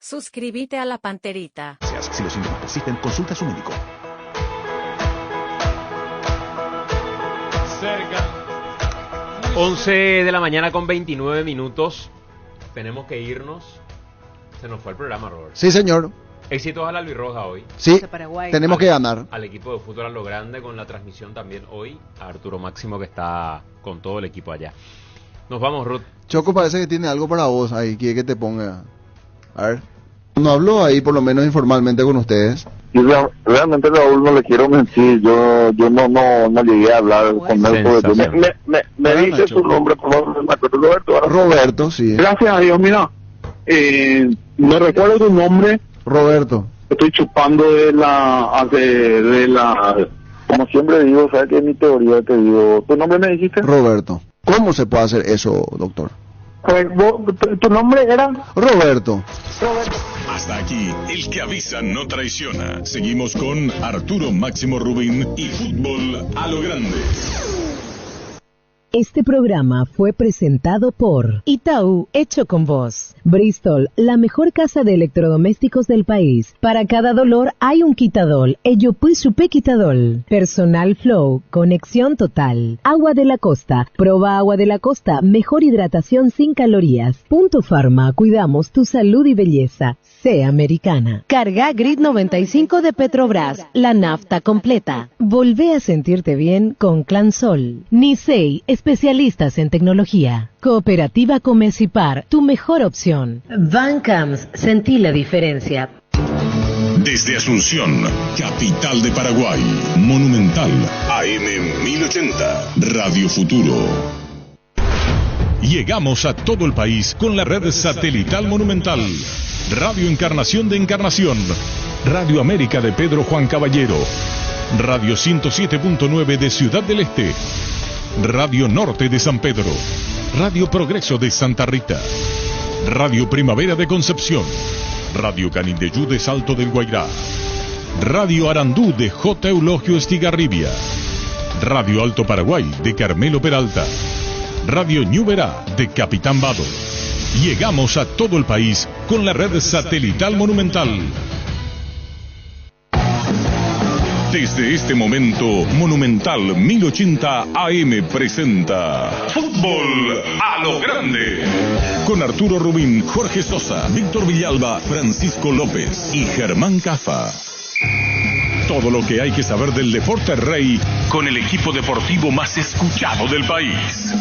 Suscríbete a la Panterita. Si los síntomas persisten, consulta a su médico. Cerca. 11 de la mañana con 29 minutos. Tenemos que irnos. Se nos fue el programa, Robert. Sí, señor. Éxitos a la Albirroja hoy. Sí, tenemos que ganar. Al equipo de fútbol a lo grande con la transmisión también hoy. A Arturo Máximo que está con todo el equipo allá. Nos vamos, Ruth. Choco parece que tiene algo para vos ahí. Quiere que te ponga. A ver. No habló ahí por lo menos informalmente con ustedes. Y realmente, Raúl, no le quiero mentir. Yo no llegué a hablar con él. Me dice su nombre, por favor. Roberto. Roberto, sí. Gracias a Dios, mira. Me recuerdo tu nombre. Roberto. Estoy chupando de la, como siempre digo, ¿sabes qué es mi teoría? Te digo, ¿tu nombre me dijiste? Roberto. ¿Cómo se puede hacer eso, doctor? ¿Tu nombre era? Roberto. Hasta aquí, el que avisa no traiciona. Seguimos con Arturo Máximo Rubín y Fútbol a lo Grande. Este programa fue presentado por Itaú, hecho con vos. Bristol, la mejor casa de electrodomésticos del país. Para cada dolor hay un quitadol. Ello pues supe quitadol. Personal Flow, conexión total. Agua de la Costa, proba Agua de la Costa, mejor hidratación sin calorías. Punto Pharma, cuidamos tu salud y belleza. Sea americana. Carga Grid 95 de Petrobras, la nafta completa. Volvé a sentirte bien con Clansol. Nisei, especialistas en tecnología. Cooperativa Comecipar, tu mejor opción. Bancams, sentí la diferencia. Desde Asunción, capital de Paraguay, Monumental, AM 1080, Radio Futuro. Llegamos a todo el país con la red satelital Monumental. Radio Encarnación de Encarnación, Radio América de Pedro Juan Caballero, Radio 107.9 de Ciudad del Este, Radio Norte de San Pedro, Radio Progreso de Santa Rita, Radio Primavera de Concepción, Radio Canindeyú de Salto del Guairá, Radio Arandú de J. Eulogio Estigarribia, Radio Alto Paraguay de Carmelo Peralta, Radio Ñuberá de Capitán Vado. Llegamos a todo el país con la red satelital Monumental. Desde este momento, Monumental 1080 AM presenta Fútbol a lo Grande. Con Arturo Rubín, Jorge Sosa, Víctor Villalba, Francisco López y Germán Cafa. Todo lo que hay que saber del deporte rey con el equipo deportivo más escuchado del país.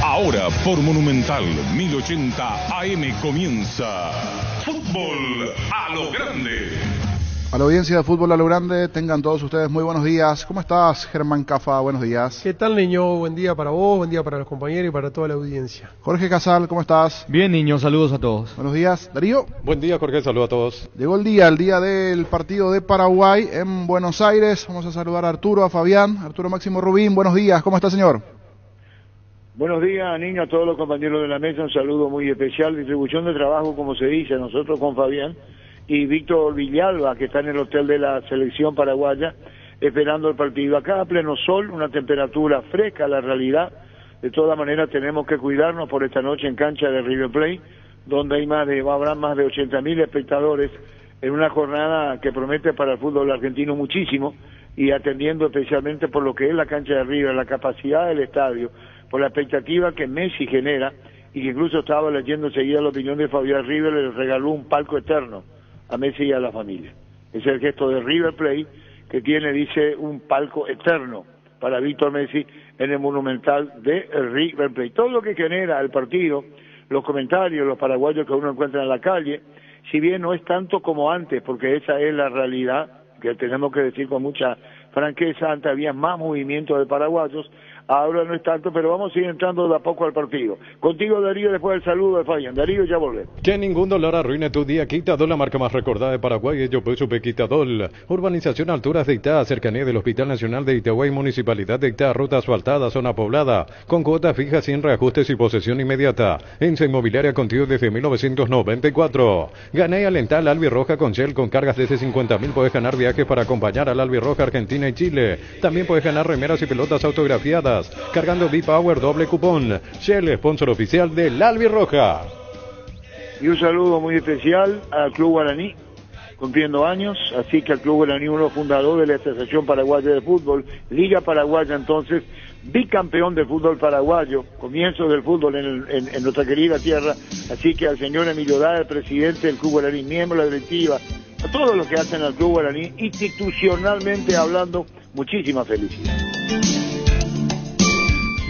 Ahora por Monumental 1080 AM comienza Fútbol a lo Grande. A la audiencia de Fútbol a lo Grande, tengan todos ustedes muy buenos días. ¿Cómo estás, Germán Cafa? Buenos días. ¿Qué tal, niño? Buen día para vos, buen día para los compañeros y para toda la audiencia. Jorge Casal, ¿cómo estás? Bien, niño, saludos a todos. Buenos días. Darío. Buen día, Jorge, saludos a todos. Llegó el día del partido de Paraguay en Buenos Aires. Vamos a saludar a Arturo, a Fabián. Arturo Máximo Rubín, buenos días. ¿Cómo está, señor? Buenos días, niño, a todos los compañeros de la mesa. Un saludo muy especial. Distribución de trabajo, como se dice, nosotros con Fabián y Víctor Villalba, que está en el hotel de la selección paraguaya, esperando el partido. Acá a pleno sol, una temperatura fresca, la realidad. De todas maneras tenemos que cuidarnos por esta noche en cancha de River Plate, donde habrá más de 80.000 espectadores en una jornada que promete para el fútbol argentino muchísimo, y atendiendo especialmente por lo que es la cancha de River, la capacidad del estadio, por la expectativa que Messi genera, y que incluso estaba leyendo enseguida la opinión de Fabián. River le regaló un palco eterno a Messi y a la familia. Es el gesto de River Plate que tiene, dice, un palco eterno para Víctor Messi en el Monumental de River Plate. Todo lo que genera el partido, los comentarios, los paraguayos que uno encuentra en la calle, si bien no es tanto como antes, porque esa es la realidad, que tenemos que decir con mucha franqueza, antes había más movimiento de paraguayos, ahora no es tanto, pero vamos a ir entrando de a poco al partido. Contigo, Darío, después del saludo de Fabián. Darío, ya volvemos. Que ningún dolor arruine tu día. Quitadol, la marca más recordada de Paraguay. Yo pues supe Quitadol. Urbanización Alturas de Itá, cercanía del Hospital Nacional de Itagüí, Municipalidad de Itá, ruta asfaltada, zona poblada, con cuota fija, sin reajustes y posesión inmediata. Ensa Inmobiliaria contigo desde 1994. Gané alentar la Albirroja con Shell con cargas desde 50.000. Puedes ganar viajes para acompañar a la Albirroja Argentina y Chile. También puedes ganar remeras y pelotas autografiadas. Cargando B-Power doble cupón. Shell, sponsor oficial de la Albirroja. Y un saludo muy especial al Club Guaraní, cumpliendo años, así que el Club Guaraní, uno de los fundadores de la Asociación Paraguaya de Fútbol, Liga Paraguaya entonces, bicampeón del fútbol paraguayo, comienzo del fútbol en nuestra querida tierra, así que al señor Emilio Dada, el presidente del Club Guaraní, miembro de la directiva, a todos los que hacen al Club Guaraní, institucionalmente hablando, muchísima felicidad.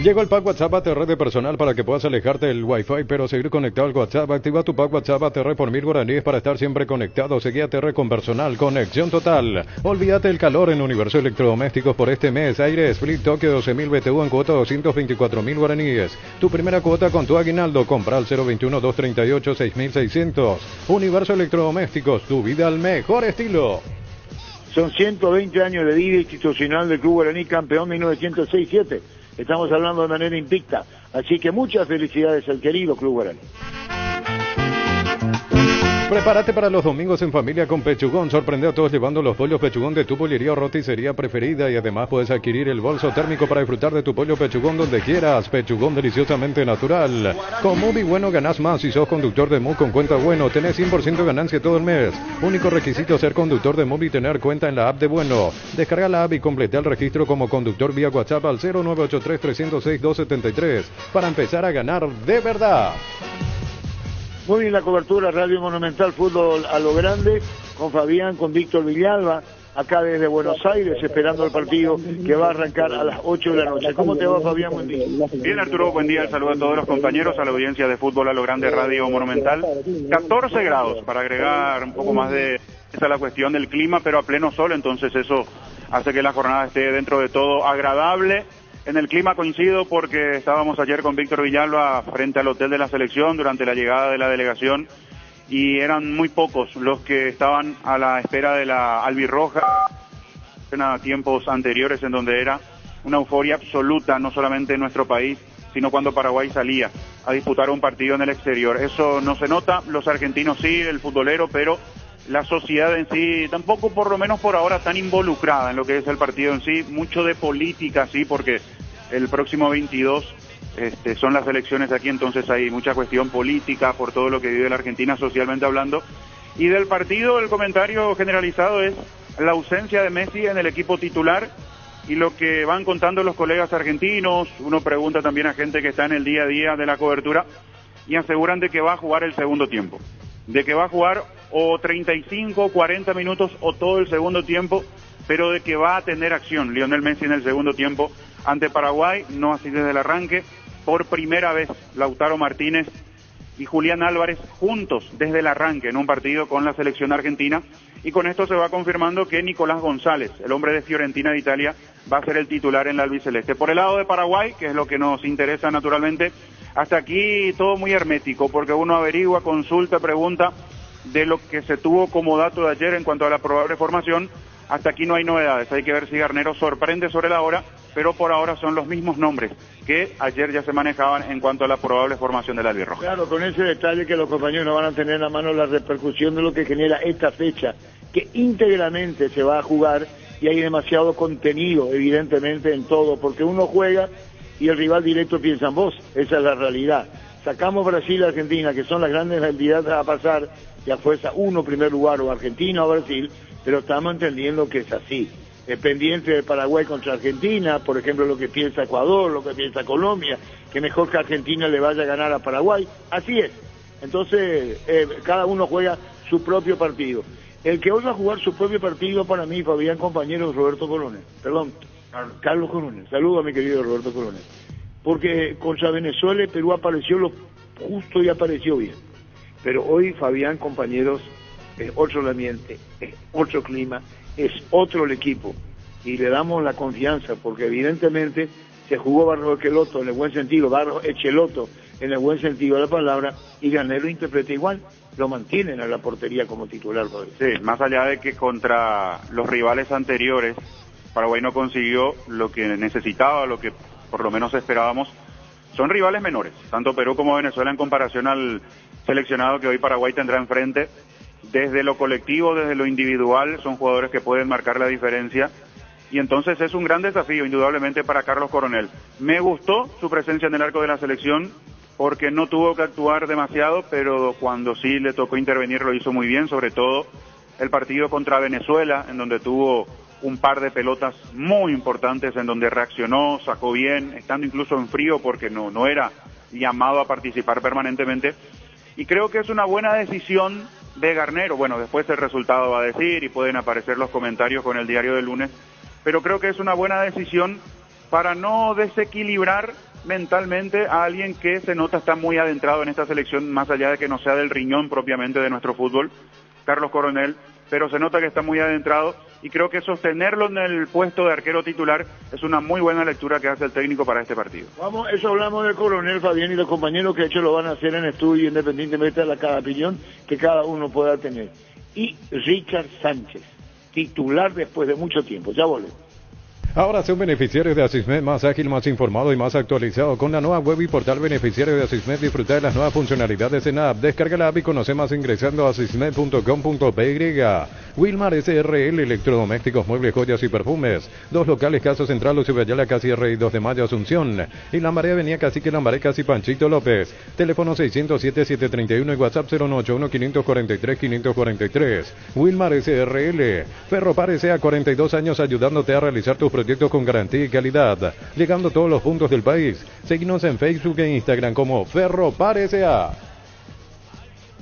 Llegó el pack WhatsApp ATR de personal para que puedas alejarte del Wi-Fi, pero seguir conectado al WhatsApp. Activa tu pack WhatsApp ATR por 1000 guaraníes para estar siempre conectado. Seguí ATR con personal, conexión total. Olvídate el calor en Universo Electrodomésticos por este mes. Aire Split Tokio 12.000 BTU en cuota 224.000 guaraníes. Tu primera cuota con tu aguinaldo. Compra al 021-238-6600. Universo Electrodomésticos, tu vida al mejor estilo. Son 120 años de vida institucional del Club Guaraní, campeón 1906-7. Estamos hablando de manera invicta, así que muchas felicidades al querido Club Guaraní. Prepárate para los domingos en familia con Pechugón. Sorprende a todos llevando los pollos Pechugón de tu pollería o roticería preferida y además puedes adquirir el bolso térmico para disfrutar de tu pollo Pechugón donde quieras. Pechugón deliciosamente natural. Con Mubi Bueno ganás más si sos conductor de MU con cuenta Bueno. Tenés 100% ganancia todo el mes. Único requisito ser conductor de Mubi y tener cuenta en la app de Bueno. Descarga la app y completa el registro como conductor vía WhatsApp al 0983-306-273 para empezar a ganar de verdad. Muy bien la cobertura Radio Monumental Fútbol a lo grande, con Fabián, con Víctor Villalba, acá desde Buenos Aires, esperando el partido que va a arrancar a las 8 de la noche. ¿Cómo te va, Fabián? Buen día. Bien, Arturo, buen día. Saludo a todos los compañeros, a la audiencia de Fútbol a lo grande Radio Monumental. 14 grados, para agregar un poco más de esa la cuestión del clima, pero a pleno sol, entonces eso hace que la jornada esté dentro de todo agradable. En el clima coincido porque estábamos ayer con Víctor Villalba frente al hotel de la selección durante la llegada de la delegación y eran muy pocos los que estaban a la espera de la albirroja en tiempos anteriores en donde era una euforia absoluta, no solamente en nuestro país, sino cuando Paraguay salía a disputar un partido en el exterior. Eso no se nota, los argentinos sí, el futbolero, pero la sociedad en sí tampoco, por lo menos por ahora, tan involucrada en lo que es el partido en sí, mucho de política, sí, porque el próximo 22 son las elecciones aquí, entonces hay mucha cuestión política por todo lo que vive la Argentina socialmente hablando. Y del partido, el comentario generalizado es la ausencia de Messi en el equipo titular y lo que van contando los colegas argentinos. Uno pregunta también a gente que está en el día a día de la cobertura y aseguran de que va a jugar el segundo tiempo, de que va a jugar o 35, 40 minutos o todo el segundo tiempo, pero de que va a tener acción Lionel Messi en el segundo tiempo ante Paraguay, no así desde el arranque. Por primera vez Lautaro Martínez y Julián Álvarez juntos desde el arranque en un partido con la selección argentina, y con esto se va confirmando que Nicolás González, el hombre de Fiorentina de Italia, va a ser el titular en la albiceleste. Por el lado de Paraguay, que es lo que nos interesa naturalmente, hasta aquí todo muy hermético, porque uno averigua, consulta, pregunta de lo que se tuvo como dato de ayer en cuanto a la probable formación. Hasta aquí no hay novedades, hay que ver si Garnero sorprende sobre la hora, pero por ahora son los mismos nombres que ayer ya se manejaban en cuanto a la probable formación del albirroja. Claro, con ese detalle que los compañeros no van a tener a mano la repercusión de lo que genera esta fecha, que íntegramente se va a jugar y hay demasiado contenido, evidentemente, en todo, porque uno juega y el rival directo piensa en vos, esa es la realidad. Sacamos Brasil y Argentina, que son las grandes candidatas a pasar, ya fuese uno primer lugar, o Argentina o Brasil, pero estamos entendiendo que es así. Es pendiente de Paraguay contra Argentina, por ejemplo, lo que piensa Ecuador, lo que piensa Colombia, que mejor que Argentina le vaya a ganar a Paraguay. Así es. Entonces, cada uno juega su propio partido. El que hoy va a jugar su propio partido para mí, Fabián, compañero, Roberto Coronel. Perdón, Carlos Coronel. Saludo a mi querido Roberto Coronel. Porque contra Venezuela y Perú apareció lo justo y apareció bien. Pero hoy, Fabián, compañeros, es otro el ambiente, es otro clima, es otro el equipo. Y le damos la confianza, porque evidentemente se jugó Barros Echeloto en el buen sentido, Barros Echeloto en el buen sentido de la palabra, y Garnero interpreta igual, lo mantienen a la portería como titular. Sí, más allá de que contra los rivales anteriores, Paraguay no consiguió lo que necesitaba, lo que por lo menos esperábamos. Son rivales menores, tanto Perú como Venezuela en comparación al seleccionado que hoy Paraguay tendrá enfrente. Desde lo colectivo, desde lo individual, son jugadores que pueden marcar la diferencia. Y entonces es un gran desafío, indudablemente, para Carlos Coronel. Me gustó su presencia en el arco de la selección. porque no tuvo que actuar demasiado, pero cuando sí le tocó intervenir lo hizo muy bien, sobre todo el partido contra Venezuela, en donde tuvo un par de pelotas muy importantes, en donde reaccionó, sacó bien, estando incluso en frío porque no era llamado a participar permanentemente. Y creo que es una buena decisión de Garnero. Bueno, después el resultado va a decir y pueden aparecer los comentarios con el diario del lunes, pero creo que es una buena decisión para no desequilibrar mentalmente a alguien que se nota está muy adentrado en esta selección, más allá de que no sea del riñón propiamente de nuestro fútbol, Carlos Coronel, pero se nota que está muy adentrado y creo que sostenerlo en el puesto de arquero titular es una muy buena lectura que hace el técnico para este partido. Vamos, eso hablamos del Coronel, Fabián, y los compañeros que de hecho lo van a hacer en estudio independientemente de cada opinión que cada uno pueda tener. Y Richard Sánchez, titular después de mucho tiempo. Ya volvemos. Ahora son beneficiarios de Asismed, más ágil, más informado y más actualizado. Con la nueva web y portal beneficiario de Asismed, disfruta de las nuevas funcionalidades en la app. Descarga la app y conoce más ingresando a asismed.com.py. Wilmar SRL, electrodomésticos, muebles, joyas y perfumes. 2 locales, Casa Central, Lucio Ayala, Casi R y 2 de Mayo, Asunción. Y Lambaré, Avenida Cacique, Lambaré, Casi Panchito López. Teléfono 607-731 y WhatsApp 081-543-543. Wilmar SRL. Ferropar S.A. 42 años ayudándote a realizar tus proyectos con garantía y calidad, llegando a todos los puntos del país. Síguenos en Facebook e Instagram como Ferropar S.A.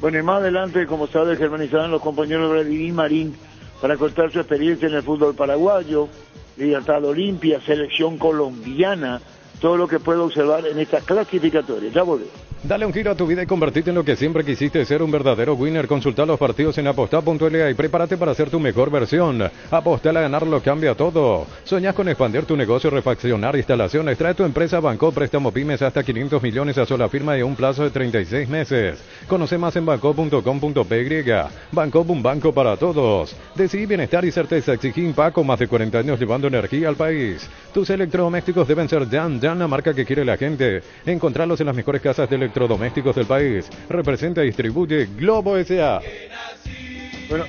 Bueno, y más adelante, como sabe, germanizarán los compañeros de Vladimir Marín para contar su experiencia en el fútbol paraguayo, Libertad Olimpia, selección colombiana, todo lo que puedo observar en esta clasificatoria. Ya volvemos. Dale un giro a tu vida y convertirte en lo que siempre quisiste ser, un verdadero winner. Consulta los partidos en aposta.la y prepárate para ser tu mejor versión. Apostar a ganar lo cambia todo. ¿Soñás con expandir tu negocio, refaccionar instalaciones? Trae tu empresa Banco, préstamo pymes hasta 500 millones a sola firma y a un plazo de 36 meses. Conoce más en banco.com.py. Banco, un banco para todos. Decidí bienestar y certeza. Exigí Paco, más de 40 años llevando energía al país. Tus electrodomésticos deben ser Dan, la marca que quiere la gente. Encontrarlos en las mejores casas de electrodomésticos del país. Representa y distribuye Globo S.A. Bueno,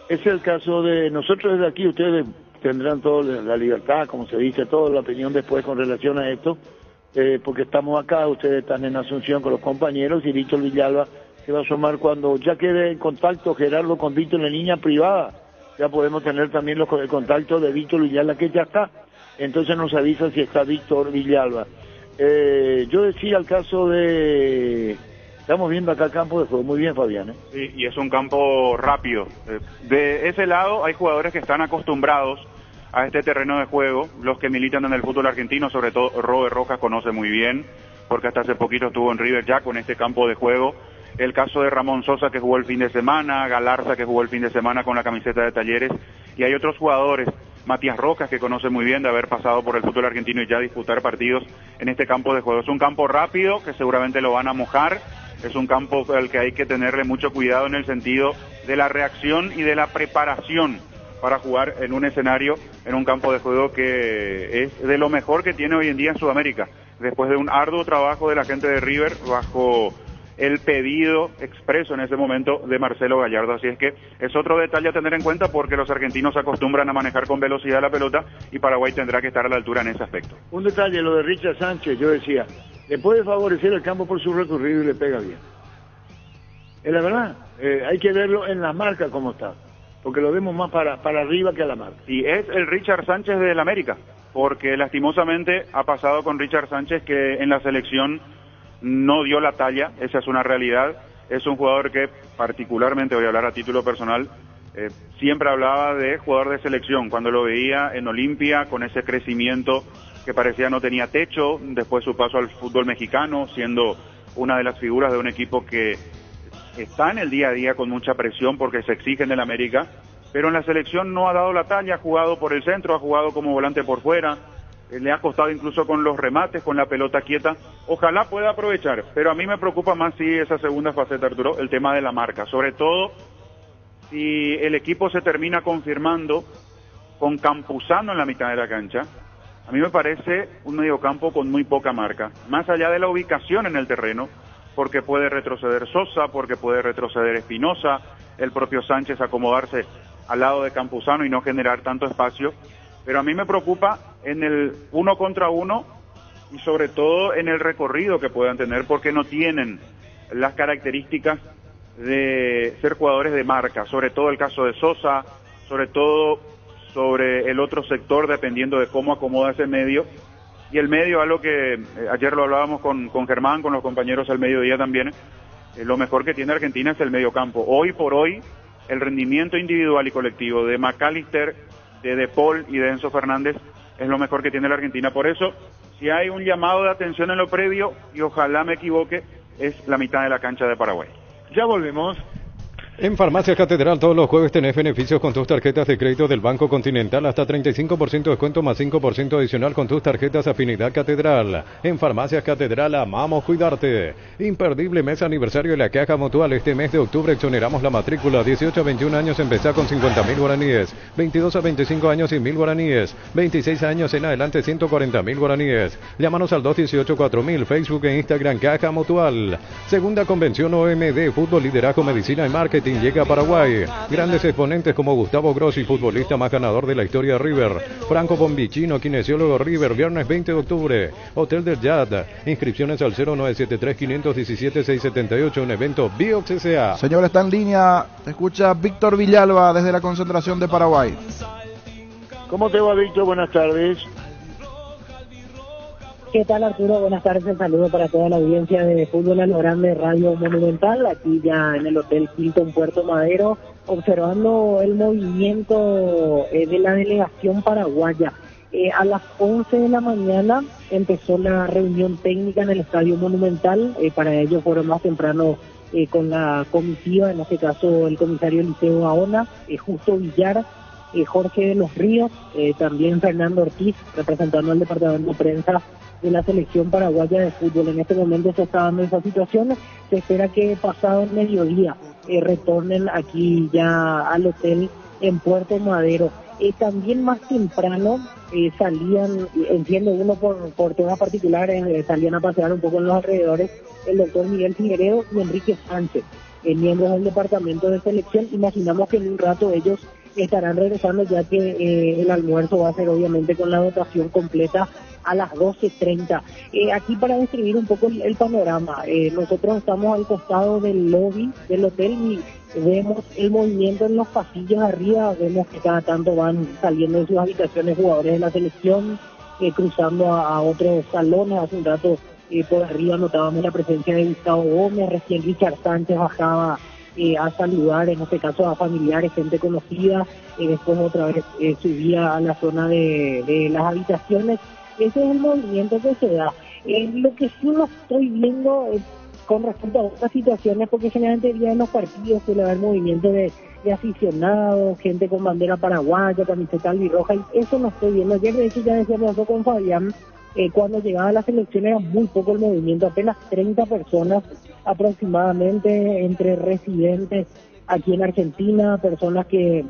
es el caso de nosotros desde aquí. Ustedes tendrán toda la libertad, como se dice, toda la opinión después con relación a esto, porque estamos acá, ustedes están en Asunción con los compañeros y Víctor Villalba se va a asomar cuando ya quede en contacto Gerardo con Víctor en la línea privada. Ya podemos tener también el contacto de Víctor Villalba, que ya está. Entonces nos avisa si está Víctor Villalba. Yo decía el caso de... Estamos viendo acá el campo de juego. Muy bien, Fabián. Sí, y es un campo rápido. De ese lado hay jugadores que están acostumbrados a este terreno de juego. Los que militan en el fútbol argentino, sobre todo Robert Rojas, conoce muy bien, porque hasta hace poquito estuvo en River ya con este campo de juego. El caso de Ramón Sosa, que jugó el fin de semana, Galarza, que jugó el fin de semana con la camiseta de Talleres, y hay otros jugadores, Matías Rojas, que conoce muy bien de haber pasado por el fútbol argentino y ya disputar partidos en este campo de juego. Es un campo rápido, que seguramente lo van a mojar, es un campo al que hay que tenerle mucho cuidado en el sentido de la reacción y de la preparación para jugar en un escenario, en un campo de juego que es de lo mejor que tiene hoy en día en Sudamérica, después de un arduo trabajo de la gente de River bajo el pedido expreso en ese momento de Marcelo Gallardo. Así es que es otro detalle a tener en cuenta, porque los argentinos se acostumbran a manejar con velocidad la pelota y Paraguay tendrá que estar a la altura en ese aspecto. Un detalle, lo de Richard Sánchez, yo decía, le puede favorecer el campo por su recorrido y le pega bien. Es la verdad, hay que verlo en la marca como está, porque lo vemos más para arriba que a la marca. Y es el Richard Sánchez del América, porque lastimosamente ha pasado con Richard Sánchez que en la selección no dio la talla, esa es una realidad. Es un jugador que particularmente, voy a hablar a título personal, siempre hablaba de jugador de selección, cuando lo veía en Olimpia con ese crecimiento que parecía no tenía techo, después su paso al fútbol mexicano, siendo una de las figuras de un equipo que está en el día a día con mucha presión porque se exige en el América, pero en la selección no ha dado la talla, ha jugado por el centro, ha jugado como volante por fuera, le ha costado incluso con los remates, con la pelota quieta. Ojalá pueda aprovechar, pero a mí me preocupa más si esa segunda faceta, Arturo, el tema de la marca, sobre todo si el equipo se termina confirmando con Campuzano en la mitad de la cancha. A mí me parece un mediocampo con muy poca marca, más allá de la ubicación en el terreno, porque puede retroceder Sosa, porque puede retroceder Espinosa, el propio Sánchez acomodarse al lado de Campuzano y no generar tanto espacio. Pero a mí me preocupa en el 1 contra 1 y sobre todo en el recorrido que puedan tener, porque no tienen las características de ser jugadores de marca, sobre todo el caso de Sosa, sobre todo sobre el otro sector, dependiendo de cómo acomoda ese medio. Y el medio, algo que ayer lo hablábamos con Germán, con los compañeros al mediodía también, lo mejor que tiene Argentina es el medio campo. Hoy por hoy, el rendimiento individual y colectivo de McAllister, de Paul y de Enzo Fernández es lo mejor que tiene la Argentina. Por eso, si hay un llamado de atención en lo previo, y ojalá me equivoque, es la mitad de la cancha de Paraguay. Ya volvemos. En Farmacias Catedral todos los jueves tenés beneficios con tus tarjetas de crédito del Banco Continental, hasta 35% de descuento más 5% adicional con tus tarjetas Afinidad Catedral. En Farmacias Catedral amamos cuidarte. Imperdible mes aniversario de la Caja Mutual. Este mes de octubre exoneramos la matrícula. 18 a 21 años empezá con 50.000 guaraníes. 22 a 25 años y 1.000 guaraníes. 26 años en adelante 140.000 guaraníes. Llámanos al 218-4000, Facebook e Instagram Caja Mutual. Segunda Convención OMD, Fútbol, Liderazgo, Medicina y Marketing llega a Paraguay. Grandes exponentes como Gustavo Grossi, futbolista más ganador de la historia de River. Franco Bombicino, kinesiólogo River, viernes 20 de octubre. Hotel del Yad. Inscripciones al 0973-517-678, un evento Biox S.A. Señor, está en línea, te escucha Víctor Villalba desde la concentración de Paraguay. ¿Cómo te va, Víctor? Buenas tardes. ¿Qué tal, Arturo? Buenas tardes, un saludo para toda la audiencia de Fútbol a lo Grande Radio Monumental, aquí ya en el Hotel Hilton Puerto Madero, observando el movimiento de la delegación paraguaya. A las 11 de la mañana empezó la reunión técnica en el Estadio Monumental, para ello fueron más temprano con la comitiva, en este caso el comisario Eliseo Gaona, Justo Villar, Jorge de los Ríos, también Fernando Ortiz, representando al departamento de prensa de la selección paraguaya de fútbol. En este momento se está dando esa situación, se espera que pasado el mediodía retornen aquí ya al hotel en Puerto Madero. También más temprano salían, entiendo uno por temas particulares, salían a pasear un poco en los alrededores el doctor Miguel Figueredo y Enrique Sánchez, miembros del departamento de selección. Imaginamos que en un rato ellos estarán regresando, ya que el almuerzo va a ser obviamente con la dotación completa a las 12:30. Aquí para describir un poco el panorama, nosotros estamos al costado del lobby del hotel y vemos el movimiento en los pasillos arriba, vemos que cada tanto van saliendo de sus habitaciones jugadores de la selección, cruzando a otros salones. Hace un rato por arriba notábamos la presencia de Gustavo Gómez, recién Richard Sánchez bajaba a saludar, en este caso a familiares, gente conocida, después otra vez subía a la zona de las habitaciones. Ese es el movimiento que se da. Lo que sí no estoy viendo con respecto a otras situaciones, porque generalmente el día de los partidos suele haber movimiento de aficionados, gente con bandera paraguaya, camiseta albirroja, y eso no estoy viendo. Ayer de hecho ya decíamos eso con Fabián, cuando llegaba la selección era muy poco el movimiento, apenas 30 personas aproximadamente, entre residentes aquí en Argentina, personas que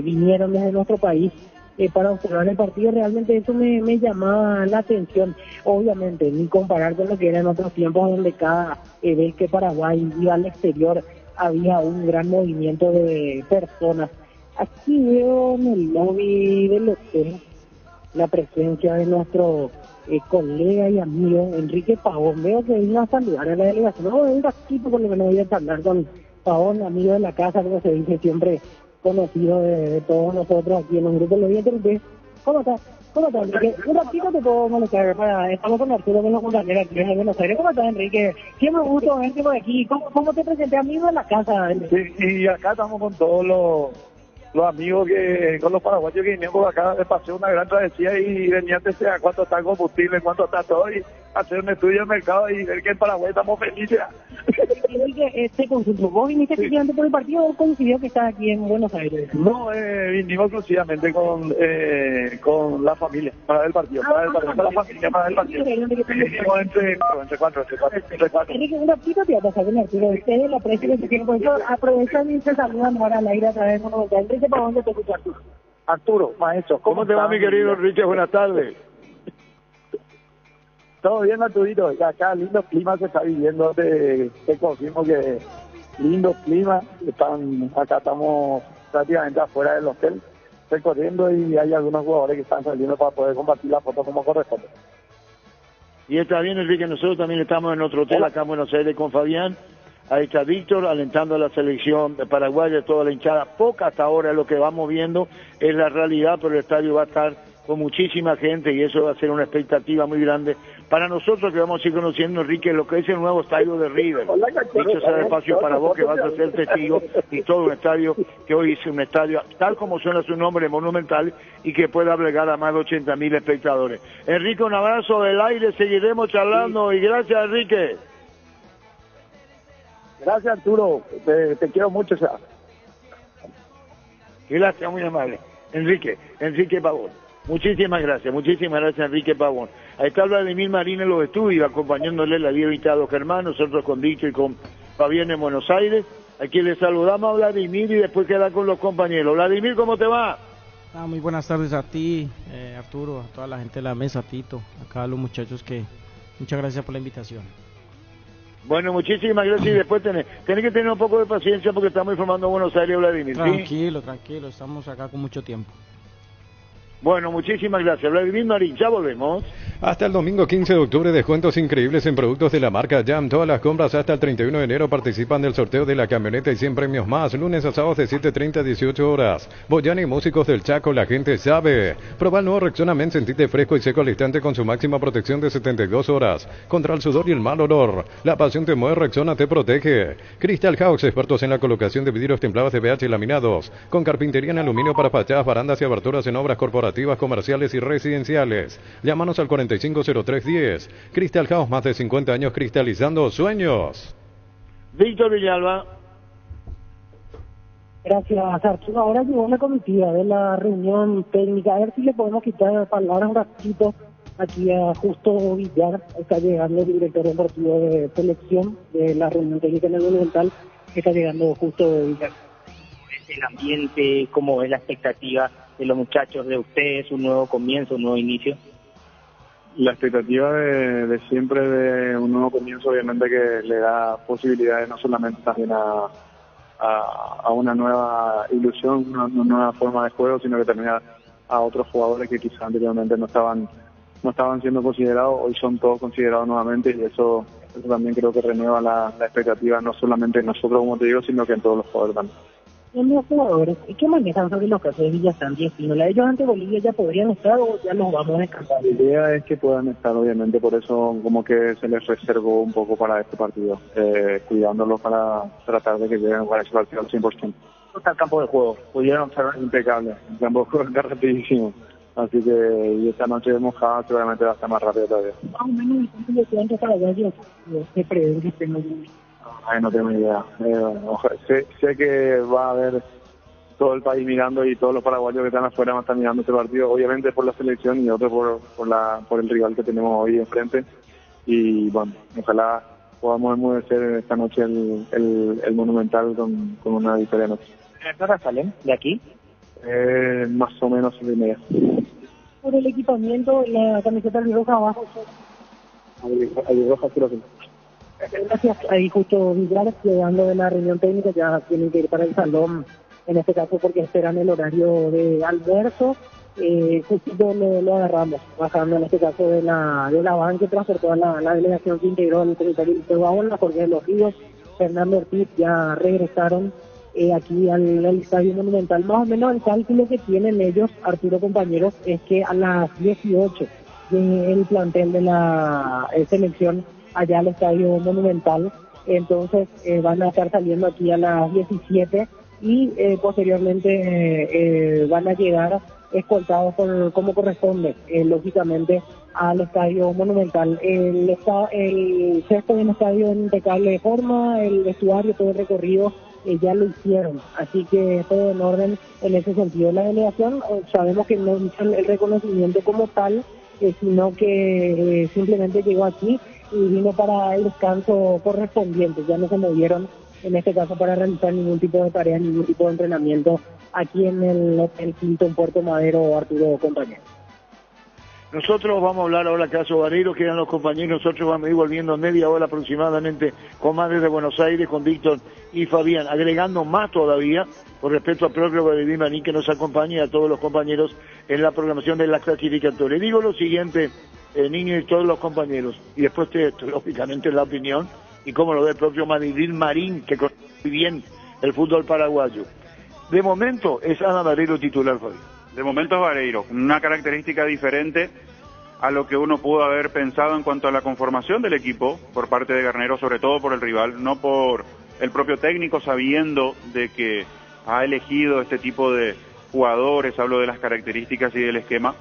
vinieron desde nuestro país para observar el partido. Realmente eso me llamaba la atención. Obviamente, ni comparar con lo que era en otros tiempos, donde cada vez que Paraguay iba al exterior había un gran movimiento de personas. Aquí veo en el lobby del hotel la presencia de nuestro colega y amigo Enrique Pavón. Veo que vino a saludar a la delegación. No, un ratito por lo menos voy a hablar con Pavón, amigo de la casa, como se dice, siempre conocido de todos nosotros aquí en un grupo. Lo voy a interrumpir. ¿Cómo estás? ¿Cómo estás, Enrique? Un ratito te puedo molestar. Estamos con Arturo, con los compañeros aquí en Buenos Aires. ¿Cómo estás, Enrique? Siempre un gusto verte por aquí. ¿Cómo te presenté, amigo de la casa? Sí, y acá estamos con todos los amigos, con los paraguayos que vinieron por acá de paseo, una gran travesía, y venían desde a cuánto está el combustible, cuánto está todo, y hacer un estudio de mercado y ver que en Paraguay estamos felices. Te consulto, ¿vos viniste exclusivamente por el partido o coincidió que estás aquí en Buenos Aires? No, vinimos exclusivamente con la familia para el partido, para la familia, para el partido. Vinimos entre cuatro. Enrique, un ratito te va a pasar con Arturo. Ustedes lo aprecian que tiempo, eso aprovechan y se saludan ahora al aire a través de Monumental. Enrique, ¿para dónde te escucha, Arturo? Arturo, maestro, ¿cómo te va, mi querido Enrique? Buenas tardes. Todo bien, Arturito. Acá lindo clima se está viviendo, te confirmo que lindo clima. Acá estamos prácticamente afuera del hotel recorriendo, y hay algunos jugadores que están saliendo para poder compartir la foto como corresponde. Y está bien, Enrique, nosotros también estamos en otro hotel acá en Buenos Aires con Fabián. Ahí está Víctor alentando a la selección de Paraguay, de toda la hinchada. Poca hasta ahora lo que vamos viendo es la realidad, pero el estadio va a estar con muchísima gente y eso va a ser una expectativa muy grande para nosotros que vamos a ir conociendo, Enrique, lo que es el nuevo estadio de River. Dicho sea de espacio para vos que vas a ser testigo y todo un estadio que hoy es un estadio tal como suena su nombre, monumental, y que pueda albergar a más de 80.000 espectadores. Enrique, un abrazo del aire, seguiremos charlando y gracias, Enrique. Gracias, Arturo. Te quiero mucho. Gracias, muy amable. Enrique Pavón. Muchísimas gracias, Enrique Pavón. Ahí está Vladimir Marín en los estudios, acompañándole la vida invitada a Germán, nosotros con Víctor y con Fabián en Buenos Aires. Aquí le saludamos a Vladimir y después queda con los compañeros. Vladimir, ¿cómo te va? Muy buenas tardes a ti, Arturo, a toda la gente de la mesa, Tito, acá a los muchachos muchas gracias por la invitación. Bueno, muchísimas gracias y después tenés que tener un poco de paciencia porque estamos informando a Buenos Aires, Vladimir. Tranquilo, estamos acá con mucho tiempo. Bueno, muchísimas gracias, Vladimir Marín, ya volvemos. Hasta el domingo 15 de octubre, descuentos increíbles en productos de la marca Jam. Todas las compras hasta el 31 de enero participan del sorteo de la camioneta y 100 premios más. Lunes a sábados de 7:30 a 18 horas. Boyani, Músicos del Chaco, la gente sabe. Proba el nuevo Rexona Men, sentite fresco y seco al instante con su máxima protección de 72 horas. Contra el sudor y el mal olor. La pasión te mueve, Rexona te protege. Crystal House, expertos en la colocación de vidrios templados de BH y laminados. Con carpintería en aluminio para fachadas, barandas y aberturas en obras corporativas, comerciales y residenciales. Llámanos al 450310. Crystal House, más de 50 años cristalizando sueños. Víctor Villalba. Gracias, Arturo. Ahora llegó la comitiva de la reunión técnica. A ver si le podemos quitar palabras un ratito aquí a Justo Villar. Está llegando el director deportivo de selección de la reunión técnica en el Monumental. Está llegando Justo Villar. El ambiente, cómo es la expectativa de los muchachos, de ustedes, un nuevo comienzo, un nuevo inicio. La expectativa de siempre de un nuevo comienzo, obviamente que le da posibilidades no solamente también a una nueva ilusión, una nueva forma de juego, sino que también a otros jugadores que quizás anteriormente no estaban siendo considerados, hoy son todos considerados nuevamente, y eso también creo que renueva la expectativa no solamente en nosotros, como te digo, sino que en todos los jugadores también. En los jugadores, ¿qué manejan sobre los casos de Villasanti y Espínola? ¿Ellos ante Bolivia ya podrían estar o ya los vamos a descansar? La idea es que puedan estar, obviamente, por eso como que se les reservó un poco para este partido, cuidándolos para tratar de que lleguen para ese partido al 100%. ¿Cómo está el campo de juego? ¿Pudieron observar? Impecable, el campo de juego está rapidísimo, así que y esta noche de mojada seguramente va a estar más rápido todavía. Más o menos, ¿cuántos de entre paraguayos se prevén que estén allí? Ay, no tengo idea. Sé que va a haber todo el país mirando y todos los paraguayos que están afuera van a estar mirando este partido, obviamente por la selección y otro por el rival que tenemos hoy enfrente. Y bueno, ojalá podamos enmudecer esta noche el Monumental con una victoria noche. ¿A qué hora salen de aquí? Más o menos 7:30. Por el equipamiento, la camiseta roja abajo. Roja, creo que. Gracias, ahí justo Villar, llegando de la reunión técnica, ya tienen que ir para el salón, en este caso porque esperan el horario de almuerzo. Justito lo agarramos, bajando en este caso de la van que transportó a la delegación que integró el territorio de Babola, Jorge de los Ríos, Fernando Ortiz, ya regresaron aquí al Estadio Monumental. Más o menos el cálculo que tienen ellos, Arturo, compañeros, es que a las 18 el plantel de la selección allá al Estadio Monumental, entonces van a estar saliendo aquí a las 17 y posteriormente van a llegar escoltados como corresponde, lógicamente, al Estadio Monumental. El cesto del estadio en impecable forma, el vestuario, todo el recorrido ya lo hicieron, así que todo en orden en ese sentido. La delegación, sabemos que no hizo el reconocimiento como tal, sino que simplemente llegó aquí y vino para el descanso correspondiente, ya no se movieron en este caso para realizar ningún tipo de tarea, ningún tipo de entrenamiento aquí en el Hotel Hilton Puerto Madero, Arturo, compañero. Nosotros vamos a hablar ahora caso Varero, quedan los compañeros, nosotros vamos a ir volviendo en media hora aproximadamente con más desde Buenos Aires, con Víctor y Fabián, agregando más todavía, por respeto al propio Vladimir Marín que nos acompaña y a todos los compañeros en la programación de la clasificatoria. Digo lo siguiente, Niño y todos los compañeros. Y después, lógicamente, la opinión y cómo lo ve el propio Madridín Marín, que conoce muy bien el fútbol paraguayo. De momento es Ana Vareiro titular, Fabi. De momento es Vareiro, una característica diferente a lo que uno pudo haber pensado en cuanto a la conformación del equipo por parte de Garnero, sobre todo por el rival, no por el propio técnico, sabiendo de que ha elegido este tipo de jugadores, hablo de las características y del esquema,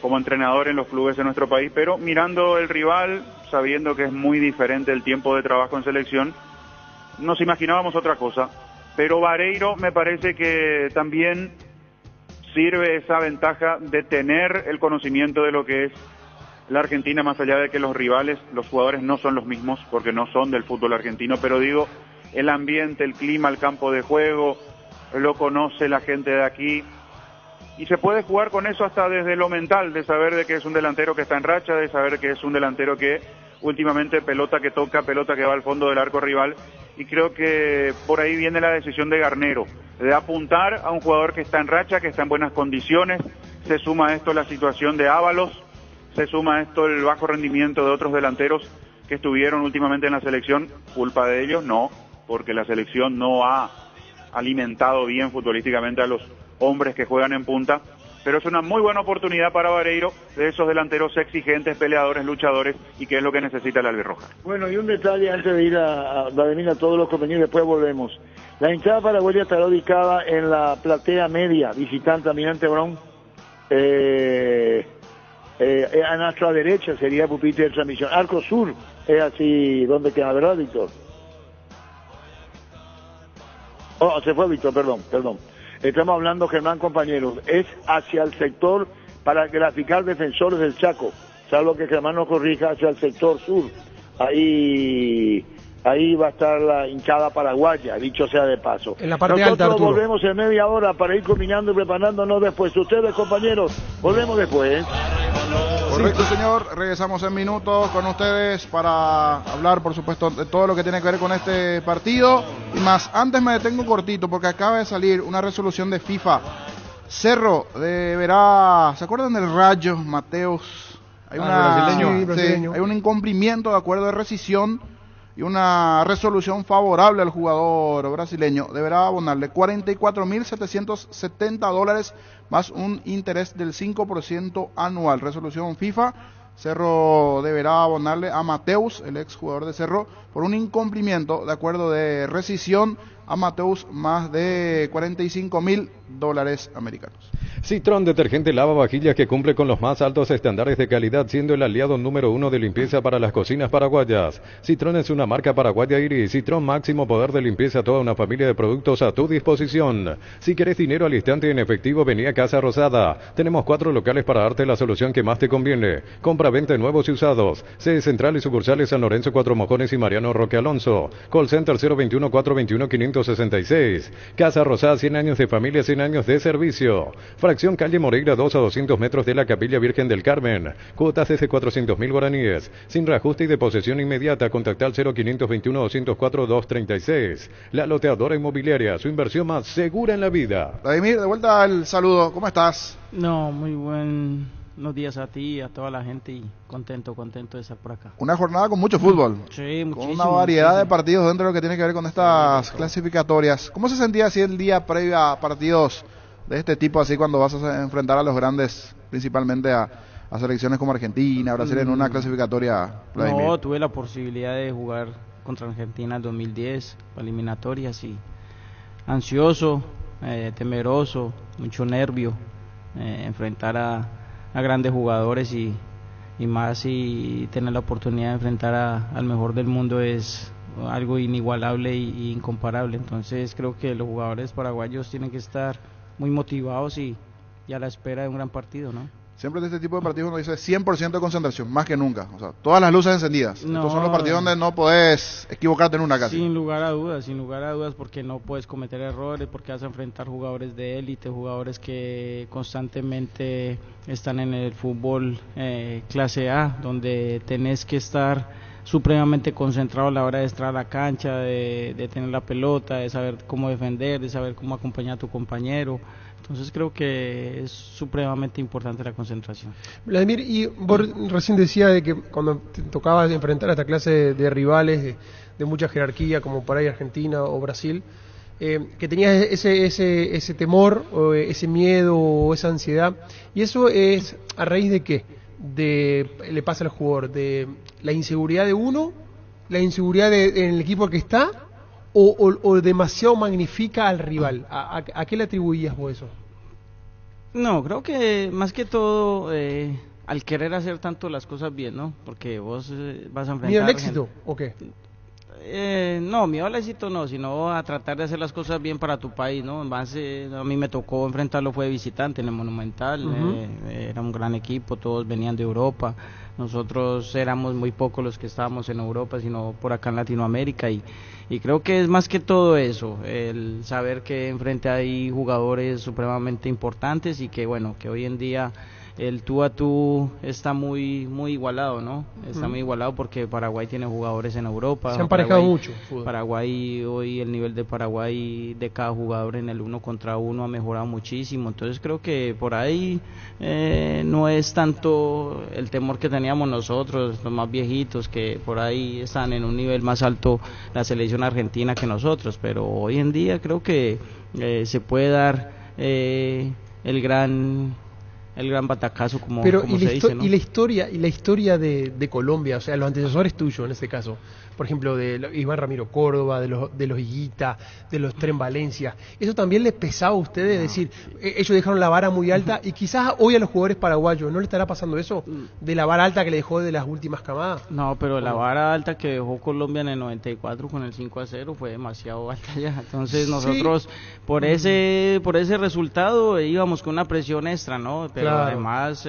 como entrenador en los clubes de nuestro país, pero mirando el rival, sabiendo que es muy diferente el tiempo de trabajo en selección, nos imaginábamos otra cosa. Pero Vareiro me parece que también sirve esa ventaja de tener el conocimiento de lo que es la Argentina, más allá de que los rivales, los jugadores no son los mismos, porque no son del fútbol argentino, pero digo, el ambiente, el clima, el campo de juego, lo conoce la gente de aquí, y se puede jugar con eso hasta desde lo mental, de saber de que es un delantero que está en racha, de saber que es un delantero que últimamente pelota que toca, pelota que va al fondo del arco rival, y creo que por ahí viene la decisión de Garnero, de apuntar a un jugador que está en racha, que está en buenas condiciones. Se suma a esto la situación de Ábalos, se suma a esto el bajo rendimiento de otros delanteros que estuvieron últimamente en la selección. ¿Culpa de ellos? No, porque la selección no ha alimentado bien futbolísticamente a los hombres que juegan en punta, pero es una muy buena oportunidad para Vareiro, de esos delanteros exigentes, peleadores, luchadores, y que es lo que necesita el albirroja. Bueno, y un detalle antes de ir a todos los compañeros, después volvemos. La hinchada paraguaya estará ubicada en la platea media, visitante Almirante Brown, a nuestra derecha sería pupitre de transmisión. Arco Sur es así, donde queda, ¿verdad, Víctor? Oh, se fue Víctor, perdón. Estamos hablando, Germán, compañeros, es hacia el sector para graficar Defensores del Chaco, salvo que Germán nos corrija, hacia el sector sur. Ahí va a estar la hinchada paraguaya, dicho sea de paso. En la parte Nosotros alta, Arturo. volvemos en media hora para ir combinando y preparándonos después. Ustedes, compañeros, volvemos después. Correcto, señor. Regresamos en minutos con ustedes para hablar, por supuesto, de todo lo que tiene que ver con este partido. Y más, antes me detengo cortito porque acaba de salir una resolución de FIFA. Cerro deberá... ¿Se acuerdan del Rayo, Mateus? Hay brasileño. hay un incumplimiento de acuerdo de rescisión y una resolución favorable al jugador brasileño. Deberá abonarle $44.770 más un interés del 5% anual. Resolución FIFA. Cerro deberá abonarle a Mateus, el ex jugador de Cerro, por un incumplimiento de acuerdo de rescisión a Mateus más de $45.000 americanos. Citrón detergente lava vajillas que cumple con los más altos estándares de calidad, siendo el aliado número 1 de limpieza para las cocinas paraguayas. Citrón es una marca paraguaya Iris. Citrón, máximo poder de limpieza, toda una familia de productos a tu disposición. Si querés dinero al instante en efectivo, vení a Casa Rosada. Tenemos 4 locales para darte la solución que más te conviene. Compra-venta nuevos y usados. Sede central y sucursales San Lorenzo, Cuatro Mojones y Mariano Roque Alonso. Call Center 021-421-566. Casa Rosada, 100 años de familia, 100 años de servicio. Fracción calle Moreira 2 a 200 metros de la Capilla Virgen del Carmen. Cuotas desde 400.000 guaraníes. Sin reajuste y de posesión inmediata. Contacta al 0521-204-236. La Loteadora Inmobiliaria, su inversión más segura en la vida. Vladimir, de vuelta el saludo. ¿Cómo estás? No, muy buenos días a ti y a toda la gente, y contento de estar por acá. Una jornada con mucho fútbol. Sí, muchísimo. Con una variedad de partidos dentro de lo que tiene que ver con estas clasificatorias. ¿Cómo se sentía así el día previo a partidos de este tipo, así cuando vas a enfrentar a los grandes, principalmente a selecciones como Argentina, Brasil, en una clasificatoria, Vladimir? No, tuve la posibilidad de jugar contra Argentina en 2010, para eliminatorias, y ansioso, temeroso, mucho nervio, enfrentar a grandes jugadores y más, y tener la oportunidad de enfrentar al mejor del mundo es algo inigualable y incomparable. Entonces creo que los jugadores paraguayos tienen que estar muy motivados y a la espera de un gran partido, ¿no? Siempre de este tipo de partidos uno dice 100% de concentración, más que nunca. O sea, todas las luces encendidas. No, estos son los partidos donde no podés equivocarte en una casi. Sin lugar a dudas, porque no puedes cometer errores, porque vas a enfrentar jugadores de élite, jugadores que constantemente están en el fútbol clase A, donde tenés que estar supremamente concentrado a la hora de estar a la cancha, de tener la pelota, de saber cómo defender, de saber cómo acompañar a tu compañero. Entonces creo que es supremamente importante la concentración. Vladimir, y vos recién decía de que cuando te tocaba enfrentar a esta clase de rivales de mucha jerarquía, como por ahí Argentina o Brasil, que tenías ese temor, o ese miedo, o esa ansiedad, y eso es a raíz de qué le pasa al jugador, de la inseguridad de uno, la inseguridad en el equipo que está, o demasiado magnifica al rival. ¿A qué le atribuías vos eso? No, creo que más que todo al querer hacer tanto las cosas bien, ¿no? Porque vos vas a enfrentar... ¿Miedo al éxito o qué? No, miedo al éxito no, sino a tratar de hacer las cosas bien para tu país, ¿no? En base, a mí me tocó enfrentarlo, fue de visitante en el Monumental, era un gran equipo, todos venían de Europa, nosotros éramos muy pocos los que estábamos en Europa, sino por acá en Latinoamérica, y creo que es más que todo eso, el saber que enfrente hay jugadores supremamente importantes y que bueno, que hoy en día el tú a tú está muy igualado, ¿no? Está muy igualado porque Paraguay tiene jugadores en Europa. Se han parejado mucho. Paraguay, hoy el nivel de Paraguay de cada jugador en el 1 contra 1 ha mejorado muchísimo. Entonces creo que por ahí no es tanto el temor que teníamos nosotros, los más viejitos, que por ahí están en un nivel más alto la selección argentina que nosotros. Pero hoy en día creo que se puede dar el gran batacazo como se dice, ¿no? Y la historia de Colombia, o sea, los antecesores tuyos en este caso, por ejemplo, de Iván Ramiro Córdoba, de los Higuita, de los Tren Valencia, ¿eso también les pesaba a ustedes? Es decir, ellos dejaron la vara muy alta y quizás hoy a los jugadores paraguayos, ¿no le estará pasando eso? De la vara alta que le dejó de las últimas camadas. No, pero la vara alta que dejó Colombia en el 94 con el 5-0 fue demasiado alta ya. Entonces nosotros por ese resultado íbamos con una presión extra, ¿no? Pero además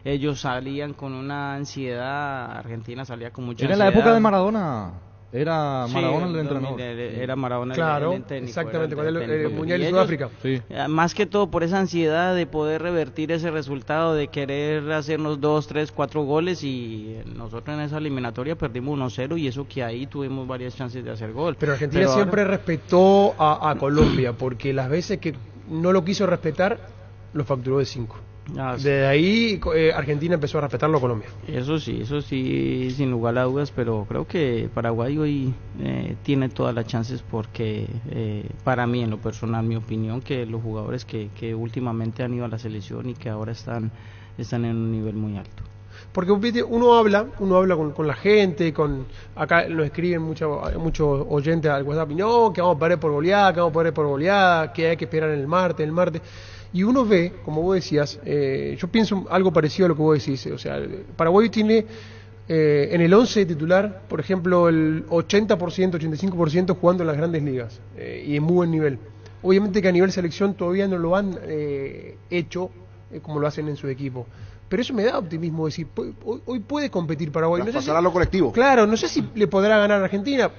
ellos salían con una ansiedad, Argentina salía con mucha ansiedad. Era la época de Maradona. Era Maradona el entrenador. Era Maradona el técnico. Exactamente, con el Mundial de Sudáfrica. Sí. Más que todo por esa ansiedad de poder revertir ese resultado, de querer hacernos 2, 3, 4 goles, y nosotros en esa eliminatoria perdimos 1-0, y eso que ahí tuvimos varias chances de hacer gol. Pero Argentina siempre respetó a Colombia, porque las veces que no lo quiso respetar, lo facturó de 5. Desde ahí Argentina empezó a respetarlo a Colombia. Eso sí, sin lugar a dudas, pero creo que Paraguay hoy tiene todas las chances porque para mí, en lo personal, mi opinión, que los jugadores que últimamente han ido a la selección y que ahora están en un nivel muy alto. Porque uno habla con la gente, acá nos escriben muchos oyentes al WhatsApp, no, que vamos a perder por goleada, que hay que esperar el martes. Y uno ve, como vos decías, yo pienso algo parecido a lo que vos decís, o sea, Paraguay tiene en el 11 titular, por ejemplo, el 80%, 85% jugando en las grandes ligas, y en muy buen nivel. Obviamente que a nivel selección todavía no lo han hecho como lo hacen en su equipo. Pero eso me da optimismo, decir, hoy puede competir Paraguay. No pasará a lo colectivo. Claro, no sé si le podrá ganar a Argentina.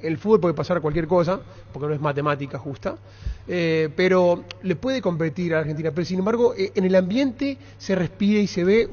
El fútbol puede pasar cualquier cosa, porque no es matemática justa, pero le puede competir a Argentina. Pero sin embargo, en el ambiente se respira y se ve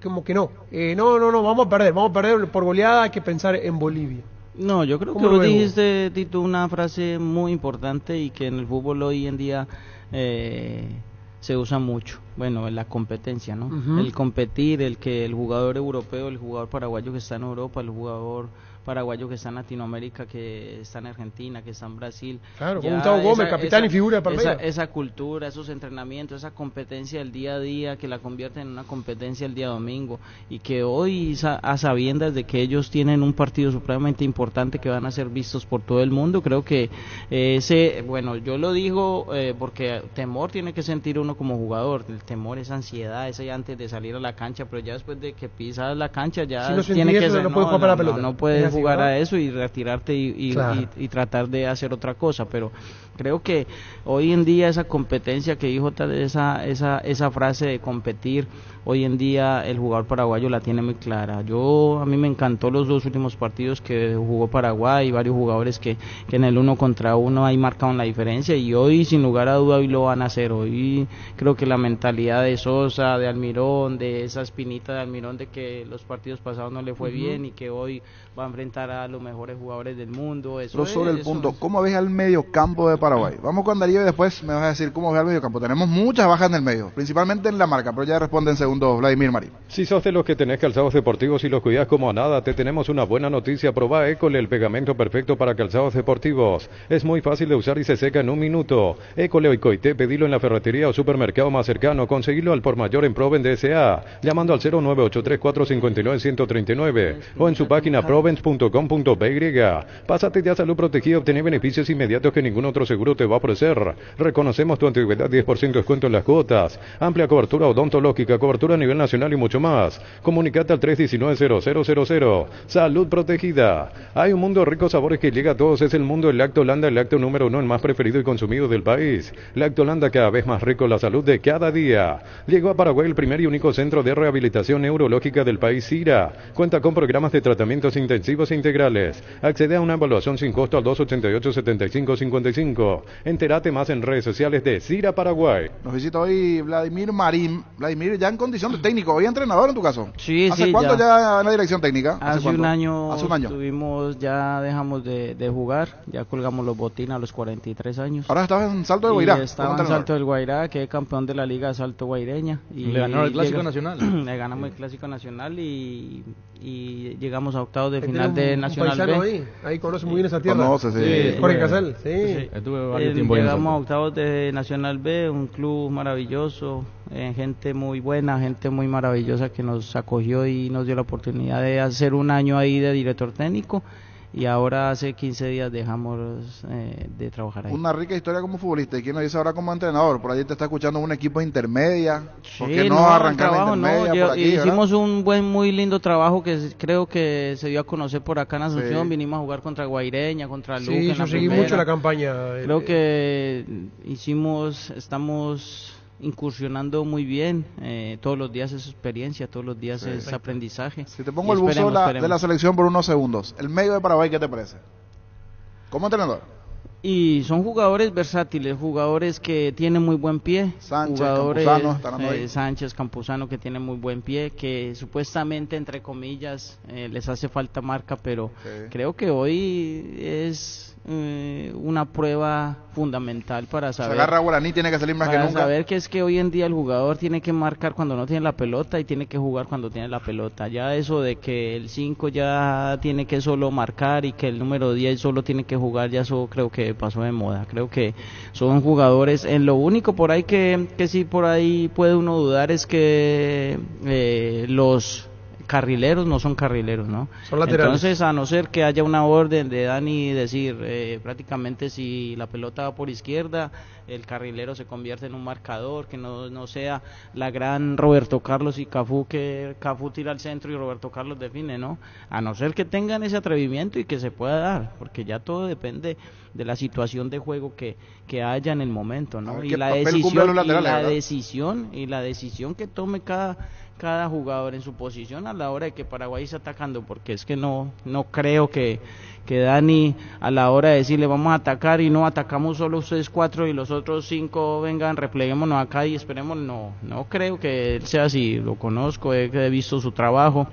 como que no, vamos a perder por goleada, hay que pensar en Bolivia. No, yo creo que vos dijiste, Tito, una frase muy importante y que en el fútbol hoy en día se usa mucho. Bueno, la competencia, ¿no? El competir, el que el jugador europeo, el jugador paraguayo que está en Europa, el jugador paraguayo que está en Latinoamérica, que está en Argentina, que está en Brasil. Claro, como Gustavo Gómez, capitán y figura de Palmeiras. Esa cultura, esos entrenamientos, esa competencia del día a día, que la convierte en una competencia el día domingo, y que hoy, a sabiendas de que ellos tienen un partido supremamente importante que van a ser vistos por todo el mundo, creo que yo lo digo porque temor tiene que sentir uno como jugador, el temor, esa ansiedad, ese antes de salir a la cancha, pero ya después de que pisas la cancha ya si no tiene que eso, ser, no puedes jugar para la pelota. No puedes jugar ¿no? a eso y retirarte y tratar de hacer otra cosa, pero creo que hoy en día esa competencia que dijo esa frase de competir, hoy en día el jugador paraguayo la tiene muy clara. A mí me encantó los 2 últimos partidos que jugó Paraguay, varios jugadores que en el 1 contra 1 ahí marcaron la diferencia, y hoy sin lugar a duda hoy lo van a hacer. Hoy creo que la mentalidad de Sosa, de Almirón, de esa espinita de Almirón de que los partidos pasados no le fue bien y que hoy va a enfrentar a los mejores jugadores del mundo. Pero sobre el punto, ¿cómo ves al mediocampo de Paraguay? Vamos con Darío y después me vas a decir cómo ves al mediocampo. Tenemos muchas bajas en el medio, principalmente en la marca, pero ya responde en segundo Vladimir Marín. Si sos de los que tenés calzados deportivos y los cuidás como a nada, te tenemos una buena noticia. Probá École, el pegamento perfecto para calzados deportivos. Es muy fácil de usar y se seca en 1 minuto. École o Coité, pedilo en la ferretería o supermercado más cercano. Conseguilo al por mayor en Proven DSA, llamando al 0983-459-139 o en su página provens.com.py. Pásate ya a Salud Protegida, obtener beneficios inmediatos que ningún otro seguro te va a ofrecer. Reconocemos tu antigüedad, 10% descuento en las cuotas, amplia cobertura odontológica, cobertura a nivel nacional y mucho más. Comunicate al 319-0000. Salud Protegida. Hay un mundo de ricos sabores que llega a todos. Es el mundo del Lactolanda, el lácteo número 1, el más preferido y consumido del país. Lactolanda, cada vez más rico, la salud de cada día. Llegó a Paraguay el primer y único centro de rehabilitación neurológica del país, CIRA. Cuenta con programas de tratamientos intensivos e integrales. Accede a una evaluación sin costo al 288-7555. Entérate más en redes sociales de CIRA Paraguay. Nos visita hoy Vladimir Marín. Vladimir, ya en condición de técnico, hoy entrenador en tu caso. Sí, ¿Hace cuánto ya en la dirección técnica? Hace un año. Hace un año. Ya dejamos de jugar, ya colgamos los botines a los 43 años. Ahora estabas en Salto de Guairá. Estaba en Salto del Guairá, que es campeón de la Liga de Salto Guaireña. Y le ganó el Clásico Nacional. Le ganamos el Clásico Nacional y llegamos a octavos de final de Nacional B. Ahí conoce muy bien esa tierra. Conoce, sí. Jorge Casal, sí. Estuve varios tiempos ahí. Llegamos a octavos de Nacional B, un club maravilloso, gente muy buena, gente muy maravillosa que nos acogió y nos dio la oportunidad de hacer un año ahí de director técnico. Y ahora hace 15 días dejamos de trabajar ahí. Una rica historia como futbolista. ¿Y quién nos dice ahora como entrenador? Por ahí te está escuchando un equipo intermedia. ¿Por qué no arrancar la intermedia por aquí? Hicimos un muy lindo trabajo que creo que se dio a conocer por acá en Asunción. Sí. Vinimos a jugar contra Guaireña, contra Luque. Sí, yo seguí mucho la campaña. Creo que estamos incursionando muy bien, todos los días es experiencia, todos los días es aprendizaje. Si te pongo el buzo de la selección por unos segundos, el medio de Paraguay, ¿qué te parece? ¿Como entrenador? Y son jugadores versátiles, jugadores que tienen muy buen pie, jugadores Sánchez, Campuzano, que tienen muy buen pie, que supuestamente entre comillas les hace falta marca, pero creo que hoy es una prueba fundamental para saber. Se agarra Guaraní, tiene que salir más que nunca. Para saber que es que hoy en día el jugador tiene que marcar cuando no tiene la pelota y tiene que jugar cuando tiene la pelota. Ya eso de que el 5 ya tiene que solo marcar y que el número 10 solo tiene que jugar, ya eso creo que pasó de moda. Creo que son jugadores, en lo único por ahí que sí por ahí puede uno dudar es que los carrileros no son carrileros, ¿no? Son laterales. Entonces, a no ser que haya una orden de Dani decir, prácticamente si la pelota va por izquierda, el carrilero se convierte en un marcador, que no sea la gran Roberto Carlos y Cafú, que Cafú tira al centro y Roberto Carlos define, ¿no? A no ser que tengan ese atrevimiento y que se pueda dar, porque ya todo depende de la situación de juego que haya en el momento, ¿no? Y la decisión que tome cada jugador en su posición a la hora de que Paraguay esté atacando, porque es que no creo que Dani a la hora de decirle vamos a atacar y no atacamos solo ustedes 4 y los otros 5 vengan, repleguémonos acá y esperemos, no creo que él sea así. Lo conozco, he visto su trabajo,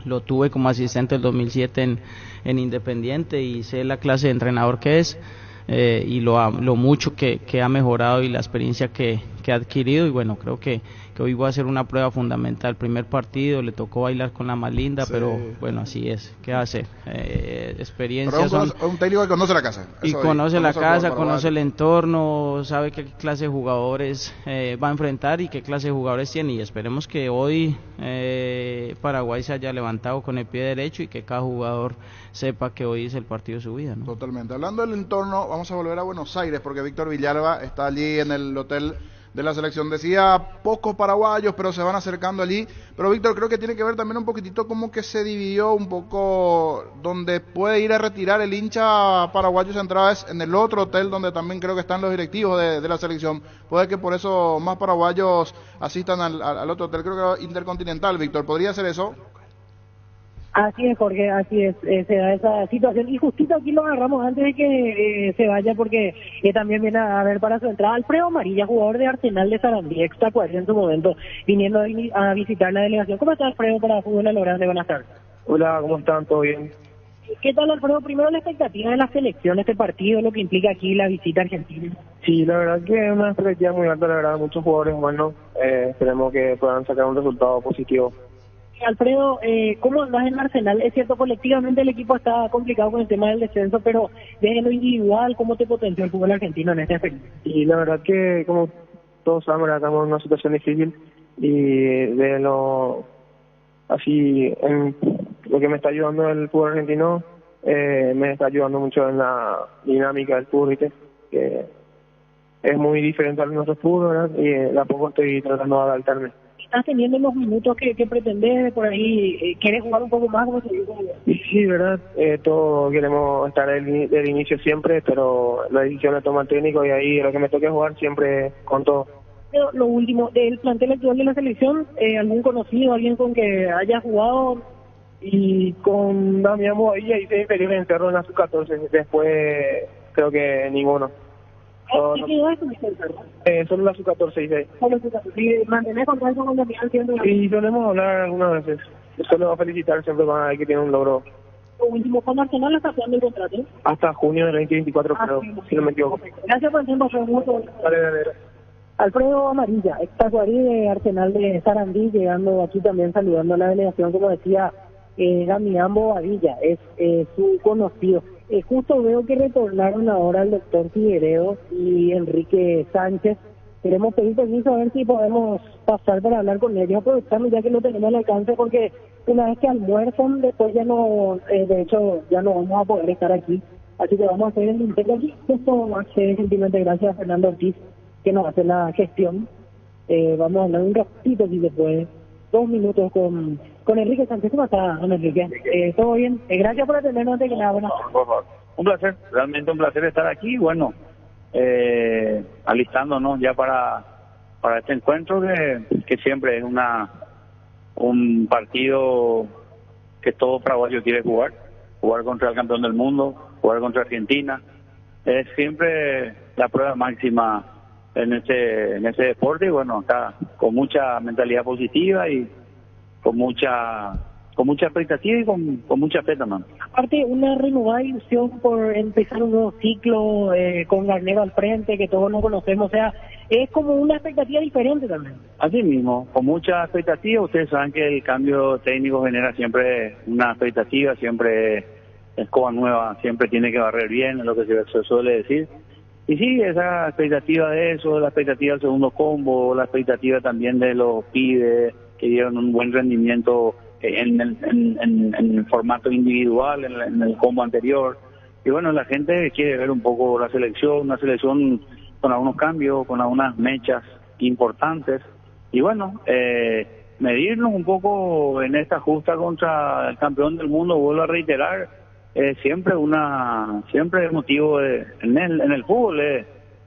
lo tuve como asistente el 2007 en Independiente y sé la clase de entrenador que es. Y lo mucho que ha mejorado y la experiencia que ha adquirido, y bueno, creo que hoy va a ser una prueba fundamental. El primer partido le tocó bailar con la más linda, pero bueno, así es, ¿qué hace? Experiencias. Pero un técnico que conoce la casa. Y conoce la casa, conoce el entorno, sabe qué clase de jugadores va a enfrentar y qué clase de jugadores tiene, y esperemos que hoy Paraguay se haya levantado con el pie derecho y que cada jugador sepa que hoy es el partido de su vida, ¿no? Totalmente. Hablando del entorno, vamos a volver a Buenos Aires porque Víctor Villalba está allí en el hotel de la selección. Decía pocos paraguayos, pero se van acercando allí. Pero Víctor, creo que tiene que ver también un poquitito como que se dividió un poco donde puede ir a retirar el hincha paraguayo centrado es en el otro hotel donde también creo que están los directivos de la selección. Puede que por eso más paraguayos asistan al otro hotel, creo que Intercontinental, Víctor. ¿Podría ser eso? Así es, Jorge, así es, se da esa situación. Y justito aquí lo agarramos antes de que se vaya, porque también viene a ver para su entrada Alfredo Amarilla, jugador de Arsenal de Sarandí, ex Tacuarí en su momento, viniendo a visitar la delegación. ¿Cómo está, Alfredo, para Fútbol a lo Grande? Buenas tardes. Hola, ¿cómo están? ¿Todo bien? ¿Qué tal, Alfredo? Primero, la expectativa de la selección, este partido, lo que implica aquí la visita a Argentina. Sí, la verdad que es una expectativa muy alta, la verdad, muchos jugadores buenos, esperemos que puedan sacar un resultado positivo. Alfredo, ¿cómo andás en Arsenal? Es cierto, colectivamente el equipo está complicado con el tema del descenso, pero desde lo individual, ¿cómo te potenció el fútbol argentino en este aspecto? Y la verdad que, como todos saben, estamos en una situación difícil y de lo así, en lo que me está ayudando el fútbol argentino, me está ayudando mucho en la dinámica del fútbol, ¿viste? Que es muy diferente a nuestro fútbol, ¿verdad? Y de a poco estoy tratando de adaptarme. ¿Estás teniendo los minutos que pretendés por ahí? ¿Querés jugar un poco más? Sí, verdad. Todos queremos estar del inicio siempre, pero la decisión la toma el técnico y ahí lo que me toque jugar siempre con todo. Pero lo último, del plantel actual de la selección, ¿algún conocido, alguien con que haya jugado? Y con Damián Bobadilla hice inferior en Cerro en la sub-14, después creo que ninguno. ¿Qué quedó eso, solo la sub-14 hice. Solo sub-14. ¿Y mantenés contacto con Damián siempre? Sí, solemos hablar algunas veces. Solemos felicitar siempre cuando hay que tiene un logro. Lo último, ¿con Arsenal hasta cuándo el contrato? Hasta junio del 2024, pero si no me equivoco. Gracias por el tiempo, fue mucho. Dale. Alfredo Amarilla, ex Tacuarí de Arsenal de Sarandí, llegando aquí también saludando a la delegación, como decía Damián Bobadilla, es su conocido. Justo veo que retornaron ahora el doctor Figueredo y Enrique Sánchez. Queremos pedir permiso a ver si podemos pasar para hablar con ellos, aprovechando ya que no tenemos el alcance, porque una vez que almuerzan, después ya no, de hecho, ya no vamos a poder estar aquí. Así que vamos a hacer el intento aquí. Justo gentilmente gracias a Fernando Ortiz, que nos hace la gestión. Vamos a hablar un ratito, si se puede, 2 minutos con Enrique Sánchez. ¿Cómo está, don Enrique? ¿Todo bien? Gracias por atendernos antes que nada. Bueno. Un placer, realmente un placer estar aquí. Bueno, alistándonos ya para este encuentro que siempre es un partido que todo paraguayo quiere jugar contra el campeón del mundo, jugar contra Argentina. Es siempre la prueba máxima en ese deporte, y bueno, acá con mucha mentalidad positiva y con mucha expectativa y con mucha fe también. Aparte, una renovada ilusión por empezar un nuevo ciclo con Garnero al frente, que todos no conocemos, o sea, es como una expectativa diferente también. Así mismo, con mucha expectativa. Ustedes saben que el cambio técnico genera siempre una expectativa, siempre escoba nueva, siempre tiene que barrer bien, es lo que se suele decir. Y sí, esa expectativa de eso, la expectativa del segundo combo, la expectativa también de los pibes que dieron un buen rendimiento en el formato individual, en el combo anterior. Y bueno, la gente quiere ver un poco la selección, una selección con algunos cambios, con algunas mechas importantes. Y bueno, medirnos un poco en esta justa contra el campeón del mundo, vuelvo a reiterar, siempre es motivo en el fútbol de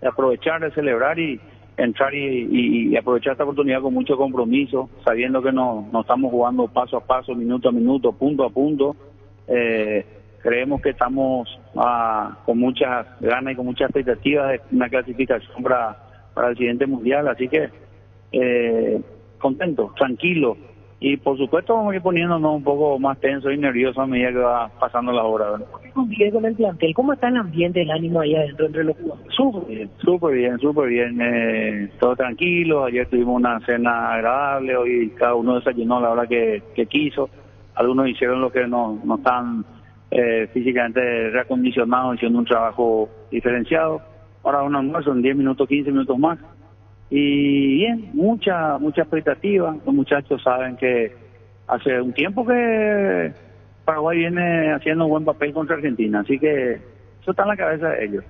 aprovechar, de celebrar y entrar y aprovechar esta oportunidad con mucho compromiso, sabiendo que no estamos jugando paso a paso, minuto a minuto, punto a punto. Creemos que estamos con muchas ganas y con muchas expectativas de una clasificación para el siguiente mundial, así que contento, tranquilo. Y por supuesto vamos a ir poniéndonos un poco más tensos y nerviosos a medida que va pasando la hora, ¿verdad? ¿Qué convive con el plantel? ¿Cómo está el ambiente, el ánimo ahí adentro entre los jugadores? Súper bien. Todo tranquilo. Ayer tuvimos una cena agradable, hoy cada uno desayunó a la hora que quiso. Algunos hicieron lo que no están físicamente reacondicionados, haciendo un trabajo diferenciado. Ahora un almuerzo en 10 minutos, 15 minutos más. Y bien, mucha expectativa. Los muchachos saben que hace un tiempo que Paraguay viene haciendo un buen papel contra Argentina, así que eso está en la cabeza de ellos.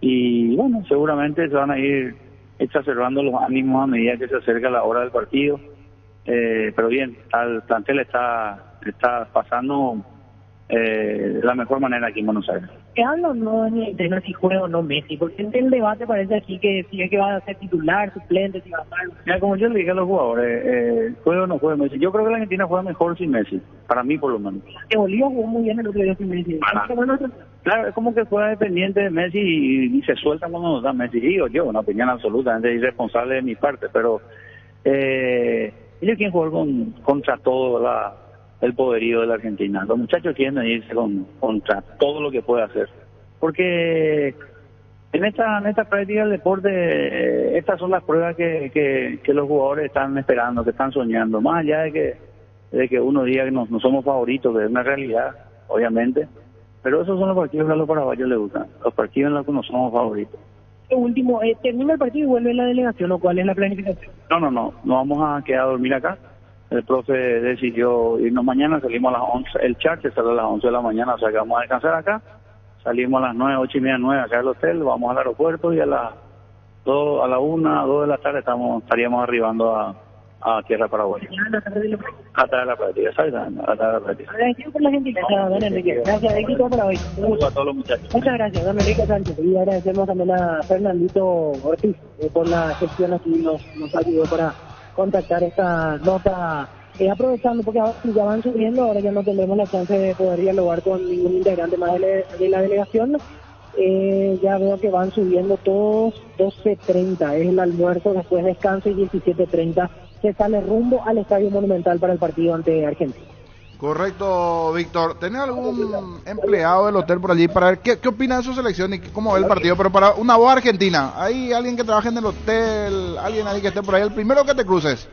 Y bueno, seguramente se van a ir exacerbando los ánimos a medida que se acerca la hora del partido. Pero bien, el plantel está pasando de la mejor manera aquí en Buenos Aires. ¿Qué hablan no en el tema si juega o no Messi? Porque en el debate parece aquí que si es que va a ser titular, suplente, si va a estar... Mira, como yo le dije a los jugadores, juega o no juega Messi. Yo creo que la Argentina juega mejor sin Messi, para mí por lo menos. Que Bolívar jugó muy bien el otro día sin Messi. Claro, es como que juega dependiente de Messi y se suelta cuando nos da Messi. Digo yo, una opinión absolutamente irresponsable de mi parte, pero ellos quieren jugar contra todo el poderío de la Argentina. Los muchachos quieren irse contra todo lo que puede hacer. Porque en esta práctica del deporte, estas son las pruebas que los jugadores están esperando, que están soñando. Más allá de que uno diga que no somos favoritos, que es una realidad, obviamente. Pero esos son los partidos que a los paraguayos les gustan. Los partidos en los que no somos favoritos. Último, termina el partido y vuelve la delegación, ¿o cuál es la planificación? No vamos a quedar a dormir acá. El profe decidió irnos mañana, salimos a las 11, el charter sale a las 11 de la mañana, o sea que vamos a descansar acá, salimos a las 9, 8 y media, 9 acá del hotel, vamos al aeropuerto y a las 2, a la 1, 2 de la tarde estaríamos arribando a tierra paraguaya. A través de la práctica, ¿sabes? A través de la práctica. Agradecido por la gentileza, don Enrique. Gracias, éxito para hoy. Un gusto a todos los muchachos. Muchas gracias, don Enrique Sánchez. Y agradecemos también a Fernandito Ortiz por la gestión aquí, nos ayudó para contactar esta nota, aprovechando porque ahora ya van subiendo, ahora ya no tendremos la chance de poder dialogar con ningún integrante más de la delegación. Ya veo que van subiendo todos. 12:30 es el almuerzo, después descanso y 17:30 se sale rumbo al Estadio Monumental para el partido ante Argentina. Correcto, Víctor. ¿Tenés algún empleado del hotel por allí para ver qué opina de su selección y cómo ve el partido? Pero para una voz argentina, ¿hay alguien que trabaje en el hotel, alguien ahí que esté por ahí? El primero que te cruces.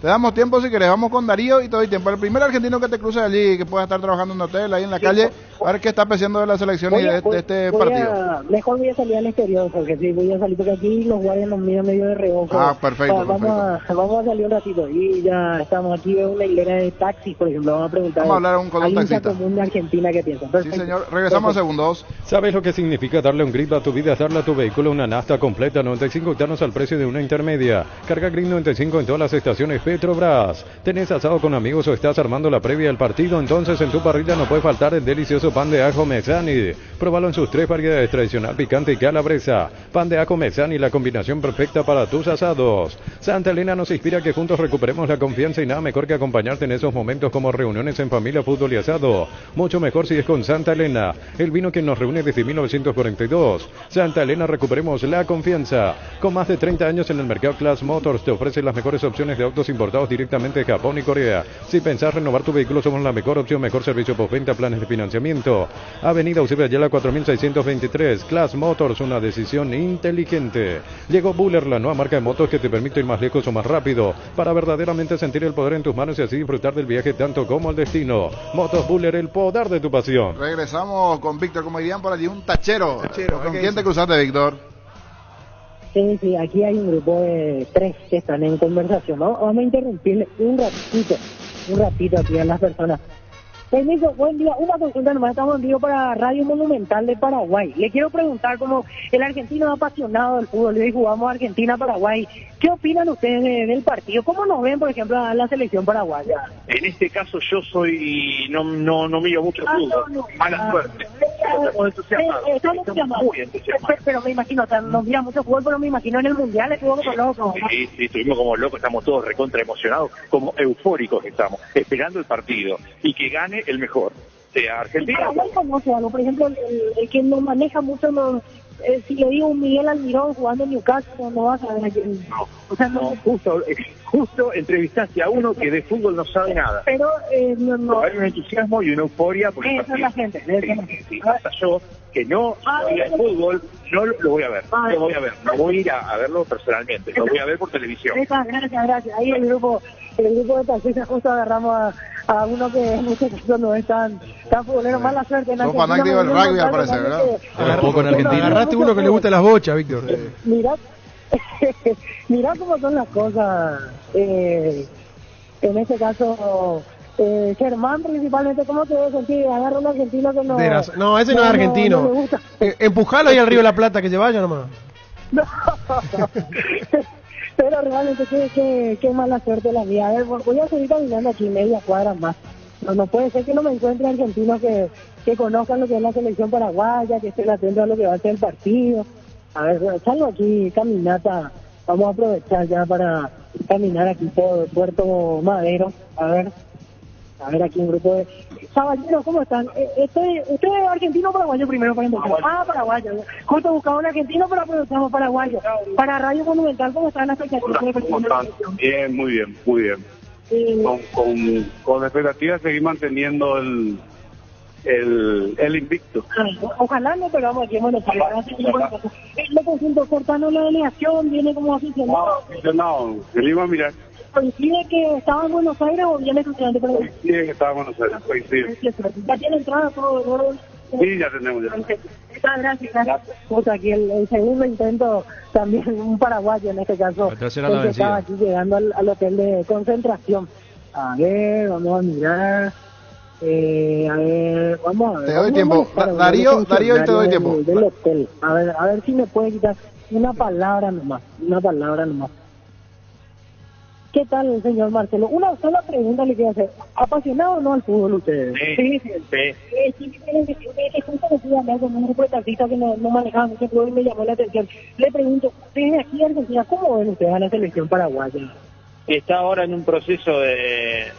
Te damos tiempo si querés, vamos con Darío y te doy tiempo. El primer argentino que te cruce allí, que pueda estar trabajando en un hotel, ahí en la calle, a ver qué está pensando de la selección y de este partido. Mejor voy a salir al exterior, porque sí, voy a salir porque aquí los guardias nos miran medio de reojo. Perfecto. Vamos a salir un ratito y ya estamos aquí en una hilera de taxis, por ejemplo, vamos a preguntar. Vamos a hablar con un taxista común de Argentina que piensa. Sí, señor, regresamos a segundos. ¿Sabes lo que significa darle un grip a tu vida? Es darle a tu vehículo una nafta completa, 95 octanos al precio de una intermedia. Carga Green 95 en todas las estaciones Petrobras. ¿Tenés asado con amigos o estás armando la previa del partido? Entonces en tu parrilla no puede faltar el delicioso pan de ajo Mezzani. Próbalo en sus 3 variedades: tradicional, picante y calabresa. Pan de ajo Mezzani, la combinación perfecta para tus asados. Santa Elena nos inspira a que juntos recuperemos la confianza y nada mejor que acompañarte en esos momentos como reuniones en familia, fútbol y asado. Mucho mejor si es con Santa Elena, el vino que nos reúne desde 1942. Santa Elena, recuperemos la confianza. Con más de 30 años en el mercado, Class Motors te ofrece las mejores opciones de autos importados directamente de Japón y Corea. Si pensás renovar tu vehículo, somos la mejor opción, mejor servicio postventa, planes de financiamiento. Avenida Eusebio Ayala 4623, Class Motors, una decisión inteligente. Llegó Buller, la nueva marca de motos que te permite ir más lejos o más rápido, para verdaderamente sentir el poder en tus manos y así disfrutar del viaje tanto como el destino. Motos Buller, el poder de tu pasión. Regresamos con Víctor, como dirían por allí, un tachero. ¿Con quién te cruzaste, Víctor? Sí, aquí hay un grupo de 3 que están en conversación, ¿no? Vamos a interrumpirle un ratito aquí a las personas. Permiso, buen día. Una consulta nomás, estamos en vivo para Radio Monumental de Paraguay. Le quiero preguntar, como el argentino apasionado del fútbol, y jugamos Argentina-Paraguay, ¿qué opinan ustedes del partido? ¿Cómo nos ven, por ejemplo, a la selección paraguaya? En este caso yo no miro mucho fútbol. Mala suerte. Estamos muy entusiasmados. Pero me imagino, o sea, no mira mucho fútbol, pero me imagino en el Mundial estuvo como loco. Sí, estuvimos como locos, estamos todos recontra emocionados, como eufóricos estamos, esperando el partido y que gane el mejor, sea Argentina. Paraguay conoce algo, por ejemplo, el que no maneja mucho, si le digo un Miguel Almirón jugando en Newcastle, no va a saber a quién. No, o sea, justo entrevistaste a uno que de fútbol no sabe nada. Pero no. Hay un entusiasmo y una euforia por el partido. Esa es la gente. Sí, hasta yo, que no soy de fútbol, no lo voy a ver. Lo voy a ver. No voy a ir a verlo personalmente. Lo voy a ver por televisión. Gracias. Ahí el grupo de taxistas justo agarramos a uno que en este caso no es tan futbolero. Mala suerte en Argentina. Son fanáticos del rugby, al parecer, ¿verdad? Tampoco en Argentina. Agarrate uno que le guste las bochas, Víctor. Mirá cómo son las cosas. En este caso, Germán principalmente, ¿cómo te debe sentir? Agarra un argentino que no... No, ese no es argentino. Empujalo ahí al Río de la Plata, que se vaya nomás. No. Pero realmente qué mala suerte la mía. A ver, voy a seguir caminando aquí media cuadra más. No puede ser que no me encuentre argentinos que conozcan lo que es la selección paraguaya, que estén atentos a lo que va a ser el partido. A ver, salgo aquí caminata. Vamos a aprovechar ya para caminar aquí por Puerto Madero. A ver aquí un grupo de... Caballeros, ¿cómo están? ¿Usted es argentino o paraguayo primero para empezar? Paraguayo. Justo buscaba un argentino, pero aprovechamos paraguayo. Para Radio Monumental, ¿cómo están las expectativas? ¿Cómo están? Bien, muy bien, muy bien. Con expectativas seguir manteniendo el invicto. Ojalá no, pero vamos aquí en Buenos Aires. Le consulto, Cortano, la delegación viene como aficionado. No, venimos a mirar. ¿Coincide que estaba en Buenos Aires o viene exclusivamente para Buenos Aires? Sí, que estaba en Buenos Aires, coincide. ¿Ya tiene entrada todo? Sí, ya tenemos ya. Muchas gracias. Pues aquí el segundo intento, también un paraguayo en este caso, La tercera el la que vencida. estaba aquí llegando al hotel de concentración. A ver, vamos a mirar. A ver, vamos a ver. Te doy tiempo. Darío, y te doy tiempo. Del hotel. A ver si me puede quitar una palabra nomás. ¿Qué tal, señor Marcelo? Una sola pregunta le quiero hacer. ¿Apasionado o no al fútbol ustedes? Sí. Justo que fui a hablar con un grupo de taxistas que no manejaba mucho fútbol y me llamó la atención. Le pregunto, desde aquí en Argentina, ¿cómo ven ustedes a la selección paraguaya? Está ahora en un proceso de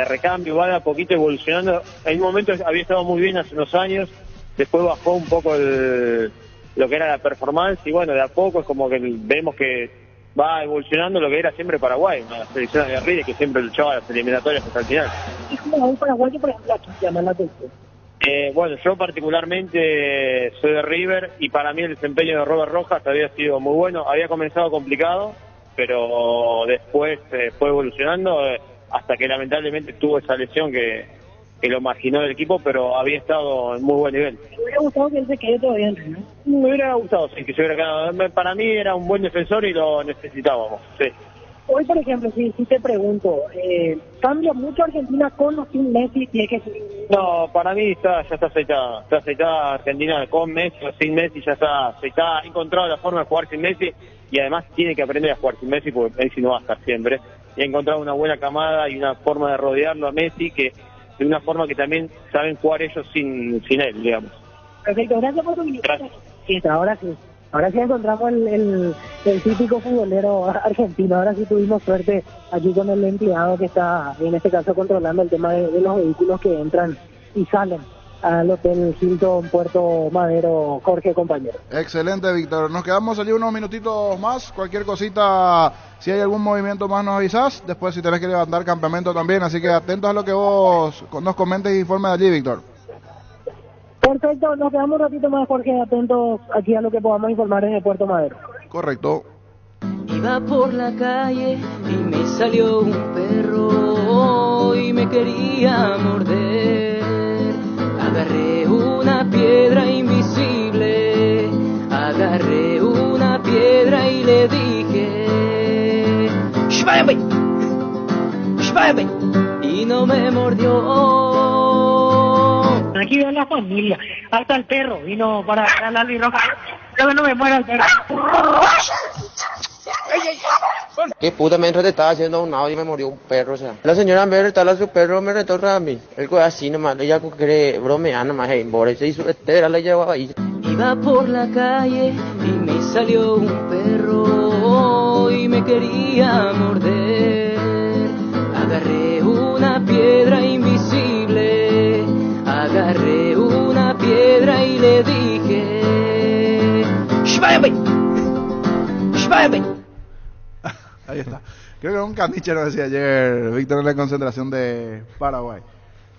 recambio, va de a poquito evolucionando. En un momento había estado muy bien hace unos años, después bajó un poco lo que era la performance y bueno, de a poco es como que vemos que va evolucionando lo que era siempre Paraguay, una selección aguerrida que siempre luchaba las eliminatorias hasta el final. ¿Y cómo un paraguayo, por ejemplo, aquí llama la atención? Bueno, yo particularmente soy de River y para mí el desempeño de Robert Rojas había sido muy bueno. Había comenzado complicado, pero después fue evolucionando hasta que lamentablemente tuvo esa lesión que lo marginó del equipo, pero había estado en muy buen nivel. Me hubiera gustado que él se quede todavía en River. Me hubiera gustado, sí, que se hubiera quedado. Para mí era un buen defensor y lo necesitábamos, sí. Hoy, por ejemplo, si te pregunto, ¿cambia mucho Argentina con o sin Messi? No, para mí ya está aceitada. Está aceitada Argentina con Messi o sin Messi, ya está aceitada. Ha encontrado la forma de jugar sin Messi y además tiene que aprender a jugar sin Messi porque Messi no va a estar siempre. Y ha encontrado una buena camada y una forma de rodearlo a Messi que de una forma que también saben jugar ellos sin él, digamos. Perfecto, gracias por tu minuto. Sí, ahora sí encontramos el típico futbolero argentino. Ahora sí tuvimos suerte aquí con el empleado que está, en este caso, controlando el tema de los vehículos que entran y salen al Hotel Hilton Puerto Madero. Jorge, compañero. Excelente, Víctor. Nos quedamos allí unos minutitos más. Cualquier cosita, si hay algún movimiento más nos avisás. Después si tenés que levantar campamento también. Así que atentos a lo que vos nos comentes e informes allí, Víctor. Perfecto, nos quedamos un ratito más, Jorge, atentos aquí a lo que podamos informar en el Puerto Madero. Correcto. Iba por la calle y me salió un perro y me quería morder. Agarré una piedra invisible, agarré una piedra y le dije ¡Shváyame! ¡Shváyame! Y no me mordió. Aquí veo la familia, hasta el perro vino para la albirroja. Creo que no me muera el perro. ¿Qué puta? Mientras te estaba haciendo un audio me murió un perro, o sea. La señora en vez de retarle a su perro me retorna a mí. Él fue así nomás, ella quiere bromear nomás, embora, se hizo entera, la llevaba ahí. Iba por la calle y me salió un perro y me quería morder. Agarré una piedra invisible, agarré una piedra y le dije ¡Shváyame! ¡Shváyame! Ahí está. Creo que era un caniche, lo decía ayer Víctor en la concentración de Paraguay.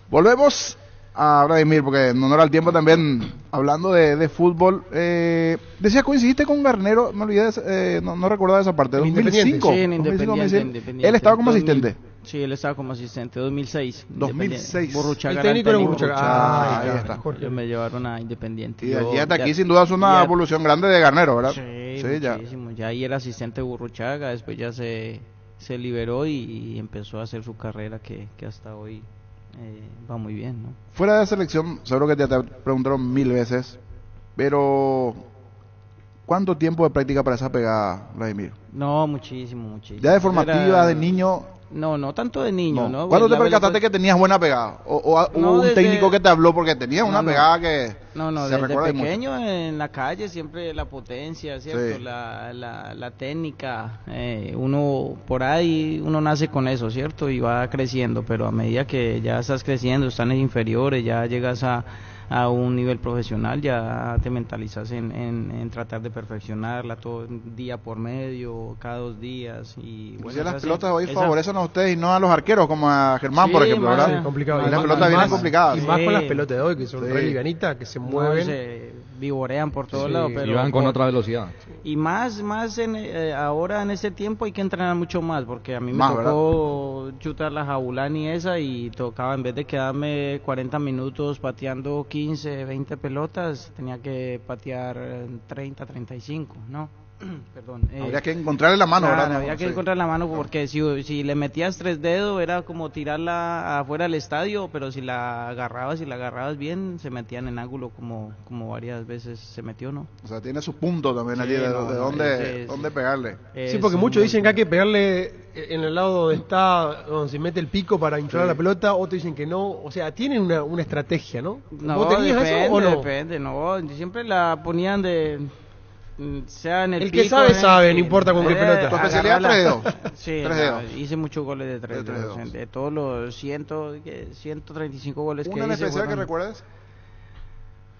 Volvemos a Vladimir, porque en honor al tiempo también, hablando de fútbol, decía, coincidiste con Garnero, me olvidé, no recordaba esa parte, 2005. Sí, en Independiente. Él estaba como asistente. Sí, él estaba como asistente, 2006. 2006. Burruchaga. El técnico era Burruchaga. Ahí está. Ellos me llevaron a Independiente. Y hasta aquí sin duda es una evolución grande de Garnero, ¿verdad? Sí, muchísimo. Ya ahí era asistente de Burruchaga, después ya se liberó y empezó a hacer su carrera que hasta hoy va muy bien, ¿no? Fuera de selección, seguro que te preguntaron 1000 veces, pero ¿Cuánto tiempo de práctica para esa pegada, Vladimir? No, muchísimo. ¿Ya de formativa, de niño? No tanto de niño, ¿no? ¿Cuándo te percataste que tenías buena pegada? ¿O hubo un técnico que te habló porque tenías una pegada que se desde recuerda pequeño mucho? En la calle siempre la potencia, ¿cierto? Sí. La técnica, uno por ahí, uno nace con eso, ¿cierto? Y va creciendo, pero a medida que ya estás creciendo, estás en inferiores, ya llegas a un nivel profesional, ya te mentalizas en tratar de perfeccionarla todo día por medio, cada 2 días. Y bueno, las pelotas hoy favorecen a ustedes y no a los arqueros, como a Germán, por ejemplo, ¿verdad? Sí, complicado. Las pelotas vienen complicadas. Y más con las pelotas de hoy, que son re livianitas, que se mueven. Se vivorean por todos lados. Pero y van con otra velocidad. Y más ahora en este tiempo hay que entrenar mucho más, porque a mí me tocó chutar la Jabulani esa y tocaba, en vez de quedarme 40 minutos pateando 15, 20 pelotas, tenía que patear 30, 35, ¿no? Perdón. Habría que encontrarle la mano, claro, ¿verdad? Había que encontrar la mano, porque si le metías 3 dedos era como tirarla afuera del estadio, pero si la agarrabas bien, se metían en ángulo como varias veces se metió, ¿no? O sea, tiene su punto también allí de dónde pegarle. Sí, porque muchos dicen que hay que pegarle en el lado donde está, donde se mete el pico para inflar la pelota, otros dicen que no, o sea, tienen una estrategia, ¿no? ¿Vos tenías eso o no? Depende, siempre la ponían sea en el que pico, sabe, no importa con qué pelota. ¿Tu especialidad 3 dedos? Sí, hice muchos goles de 3 dedos. De todos los 135 goles que hice. ¿Una en especial que recuerdes?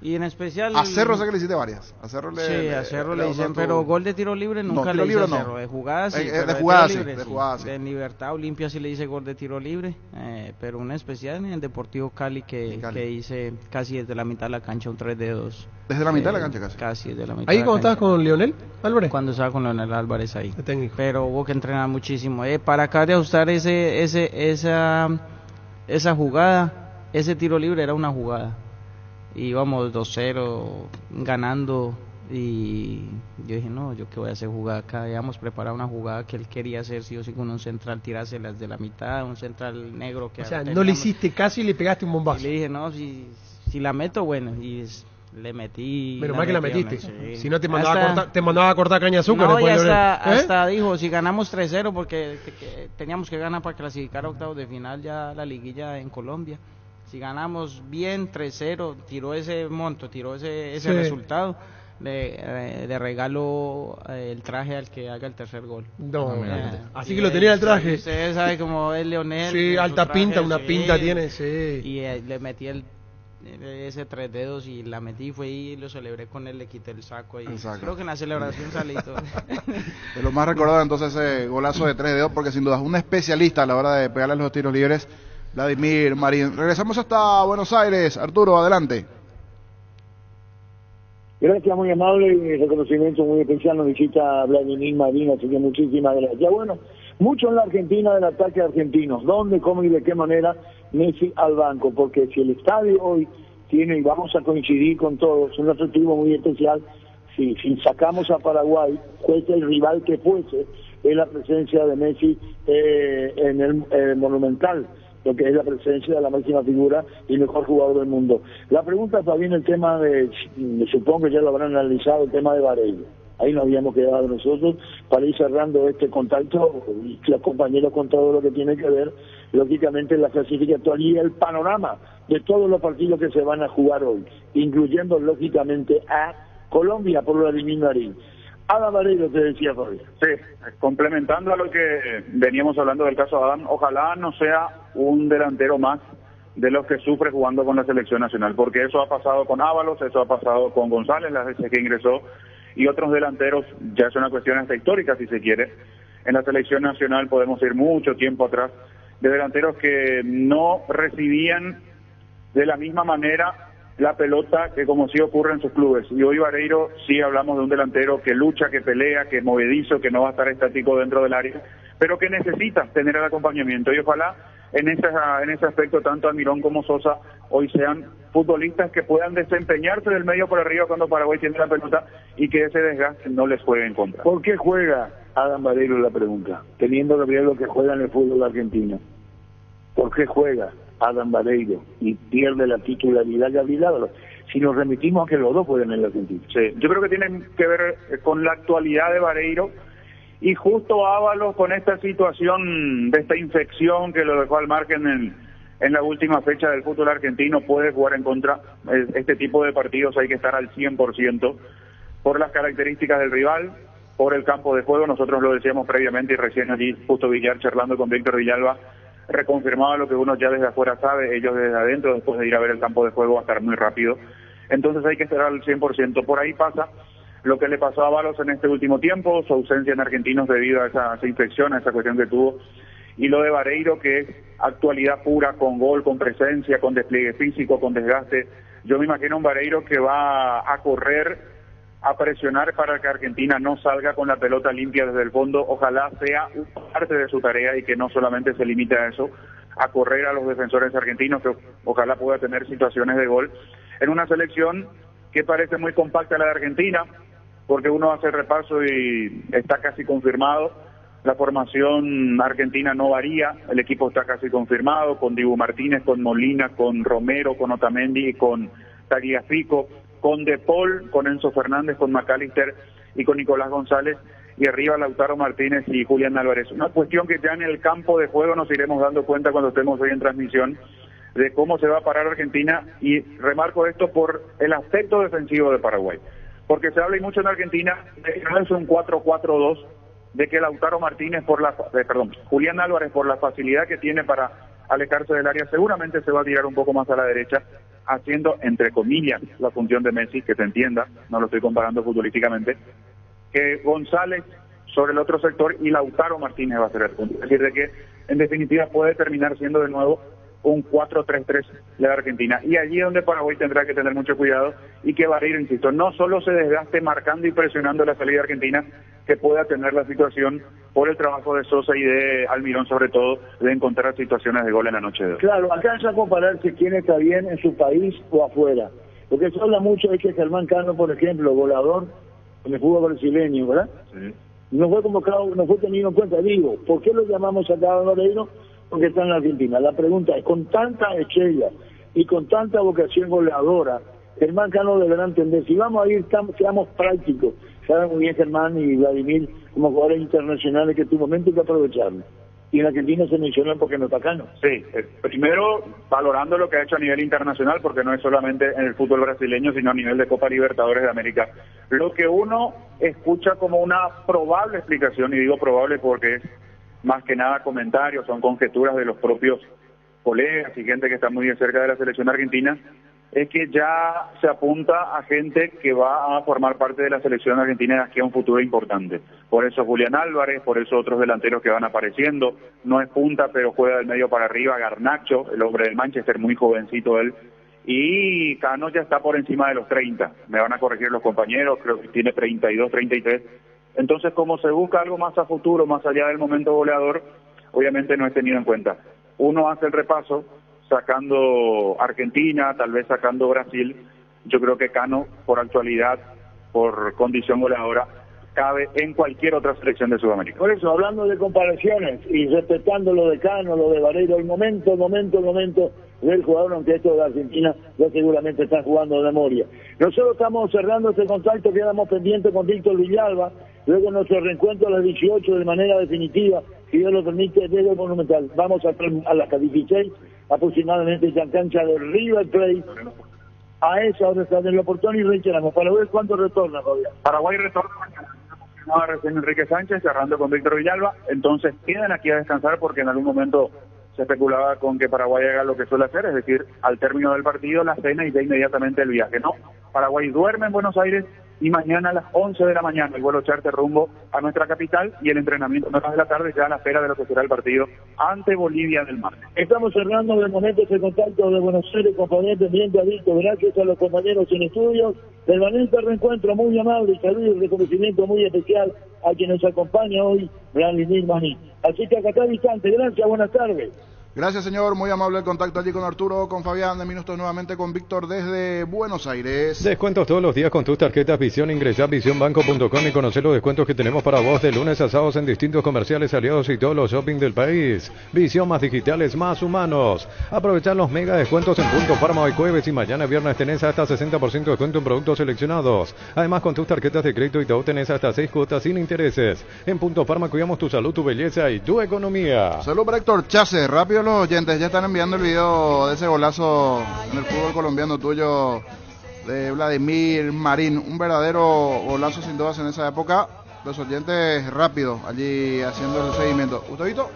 Y en especial... A Cerro sé que le hiciste varias. A Cerro le hice, pero gol de tiro libre nunca le hice a Cerro. De jugada sí. De jugada sí. De Libertad Olimpia sí le hice gol de tiro libre, pero una especial en el Deportivo Cali que hice casi desde la mitad de la cancha, un 3 dedos. ¿Desde la mitad de la cancha casi? Casi desde la mitad. ¿Ahí cuando estabas con Leonel Álvarez? Cuando estaba con Leonel Álvarez ahí. El técnico. Pero hubo que entrenar muchísimo. Para acabar de ajustar esa jugada, ese tiro libre era una jugada. Íbamos 2-0 ganando y yo dije, no, yo qué voy a hacer jugada acá. Habíamos preparado una jugada que él quería hacer sí o sí con un central, tirárselas de la mitad, un central negro que... O sea, no le hiciste caso y le pegaste un bombazo. Y le dije, no, si la meto, bueno, y le metí... Pero más que la metiste, si no te mandaba a cortar caña de azúcar. No, y hasta dijo, si ganamos 3-0, porque teníamos que ganar para clasificar a octavos de final ya la liguilla en Colombia. Si ganamos bien 3-0, tiró ese resultado, le regalo el traje al que haga el tercer gol. No, así que lo tenía el traje. Ustedes saben cómo es Leonel. Sí, alta traje, pinta, una pinta tiene, sí. Y le metí ese 3 dedos y la metí, fue y lo celebré con él, le quité el saco. Y creo que en la celebración salí todo. De lo más recordado entonces ese golazo de 3 dedos, porque sin duda es un especialista a la hora de pegarle los tiros libres. Vladimir Marín. Regresamos hasta Buenos Aires. Arturo, adelante. Gracias, muy amable, y reconocimiento muy especial nos visita Vladimir Marín, así que muchísimas gracias. Bueno, mucho en la Argentina del ataque argentinos. ¿Dónde, cómo y de qué manera Messi al banco? Porque si el estadio hoy tiene, y vamos a coincidir con todos, un atractivo muy especial, si sacamos a Paraguay, fuese el rival que fuese, es la presencia de Messi en el Monumental, lo que es la presencia de la máxima figura y mejor jugador del mundo. La pregunta está bien el tema supongo que ya lo habrán analizado, el tema de Varela. Ahí nos habíamos quedado nosotros para ir cerrando este contacto y los compañeros con todo lo que tiene que ver, lógicamente, la clasificatoria y el panorama de todos los partidos que se van a jugar hoy, incluyendo, lógicamente, a Colombia por Vladimir Marín. Adam Varela, te decía, Fabián. Sí, complementando a lo que veníamos hablando del caso de Adam, ojalá no sea un delantero más de los que sufre jugando con la selección nacional, porque eso ha pasado con Ábalos, eso ha pasado con González las veces que ingresó, y otros delanteros, ya es una cuestión hasta histórica si se quiere. En la selección nacional podemos ir mucho tiempo atrás, de delanteros que no recibían de la misma manera la pelota que como sí ocurre en sus clubes. Y hoy Vareiro sí hablamos de un delantero que lucha, que pelea, que es movedizo, que no va a estar estático dentro del área, pero que necesita tener el acompañamiento. Y ojalá en ese aspecto tanto Almirón como Sosa hoy sean futbolistas que puedan desempeñarse del medio por arriba cuando Paraguay tiene la pelota y que ese desgaste no les juegue en contra. ¿Por qué juega Adam Vareiro, la pregunta? Teniendo que ver lo que juega en el fútbol argentino. ¿Por qué juega Adam Vareiro y pierde la titularidad Gabriel Ábalos? si nos remitimos a que los dos pueden en la Argentina. Sí, yo creo que tiene que ver con la actualidad de Vareiro y justo Ábalos con esta situación de esta infección que lo dejó al margen en la última fecha del fútbol argentino, puede jugar en contra. Este tipo de partidos hay que estar al 100% por las características del rival, por el campo de juego. Nosotros lo decíamos previamente y recién allí justo Villar charlando con Víctor Villalba reconfirmaba lo que uno ya desde afuera sabe, ellos desde adentro, después de ir a ver el campo de juego va a estar muy rápido. Entonces hay que estar al 100%. Por ahí pasa lo que le pasó a Ábalos en este último tiempo, su ausencia en Argentinos debido a esa infección, a esa cuestión que tuvo, y lo de Vareiro, que es actualidad pura, con gol, con presencia, con despliegue físico, con desgaste. Yo me imagino un Vareiro que va a correr, a presionar para que Argentina no salga con la pelota limpia desde el fondo. Ojalá sea parte de su tarea y que no solamente se limite a eso, a correr a los defensores argentinos, que ojalá pueda tener situaciones de gol en una selección que parece muy compacta la de Argentina, porque uno hace repaso y está casi confirmado. La formación argentina no varía, el equipo está casi confirmado, con Dibu Martínez, con Molina, con Romero, con Otamendi, con Tagliafico, con De Paul, con Enzo Fernández, con McAllister y con Nicolás González, y arriba Lautaro Martínez y Julián Álvarez. Una cuestión que ya en el campo de juego nos iremos dando cuenta cuando estemos hoy en transmisión de cómo se va a parar Argentina, y remarco esto por el aspecto defensivo de Paraguay, porque se habla y mucho en Argentina de que no es un 4-4-2, de que Lautaro Martínez Julián Álvarez, por la facilidad que tiene para alejarse del área, seguramente se va a tirar un poco más a la derecha, haciendo, entre comillas, la función de Messi, que se entienda, no lo estoy comparando futbolísticamente, que González sobre el otro sector y Lautaro Martínez va a ser el punto. Es decir, de que en definitiva puede terminar siendo de nuevo un 4-3-3 de la Argentina. Y allí es donde Paraguay tendrá que tener mucho cuidado y que Vareiro, insisto, no solo se desgaste marcando y presionando la salida argentina, que pueda tener la situación por el trabajo de Sosa y de Almirón, sobre todo, de encontrar situaciones de gol en la noche de hoy. Claro, alcanza a compararse quién está bien en su país o afuera. Porque se habla mucho de que Germán Cano, por ejemplo, goleador en el fútbol brasileño, ¿verdad? Sí. No fue convocado, no fue tenido en cuenta. Digo, ¿por qué lo llamamos acá a Vareiro? Porque está en la Argentina. La pregunta es, con tanta estrella y con tanta vocación goleadora, Germán Cano deberá entender, si vamos a ir, seamos prácticos. Saben muy bien Germán y Vladimir, como jugadores internacionales, que en tu momento hay que aprovecharlo. Y en Argentina se mencionan porque no está Cano. Sí, primero valorando lo que ha hecho a nivel internacional, porque no es solamente en el fútbol brasileño, sino a nivel de Copa Libertadores de América. Lo que uno escucha como una probable explicación, y digo probable porque es más que nada comentarios, son conjeturas de los propios colegas y gente que está muy de cerca de la selección argentina, es que ya se apunta a gente que va a formar parte de la selección argentina de aquí a un futuro importante. Por eso Julián Álvarez, por eso otros delanteros que van apareciendo. No es punta, pero juega del medio para arriba. Garnacho, el hombre del Manchester, muy jovencito él. Y Cano ya está por encima de los 30. Me van a corregir los compañeros, creo que tiene 32, 33. Entonces, como se busca algo más a futuro, más allá del momento goleador, obviamente no es tenido en cuenta. Uno hace el repaso, sacando Argentina, tal vez sacando Brasil. Yo creo que Cano, por actualidad, por condición goleadora, cabe en cualquier otra selección de Sudamérica. Por eso, hablando de comparaciones y respetando lo de Cano, lo de Vareiro, el momento del jugador, aunque esto de Argentina ya seguramente están jugando de memoria. Nosotros estamos cerrando este contacto, quedamos pendientes con Víctor Villalba, luego nuestro reencuentro a las 18 de manera definitiva, si Dios lo permite, desde el Monumental. Vamos a las 16 aproximadamente en la cancha de River Plate. A esa hora está en el portón y reiteramos. Para ver cuánto retorna, Fabián. Paraguay retorna mañana. Recién Enrique Sánchez cerrando con Víctor Villalba. Entonces quedan aquí a descansar porque en algún momento se especulaba con que Paraguay haga lo que suele hacer, es decir, al término del partido la cena y ya inmediatamente el viaje. No, Paraguay duerme en Buenos Aires y mañana a las 11 de la mañana el vuelo charter rumbo a nuestra capital y el entrenamiento a las 9 de la tarde ya a la espera de lo que será el partido ante Bolivia del martes. Estamos cerrando de momento ese contacto de Buenos Aires con Fabián pendiente a Víctor. Gracias a los compañeros en estudios. Permanente reencuentro muy amable y saludo y reconocimiento muy especial a quien nos acompaña hoy, Vladimir Maní. Así que acá está distante. Gracias, buenas tardes. Gracias, señor. Muy amable el contacto allí con Arturo, con Fabián. De minutos nuevamente con Víctor desde Buenos Aires. Descuentos todos los días con tus tarjetas Visión. Ingresá a visionbanco.com y conocer los descuentos que tenemos para vos de lunes a sábados en distintos comerciales aliados y todos los shopping del país. Visión, más digitales, más humanos. Aprovechar los mega descuentos en Punto Farma hoy jueves y mañana viernes tenés hasta 60% de descuento en productos seleccionados. Además, con tus tarjetas de crédito Itaú tenés hasta 6 cuotas sin intereses. En Punto Farma cuidamos tu salud, tu belleza y tu economía. Saludos para Héctor Chase. Rápido los oyentes, ya están enviando el video de ese golazo en el fútbol colombiano tuyo de Vladimir Marín. Un verdadero golazo sin dudas en esa época. Los oyentes rápido allí haciendo el seguimiento. ¿Gustavito?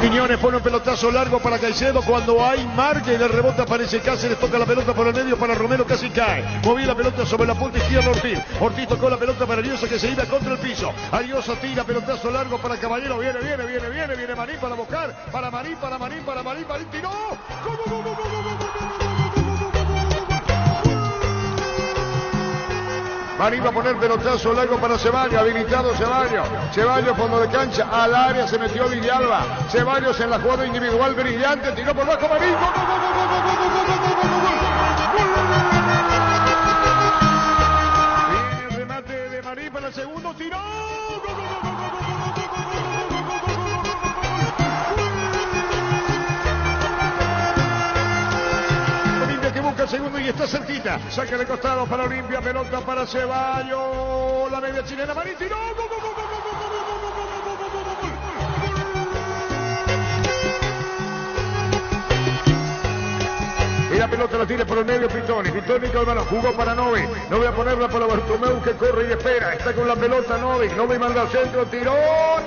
Quiñones pone un pelotazo largo para Caicedo cuando hay marca y el rebote aparece Cáceres, toca la pelota por el medio para Romero, casi cae. Movió la pelota sobre la punta izquierda Ortiz. Ortiz tocó la pelota para Ariosa que se iba contra el piso. Ariosa tira pelotazo largo para Caballero. Viene Marín para buscar. Para Marín, tiró. ¡Gol! Marín va a poner pelotazo largo para Ceballos, habilitado Ceballos. Ceballos, fondo de cancha, al área se metió Villalba. Ceballos en la jugada individual brillante, tiró por bajo Marín. Viene el remate de Marín para el segundo, tiró. El segundo y está cerquita, saca de costado para Olimpia, pelota para Ceballos, la media chilena, Marín tiró, y la pelota la tira por el medio Pitoni Calvano, jugó para Novi a ponerla para Bartomeu que corre y espera, está con la pelota Novi manda al centro, tiró,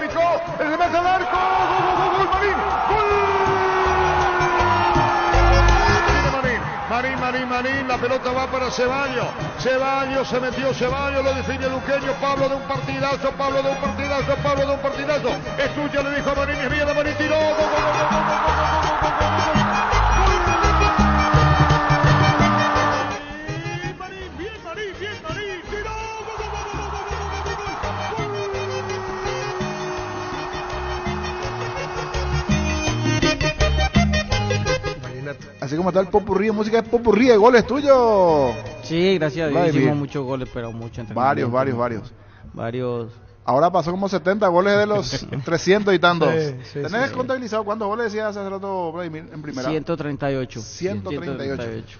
picó, el remate al arco, gol, Marín, gol. Marín, la pelota va para Ceballos. Ceballos se metió, lo define Luqueño. Pablo de un partidazo. Es tuyo, le dijo a Marín, es bien, Marín tiró. Marín, tiró. Así como está el popurrí, música de popurrí de goles tuyo. Sí, gracias a Dios hicimos muchos goles, pero mucho entrenamiento. Varios. Ahora pasó como 70 goles de los 300 y tantos. Sí, ¿Tenés contabilizado cuántos goles decías hace rato, Vladimir, en primera? 138. 138.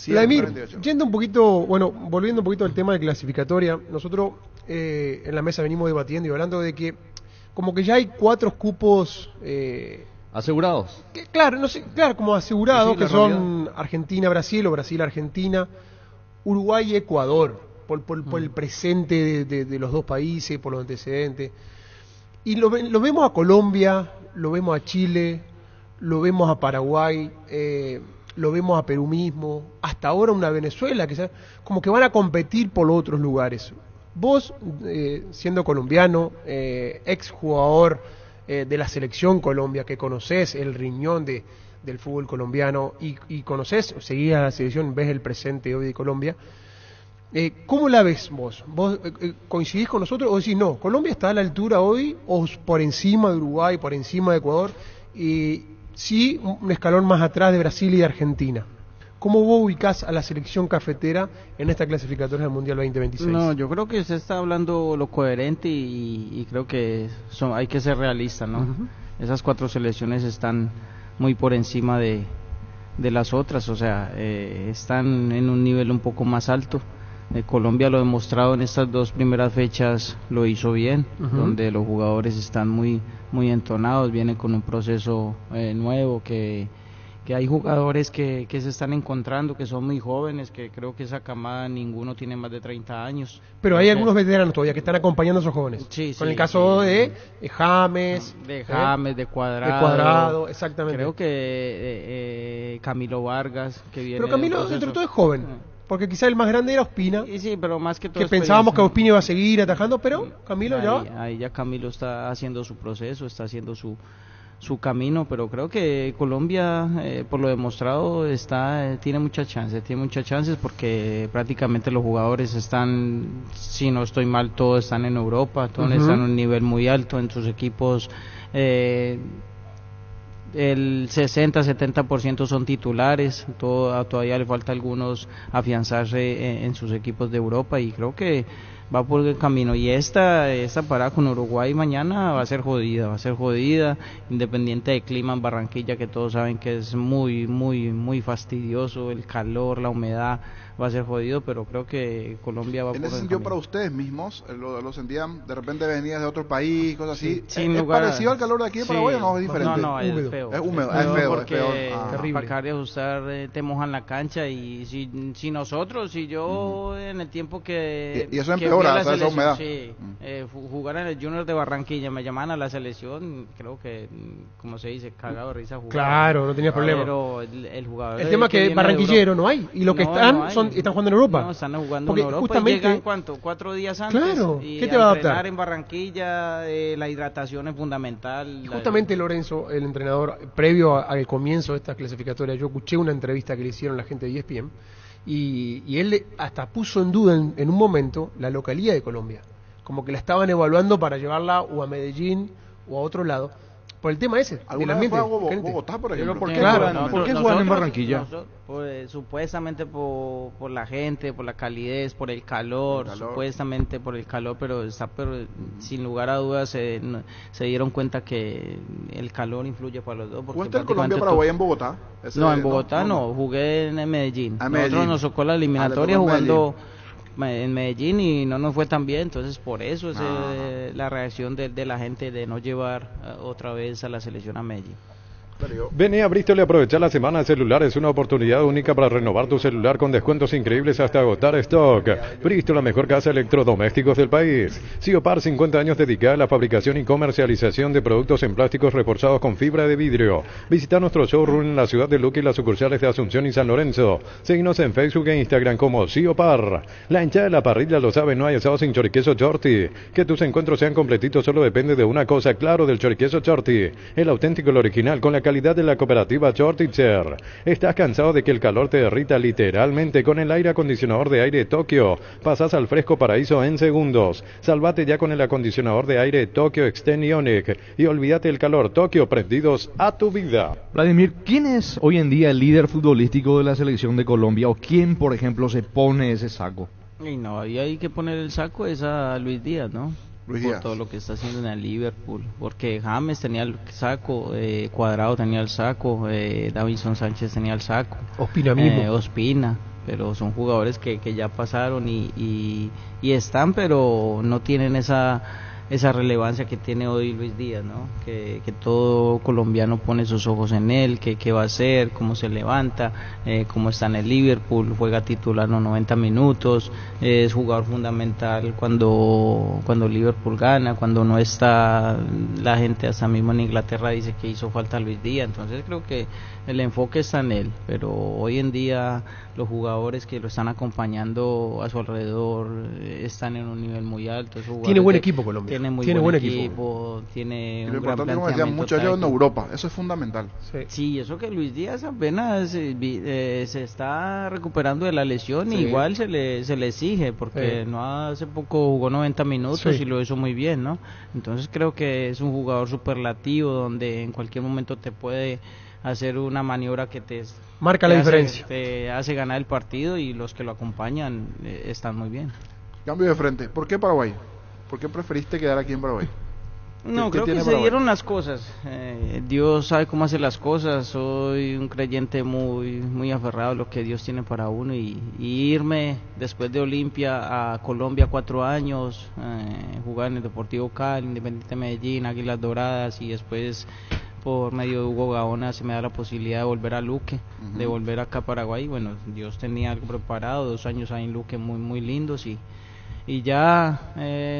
Vladimir, yendo un poquito, volviendo un poquito al tema de clasificatoria, nosotros en la mesa venimos debatiendo y hablando de que como que ya hay 4 cupos asegurados. Claro, como asegurados, que son Argentina-Brasil o Brasil-Argentina, Uruguay-Ecuador, por el presente de los dos países, por los antecedentes. Y lo vemos a Colombia, lo vemos a Chile, lo vemos a Paraguay, lo vemos a Perú mismo, hasta ahora una Venezuela, que como que van a competir por otros lugares. Vos, siendo colombiano, exjugador de la selección Colombia, que conocés el riñón del fútbol colombiano y conocés, seguís a la selección, ves el presente hoy de Colombia, ¿cómo la ves vos? ¿Vos coincidís con nosotros o decís no, Colombia está a la altura hoy o por encima de Uruguay, por encima de Ecuador y sí un escalón más atrás de Brasil y de Argentina? ¿Cómo vos ubicás a la selección cafetera en esta clasificatoria del Mundial 2026? No, yo creo que se está hablando lo coherente y creo que hay que ser realista, ¿no? Uh-huh. Esas 4 selecciones están muy por encima de las otras, o sea, están en un nivel un poco más alto. Colombia lo ha demostrado en estas 2 primeras fechas, lo hizo bien, uh-huh. Donde los jugadores están muy entonados, vienen con un proceso nuevo que hay jugadores que se están encontrando, que son muy jóvenes, que creo que esa camada ninguno tiene más de 30 años. Pero hay algunos veteranos todavía que están acompañando a esos jóvenes. Sí, con el caso de James. De Cuadrado. De Cuadrado, exactamente. Creo que Camilo Vargas, que viene... Pero Camilo, dentro de todo, es joven. porque quizá el más grande era Ospina. Y sí, pero más que todo que pensábamos que Ospina iba a seguir atajando, pero Camilo ahí ya Camilo está haciendo su proceso, está haciendo su camino, pero creo que Colombia, por lo demostrado, tiene muchas chances porque prácticamente los jugadores están, si no estoy mal, todos están en Europa, todos están a un nivel muy alto en sus equipos. El 60-70% son titulares, todavía le falta a algunos afianzarse en sus equipos de Europa, y creo que va por el camino. Y esta parada con Uruguay mañana va a ser jodida, independiente del clima en Barranquilla, que todos saben que es muy, muy, muy fastidioso, el calor, la humedad, va a ser jodido, pero creo que Colombia va por el camino. En ese sentido, para ustedes mismos, lo sentían, de repente venías de otro país, cosas así, ¿es parecido al calor de aquí en Paraguay o no es diferente? No, es feo. Es húmedo, es feo, porque terrible. para acabar de ajustar te mojan la cancha, y si yo en el tiempo que y eso empeora, esa humedad. Jugar en el Junior de Barranquilla, me llamaban a la selección, creo que, como se dice, cagado de risa jugar. Claro, no tenía problema. Pero el jugador... El tema es que barranquillero no hay, y los que están jugando en Europa. No, están jugando en Europa, justamente, y llegan, ¿cuánto? 4 días antes. Claro, y ¿qué te va a adaptar? Entrenar en Barranquilla, la hidratación es fundamental. Y justamente Lorenzo, el entrenador, previo al comienzo de esta clasificatoria, yo escuché una entrevista que le hicieron la gente de ESPN, y él hasta puso en duda en un momento la localía de Colombia, como que la estaban evaluando para llevarla o a Medellín o a otro lado, por el tema ese, del ambiente. Bogotá, por ejemplo. ¿Por qué juegan en Barranquilla? Supuestamente por la gente, por la calidez, por el calor, supuestamente por el calor, pero sin lugar a dudas se dieron cuenta que el calor influye para los dos. ¿Jugaste en Colombia-Paraguay en Bogotá? No, en Bogotá no, jugué en Medellín. Nosotros nos tocó la eliminatoria jugando en Medellín y no nos fue tan bien, entonces por eso es la reacción de la gente de no llevar otra vez a la selección a Medellín. Vení a Bristol y aprovecha la semana de celular. Es una oportunidad única para renovar tu celular con descuentos increíbles hasta agotar stock. Bristol, la mejor casa de electrodomésticos del país. Siopar, 50 años dedicada a la fabricación y comercialización de productos en plásticos reforzados con fibra de vidrio. Visita nuestro showroom en la ciudad de Luque y las sucursales de Asunción y San Lorenzo. Síguenos en Facebook e Instagram como Siopar. La hinchada de la parrilla lo sabe, no hay asado sin choriqueso Chorty. Que tus encuentros sean completitos solo depende de una cosa, claro, del choriqueso Chorty. El auténtico, el original, con la calidad de la cooperativa Chortitzer. ¿Estás cansado de que el calor te derrita literalmente? Con el aire acondicionador de aire Tokio pasas al fresco paraíso en segundos. Salvate ya con el acondicionador de aire Tokio Extend Ionic y olvídate el calor. Tokio, prendidos a tu vida. Vladimir, ¿quién es hoy en día el líder futbolístico de la selección de Colombia, o quién, por ejemplo, se pone ese saco? Y no, ahí hay que poner el saco es a Luis Díaz, ¿no? Por todo lo que está haciendo en el Liverpool, porque James tenía el saco, Cuadrado tenía el saco, Davinson Sánchez tenía el saco, Ospina mismo, Ospina, pero son jugadores que ya pasaron y están, pero no tienen esa relevancia que tiene hoy Luis Díaz, ¿no? Que todo colombiano pone sus ojos en él, qué va a hacer, cómo se levanta, cómo está en el Liverpool, juega titular los 90 minutos, es jugador fundamental cuando Liverpool gana, cuando no está la gente, hasta mismo en Inglaterra dice que hizo falta Luis Díaz, entonces creo que el enfoque está en él, pero hoy en día los jugadores que lo están acompañando a su alrededor están en un nivel muy alto. Tiene buen equipo Colombia. Tiene muy buen equipo, tiene un gran planteamiento. Como decían muchos en Europa, eso es fundamental. Sí, eso que Luis Díaz apenas se está recuperando de la lesión, y igual se le exige, porque no hace poco jugó 90 minutos y lo hizo muy bien, ¿no? Entonces creo que es un jugador superlativo, donde en cualquier momento te puede hacer una maniobra que te marca la diferencia, te hace ganar el partido, y los que lo acompañan están muy bien. Cambio de frente, ¿por qué Paraguay? ¿Por qué preferiste quedar aquí en Paraguay? No, creo que se dieron las cosas. Dios sabe cómo hace las cosas. Soy un creyente muy aferrado a lo que Dios tiene para uno, y irme después de Olimpia a Colombia 4 años, jugar en el Deportivo Cali, Independiente Medellín, Águilas Doradas, y después por medio de Hugo Gaona se me da la posibilidad de volver a Luque, de volver acá a Paraguay. Bueno, Dios tenía algo preparado, 2 años ahí en Luque muy lindos, y ya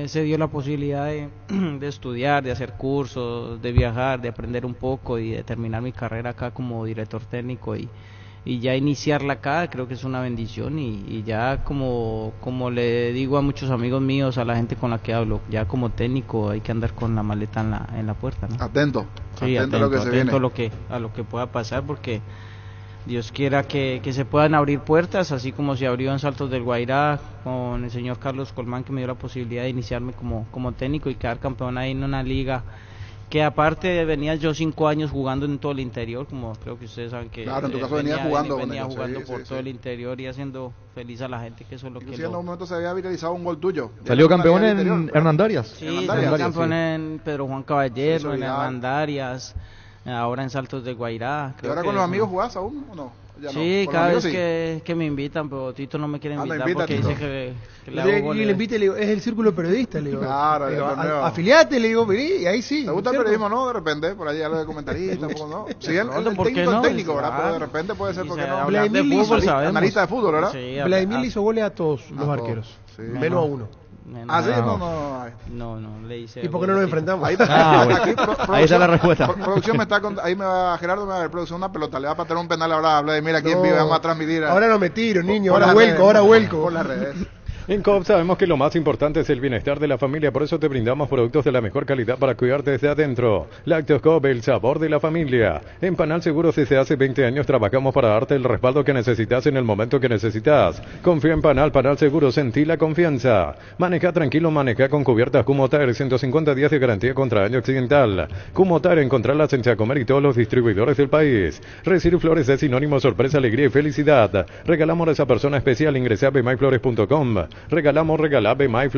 se dio la posibilidad de estudiar, de hacer cursos, de viajar, de aprender un poco y de terminar mi carrera acá como director técnico, y ya iniciarla acá creo que es una bendición y ya como le digo a muchos amigos míos, a la gente con la que hablo, ya como técnico hay que andar con la maleta en la puerta, ¿no? Atento, sí, atento a lo que se viene. A lo que pueda pasar, porque Dios quiera que se puedan abrir puertas, así como se abrió en Saltos del Guairá con el señor Carlos Colmán, que me dio la posibilidad de iniciarme como técnico y quedar campeón ahí en una liga que aparte venía yo 5 años jugando en todo el interior, como creo que ustedes saben que claro, en tu caso venía jugando por todo el interior y haciendo feliz a la gente, que eso es lo que en un momento se había viralizado un gol tuyo. ¿Salió campeón en Hernandarias? Sí, salió campeón en Pedro Juan Caballero, en Hernandarias, ahora en Saltos de Guairá. ¿Y ahora con los amigos jugás aún o no? Sí, cada vez que me invitan, pero Tito no me quiere invitar porque dice que le hago goles. Y le invite, le digo, es el círculo periodista, le digo. Claro, le digo, afiliate, le digo, vení, y ahí sí. ¿Te gusta el periodismo, no? De repente, por ahí algo de comentarista, ¿no? Sí, el técnico, ¿verdad? Pero de repente puede ser, porque no. Analista de fútbol, ¿verdad? Sí, Vladimir le hizo goles a todos los arqueros, menos a uno. No, le hice. ¿Y por qué no nos enfrentamos? Ahí está la respuesta. Producción ahí Gerardo me va a ver, producción, una pelota, le va a patear un penal ahora a Vladimir aquí en vivo, vamos a transmitir. Ahora no me tiro, niño, ahora vuelco. Por las redes. En Coop sabemos que lo más importante es el bienestar de la familia, por eso te brindamos productos de la mejor calidad para cuidarte desde adentro. Lácteos Coop, el sabor de la familia. En Panal Seguros desde hace 20 años trabajamos para darte el respaldo que necesitas en el momento que necesitas. Confía en Panal Seguros, en ti la confianza. Maneja tranquilo, maneja con cubiertas Kumotire, 150 días de garantía contra daño accidental. Kumotire, encontrarlas en Chacomer y todos los distribuidores del país. Recibir flores es sinónimo de sorpresa, alegría y felicidad. Regalamos a esa persona especial, ingresa a bmyflores.com. Regalamos BMy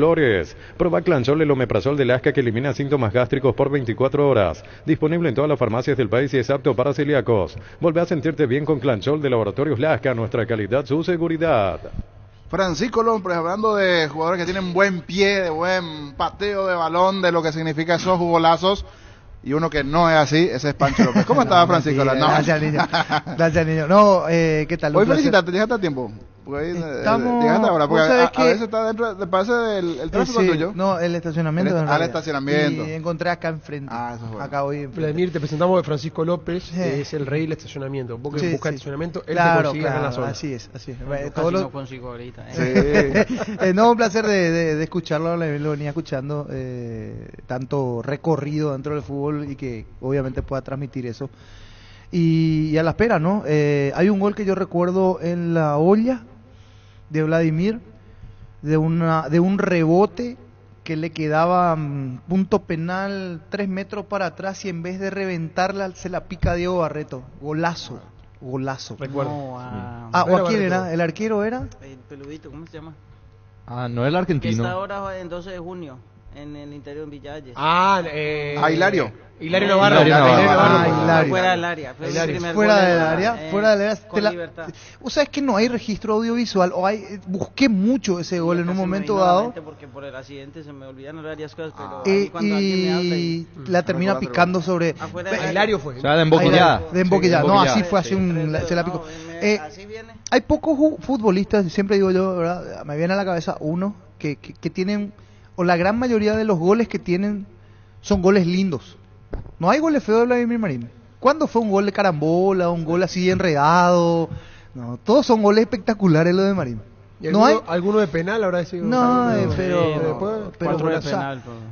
Proba Clansol, el omeprazol de Lasca que elimina síntomas gástricos por 24 horas. Disponible en todas las farmacias del país y es apto para celíacos. Volvé a sentirte bien con Clansol de Laboratorios Lasca, nuestra calidad, su seguridad. Francisco Lompres, hablando de jugadores que tienen buen pie, de buen pateo de balón, de lo que significa esos golazos. Y uno que no es así, ese es Pancho López. ¿Cómo estaba Francisco? Gracias, niño. No, ¿qué tal? Hoy felicitarte, llegaste a tiempo. Estamos... Llegaste ahora, porque a veces está dentro, ¿te parece el tráfico tuyo? No, el estacionamiento. El estacionamiento. Y encontré acá enfrente. Eso es bueno. Acá hoy. Vladimir, te presentamos de Francisco López, que es el rey del estacionamiento. Vos que buscas estacionamiento, él te consigue en la zona. Así es. No consigo ahorita. No, un placer de escucharlo, lo venía escuchando, tanto recorrido dentro del fútbol y que obviamente pueda transmitir eso. Y a la espera, ¿no? Hay un gol que yo recuerdo en la olla de Vladimir, de un rebote que le quedaba punto penal 3 metros para atrás y en vez de reventarla se la pica Diego Barreto. Golazo. Recuerdo. ¿O quién era? ¿El arquero era? El peludito, ¿cómo se llama? No, el argentino. Que está ahora en 12 de junio en el interior en Villalles. Hilario. Hilario Navarro. Fuera del área. Fuera del área. O sea, es que no hay registro audiovisual. Busqué mucho ese gol en un momento dado. Porque por el accidente se me olvidan varias cosas, pero cuando alguien me habla y la termina picando sobre. Hilario fue. O sea, de emboquillada. De emboquillada. No, así fue, se la picó. Así viene. Hay pocos futbolistas, siempre digo yo, ¿verdad? Me viene a la cabeza uno que tienen, o la gran mayoría de los goles que tienen son goles lindos. No hay goles feos de Vladimir Marín. ¿Cuándo fue un gol de carambola, un gol así enredado? No, todos son goles espectaculares los de Marín. ¿Y alguno de penal habrá sido? No,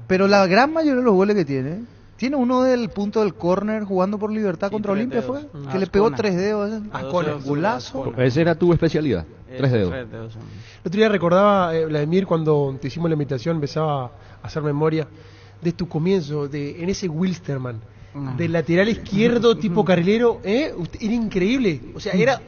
pero la gran mayoría de los goles que tiene uno del punto del córner jugando por Libertad contra Olimpia, fue que le pegó 3 dedos. Golazo. Esa era tu especialidad, 3 dedos. El otro día recordaba, Vladimir, cuando te hicimos la invitación, empezaba a hacer memoria de tu comienzo, en ese Wilstermann, del lateral izquierdo tipo carrilero, era increíble. O sea, era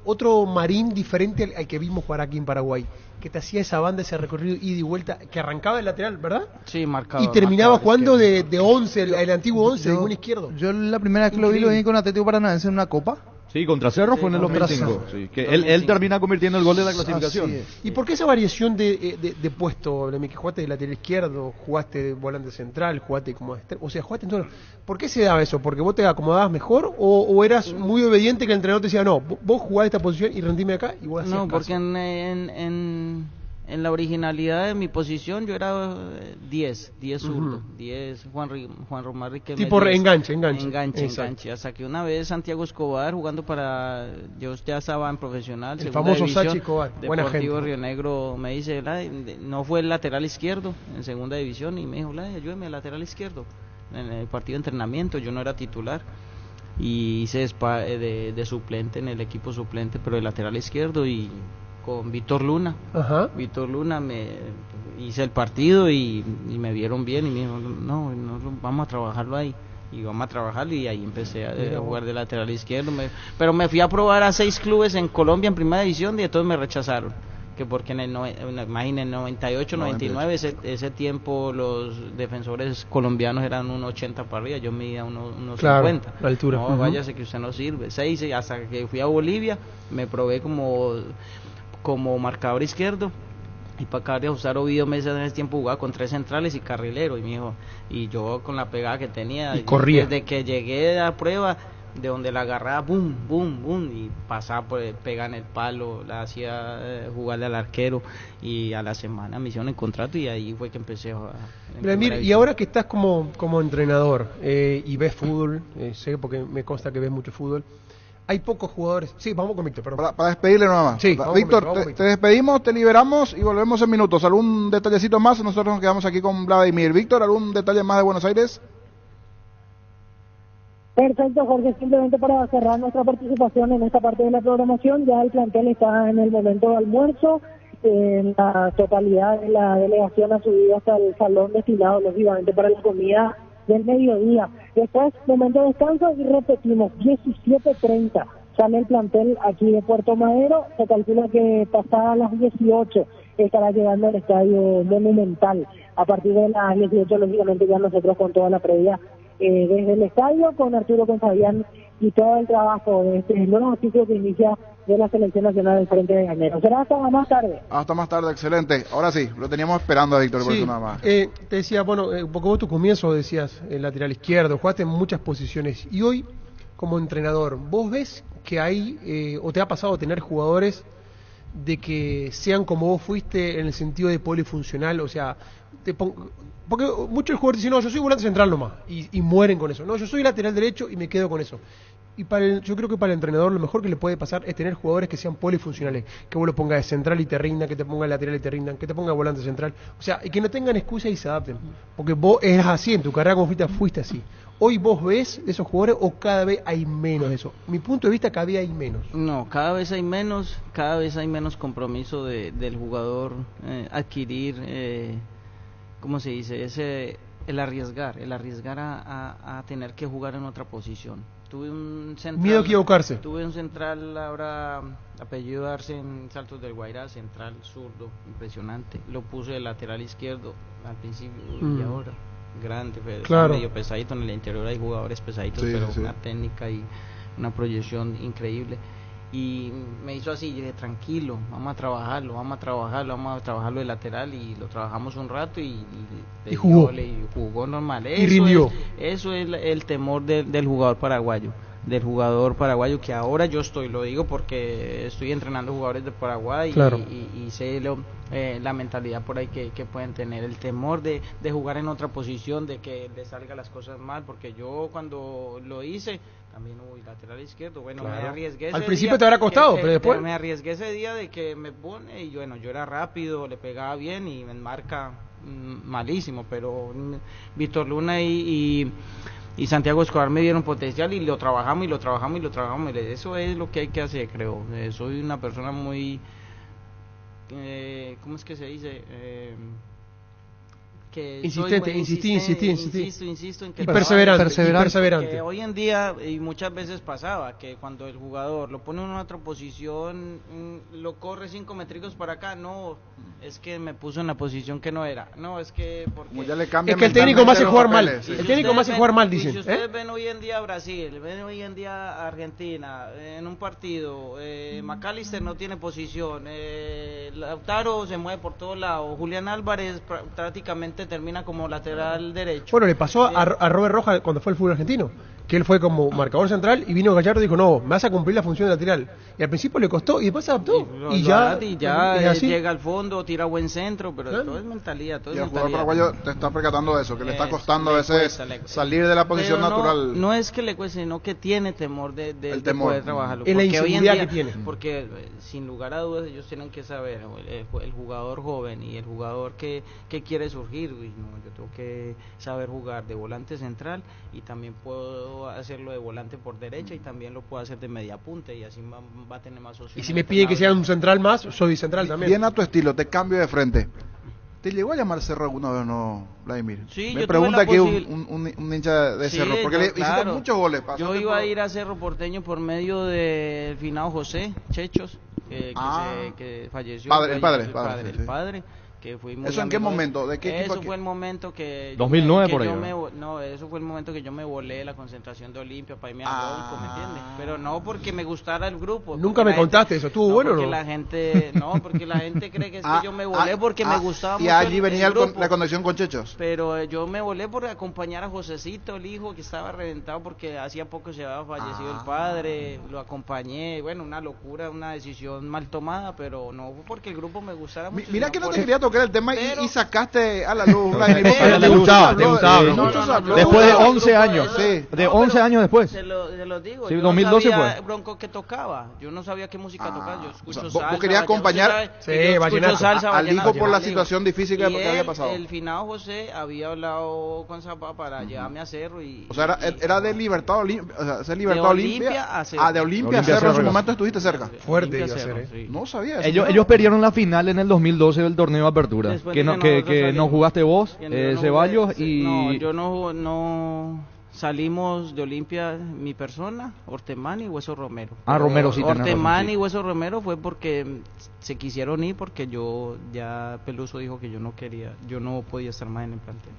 otro Marín diferente al que vimos jugar aquí en Paraguay, que te hacía esa banda, ese recorrido ida y vuelta, que arrancaba el lateral, ¿verdad? Sí, marcaba. Y terminaba jugando de 11, el antiguo 11, de un izquierdo. Yo la primera vez que lo vi con Atlético Paranaense en una copa. Sí, contra Cerro fue en el 2005. Sí, que él termina convirtiendo el gol de la clasificación. ¿Y por qué esa variación de puesto, que jugaste de lateral izquierdo, jugaste de volante central, jugaste como extremo, o sea, jugaste en todo? ¿Por qué se daba eso? ¿Porque vos te acomodabas mejor o eras muy obediente que el entrenador te decía, no, vos jugás esta posición y rendime acá y vos hacías porque en en la originalidad de mi posición yo era 10 zurdo, 10 Juan Román Riquelme. Tipo enganche. Enganche, hasta que una vez Santiago Escobar jugando yo ya estaba en profesional, el famoso Sachi Escobar, Deportivo Río Negro, me dice, no fue el lateral izquierdo en segunda división, y me dijo, ayúdeme al lateral izquierdo en el partido de entrenamiento. Yo no era titular y hice de suplente en el equipo suplente, pero de lateral izquierdo, y con Víctor Luna. Víctor Luna me hice el partido y me vieron bien y me dijo, no, vamos a trabajarlo ahí. Y vamos a trabajarlo, y ahí empecé a jugar de lateral izquierdo. Pero me fui a probar a 6 clubes en Colombia en primera división, y de todos me rechazaron. Que porque en el 98, 99, ese tiempo los defensores colombianos eran 1.80 para arriba, yo medía 1.50. Claro, la altura. No, váyase que usted no sirve. 6, hasta que fui a Bolivia, me probé como marcador izquierdo, y para acabar de ajustar Ovidio Mesa en ese tiempo jugaba con 3 centrales y carrilero, y me dijo, y yo con la pegada que tenía, y corría. Desde que llegué a prueba, de donde la agarraba, boom, boom, boom, y pasaba, pegaba en el palo, la hacía jugarle al arquero, y a la semana me hicieron el contrato, y ahí fue que empecé a... Vladimir, y ahora que estás como entrenador y ves fútbol, sé porque me consta que ves mucho fútbol, hay pocos jugadores. Sí, vamos con Víctor, perdón. Para despedirle nada más. Sí, Víctor, te despedimos, te liberamos y volvemos en minutos. ¿Algún detallecito más? Nosotros nos quedamos aquí con Vladimir. Víctor, ¿algún detalle más de Buenos Aires? Perfecto, Jorge. Simplemente para cerrar nuestra participación en esta parte de la programación, ya el plantel está en el momento de almuerzo. La totalidad de la delegación ha subido hasta el salón destinado, lógicamente, para la comida del mediodía. Después, momento de descanso, y repetimos, 17:30 sale el plantel aquí de Puerto Madero. Se calcula que pasadas las 18 estará llegando al Estadio Monumental. A partir de las 18, lógicamente, ya nosotros con toda la previa desde el estadio, con Arturo, con Fabián, y todo el trabajo de este nuevo ciclo que inicia de la Selección Nacional del Frente de Llaneros. Será hasta más tarde. Hasta más tarde, excelente. Ahora sí, lo teníamos esperando a Víctor, por eso nada más. Te decía, un poco vos tu comienzo decías, el lateral izquierdo, jugaste en muchas posiciones, y hoy, como entrenador, ¿vos ves que hay, o te ha pasado tener jugadores de que sean como vos fuiste en el sentido de polifuncional? O sea, porque muchos jugadores dicen, no, yo soy volante central nomás, y mueren con eso. No, yo soy lateral derecho y me quedo con eso. Y yo creo que para el entrenador lo mejor que le puede pasar es tener jugadores que sean polifuncionales, que vos lo pongas de central y te rindan, que te pongas de lateral y te rindan, que te pongas volante central, o sea, y que no tengan excusa y se adapten, porque vos eras así, en tu carrera como fuiste así. ¿Hoy vos ves de esos jugadores o cada vez hay menos de eso? Mi punto de vista, cada vez hay menos. No, cada vez hay menos compromiso del jugador, adquirir, ¿cómo se dice? El arriesgar a tener que jugar en otra posición. Tuve un central, miedo a equivocarse. Tuve un central ahora, apellido Arce, en Saltos del Guairá, central zurdo, impresionante. Lo puse de lateral izquierdo al principio y ahora grande, claro, medio pesadito. En el interior hay jugadores pesaditos, pero una técnica y una proyección increíble. Y me hizo así, yo dije, tranquilo, vamos a trabajarlo de lateral, y lo trabajamos un rato y jugó normal. Y rindió. Eso es el temor del jugador paraguayo, que ahora yo lo digo porque estoy entrenando jugadores de Paraguay, claro, y sé la mentalidad por ahí que pueden tener, el temor de jugar en otra posición, de que le salgan las cosas mal, porque yo cuando lo hice también lateral izquierdo, me arriesgué al principio te habrá costado, pero después me arriesgué ese día de que me pone, y yo era rápido, le pegaba bien, y me marca malísimo, pero Víctor Luna y Santiago Escobar me dieron potencial, y lo trabajamos. Eso es lo que hay que hacer, creo. Soy una persona muy ¿cómo es que se dice? Que insistente, insisto en que perseverante. Que hoy en día, y muchas veces pasaba, que cuando el jugador lo pone en otra posición, lo corre 5 métricos para acá, no, es que me puso en la posición que no era, no, es que porque ya le cambia, es que el técnico me hace jugar mal, dicen. Si ustedes ven hoy en día a Brasil, ven hoy en día a Argentina, en un partido, McAllister no tiene posición, Lautaro se mueve por todos lados, Julián Álvarez prácticamente termina como lateral derecho. Bueno, le pasó a Robert Rojas cuando fue el fútbol argentino, que él fue como marcador central y vino Gallardo y dijo, no, me vas a cumplir la función de lateral. Y al principio le costó y después se adaptó. Y ya llega al fondo, tira buen centro, pero todo es mentalidad. Todo y es el jugador mentalidad. paraguayo te está percatando de eso, que le está costando a veces salir de la posición Pero natural. No es que le cueste, sino que tiene temor de poder trabajarlo. Es la Porque hoy en inseguridad día, que tiene. Porque sin lugar a dudas ellos tienen que saber, el jugador joven y el jugador que quiere surgir, yo tengo que saber jugar de volante central y también puedo hacerlo de volante por derecha y también lo puedo hacer de media punta y así va a tener más opciones. Y si me piden que sea un central más, soy central también. Bien a tu estilo, te cambio de frente. ¿Te llegó a llamar Cerro alguna vez o no, Vladimir? Sí, me yo pregunta tuve aquí un hincha de Cerro, porque le hiciste muchos goles. Yo iba a ir a Cerro Porteño por medio del finado José Chechos, que falleció. El padre. Que fui muy ¿Eso en qué momento? ¿De qué equipo? Eso fue el momento que 2009 por ahí. Eso fue el momento que yo me volé la concentración de Olimpia para irme a Ronco, ¿me entiendes? Pero no porque me gustara el grupo. Nunca me contaste eso, ¿estuvo bueno o no? Porque la gente cree que es que yo me volé porque me gustaba mucho. Y allí venía la conexión con Chechos. Pero yo me volé por acompañar a Josecito, el hijo que estaba reventado porque hacía poco se había fallecido el padre, lo acompañé, bueno, una locura, una decisión mal tomada, pero no porque el grupo me gustara mucho. Mira que no te quería tocar el tema y sacaste a la luz. Te gustaba. Después de 11 años. Sí. De 11 años después. Se lo digo. Sí, yo 2012 no sabía fue. Bronco que tocaba. Yo no sabía qué música tocaba. Yo escucho vos salsa. querías acompañar al hijo por la situación difícil que había pasado. El finado José había hablado con Zapá para llevarme a Cerro. O sea, era de Libertad Olimpia. O sea, Libertad Olimpia a Cerro. de Olimpia a Cerro. En su momento estuviste cerca. Fuerte iba a ser, No sabía eso. Ellos perdieron la final en el 2012 del torneo de apertura. Que no jugaste vos, Ceballos y... No, yo no salimos de Olimpia, mi persona, Ortemán y Hueso Romero. Romero sí. Ortemán y Hueso Romero fue porque se quisieron ir porque Peluso dijo que yo no podía estar más en el plantel.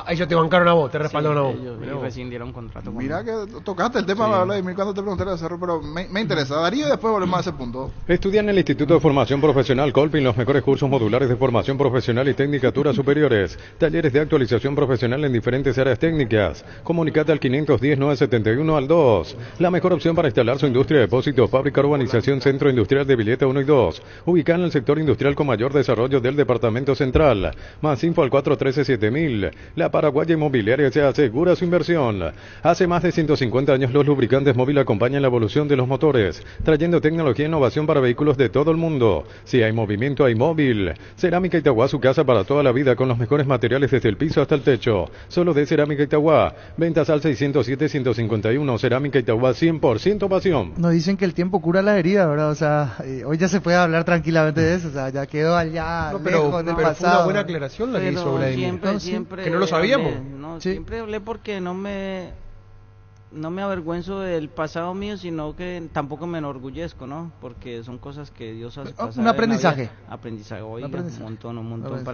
Ellos te bancaron a vos, te respaldaron a vos. Ellos rescindieron contrato. Mira que tocaste el tema, Vladimir, cuando te pregunté de Cerro, pero me interesa. Darío, y después volvemos a ese punto. Estudia en el Instituto de Formación Profesional Colpin los mejores cursos modulares de formación profesional y tecnicaturas superiores. Talleres de actualización profesional en diferentes áreas técnicas. Comunicate al 510-971 al 2. La mejor opción para instalar su industria de depósito, fábrica, urbanización, centro industrial de Villeta 1 y 2. Ubicada en el sector industrial con mayor desarrollo del departamento central. Más info al 413-7000. La Paraguaya Inmobiliaria se asegura su inversión. Hace más de 150 años los lubricantes móvil acompañan la evolución de los motores, trayendo tecnología e innovación para vehículos de todo el mundo. Si hay movimiento, hay móvil. Cerámica Itagua, su casa para toda la vida con los mejores materiales desde el piso hasta el techo. Solo de Cerámica Itagua. Ventas al 607-151. Cerámica Itagua, 100% pasión. Nos dicen que el tiempo cura la herida, ¿verdad? O sea, hoy ya se puede hablar tranquilamente de eso. O sea, ya quedó allá lejos del pasado. Fue una buena aclaración la que hizo Vladimir. Siempre que no lo sabíamos. Siempre hablé porque no me avergüenzo del pasado mío, sino que tampoco me enorgullezco, ¿no? Porque son cosas que Dios hace pasar. Un aprendizaje. Un montón.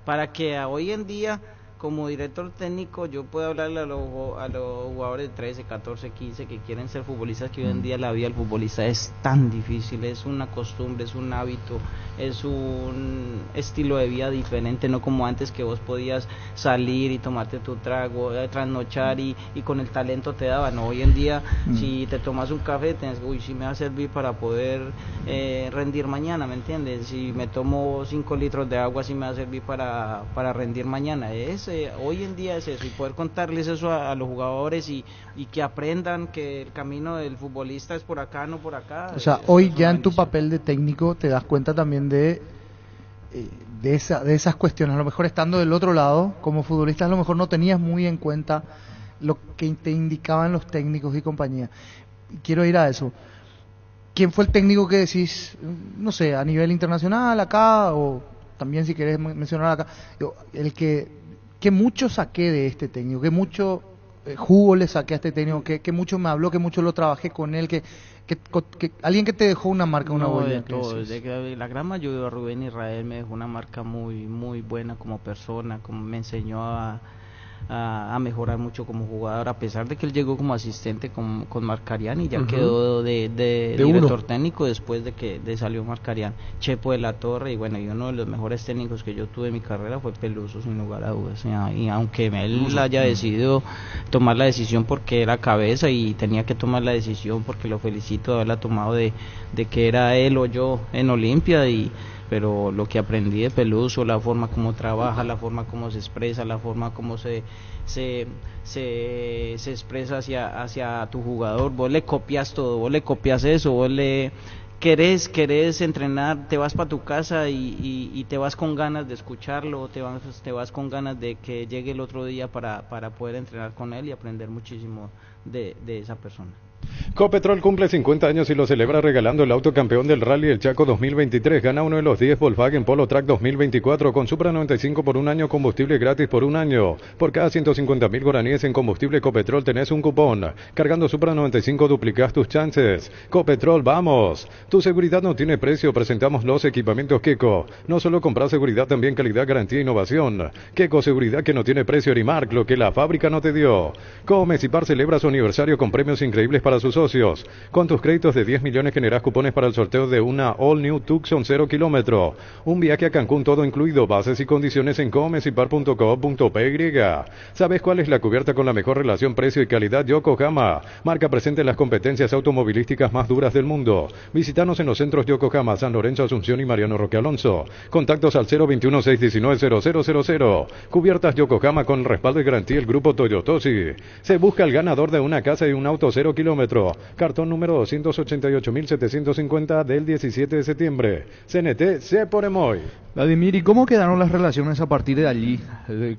Para que hoy en día, como director técnico, yo puedo hablarle a los jugadores de 13, 14, 15 que quieren ser futbolistas, que hoy en día la vida del futbolista es tan difícil, es una costumbre, es un hábito, es un estilo de vida diferente, no como antes que vos podías salir y tomarte tu trago, trasnochar y con el talento te daban. Hoy en día, si te tomas un café, si me va a servir para poder rendir mañana, ¿me entiendes? Si me tomo 5 litros de agua, si me va a servir para rendir mañana. Hoy en día es eso, y poder contarles eso a los jugadores y que aprendan que el camino del futbolista es por acá, no por acá. O sea, hoy ya en tu papel de técnico te das cuenta también de esas cuestiones. A lo mejor estando del otro lado, como futbolista, a lo mejor no tenías muy en cuenta lo que te indicaban los técnicos y compañía. Quiero ir a eso. ¿Quién fue el técnico que decís, no sé, a nivel internacional acá, o también si querés mencionar acá, el que mucho saqué de este técnico, que mucho jugo le saqué a este técnico, que mucho me habló, que mucho lo trabajé con él, que alguien que te dejó una marca, una huella? La gran mayoría, Rubén Israel me dejó una marca muy muy buena como persona, como me enseñó a a mejorar mucho como jugador, a pesar de que él llegó como asistente con Marcarián y ya Ujú. quedó de De director uno. técnico después de que salió Marcarián. Chepo de la Torre, y bueno, y uno de los mejores técnicos que yo tuve en mi carrera fue Peluso, sin lugar a dudas. Y aunque él haya decidido tomar la decisión porque era cabeza y tenía que tomar la decisión, porque lo felicito de haberla tomado de que era él o yo en Olimpia, pero lo que aprendí de Peluso, la forma como trabaja, la forma como se expresa, la forma como se expresa hacia tu jugador, vos le copias todo, vos le copias eso, vos le querés entrenar, te vas para tu casa y te vas con ganas de escucharlo, te vas con ganas de que llegue el otro día para poder entrenar con él y aprender muchísimo de esa persona. Copetrol cumple 50 años y lo celebra regalando el auto campeón del Rally El Chaco 2023. Gana uno de los 10 Volkswagen Polo Track 2024 con Supra 95 por un año, combustible gratis por un año. Por cada 150.000 guaraníes en combustible Copetrol tenés un cupón. Cargando Supra 95 duplicás tus chances. Copetrol, vamos. Tu seguridad no tiene precio. Presentamos los equipamientos Keco. No solo comprar seguridad, también calidad, garantía e innovación. Keco, seguridad que no tiene precio. Erimark, lo que la fábrica no te dio. Comecipar celebra su aniversario con premios increíbles para sus socios. Con tus créditos de 10 millones generás cupones para el sorteo de una All New Tucson 0 kilómetro. Un viaje a Cancún todo incluido. Bases y condiciones en comecipar.co.py. ¿Sabes cuál es la cubierta con la mejor relación precio y calidad? Yokohama. Marca presente en las competencias automovilísticas más duras del mundo. Visítanos en los centros Yokohama, San Lorenzo, Asunción y Mariano Roque Alonso. Contactos al 021-619-0000. Cubiertas Yokohama con respaldo y garantía del grupo Toyotosi. Se busca el ganador de una casa y un auto 0 kilómetro. Cartón número 288.750 del 17 de septiembre. CNT se pone muy. Vladimir, ¿y cómo quedaron las relaciones a partir de allí,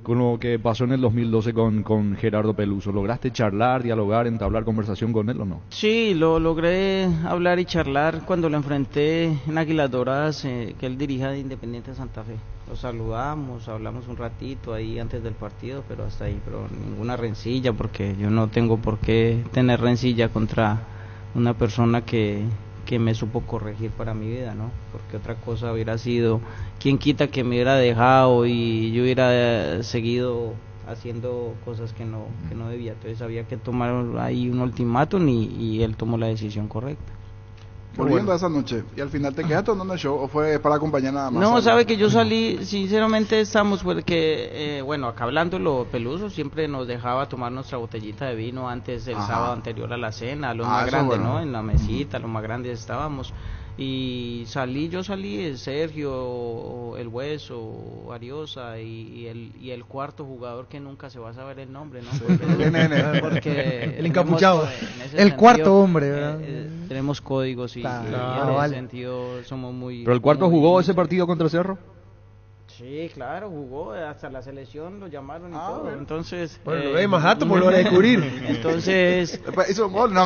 con lo que pasó en el 2012 con Gerardo Peluso? ¿Lograste charlar, dialogar, entablar conversación con él o no? Sí, lo logré hablar y charlar cuando lo enfrenté en Águilas Doradas, que él dirija de Independiente Santa Fe. Lo saludamos, hablamos un ratito ahí antes del partido, pero hasta ahí, pero ninguna rencilla, porque yo no tengo por qué tener rencilla contra una persona que me supo corregir para mi vida, ¿no? Porque otra cosa hubiera sido, quién quita que me hubiera dejado y yo hubiera seguido haciendo cosas que no debía. Entonces había que tomar ahí un ultimátum y él tomó la decisión correcta. Volviendo a esa noche, ¿y al final te quedaste en el show o fue para acompañar nada más? No, sabe que yo salí, sinceramente estamos, porque, bueno, acá hablándolo, Peluso siempre nos dejaba tomar nuestra botellita de vino antes del sábado anterior a la cena, lo más grande, bueno, ¿no? En la mesita, lo más grande estábamos. Y yo salí, Sergio, El Hueso, Ariosa y el cuarto jugador que nunca se va a saber el nombre, ¿no? Porque el encapuchado, el cuarto hombre, ¿verdad? Tenemos códigos y en ese sentido somos muy... ¿Pero el cuarto jugó ese partido contra Cerro? Sí, claro, jugó, hasta la selección lo llamaron y todo, bueno. Entonces... Bueno, lo ve más alto, pues lo van a descubrir. Entonces... Hizo un gol, no.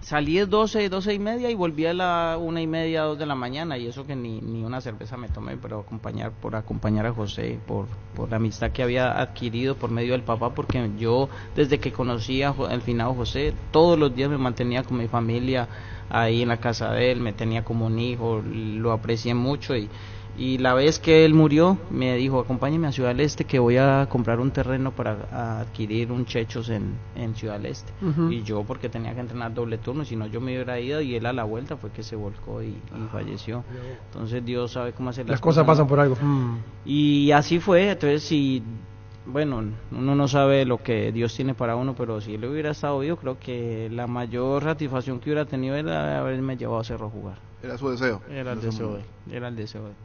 Salí de 12 y media y volví a la 1:30, 2 de la mañana, y eso que ni una cerveza me tomé, pero por acompañar a José, por la amistad que había adquirido por medio del papá, porque yo desde que conocí al finado José, todos los días me mantenía con mi familia ahí en la casa de él, me tenía como un hijo, lo aprecié mucho, y la vez que él murió me dijo, acompáñeme a Ciudad del Este que voy a comprar un terreno para adquirir un chechos en Ciudad del Este. Y yo, porque tenía que entrenar doble turno, si no yo me hubiera ido, y él a la vuelta fue que se volcó y falleció. Entonces Dios sabe cómo hacer las cosas pasan por algo. Y así fue. Entonces si, bueno, uno no sabe lo que Dios tiene para uno, pero si él hubiera estado vivo, creo que la mayor satisfacción que hubiera tenido era haberme llevado a Cerro a jugar. Era su deseo. Era el deseo de él.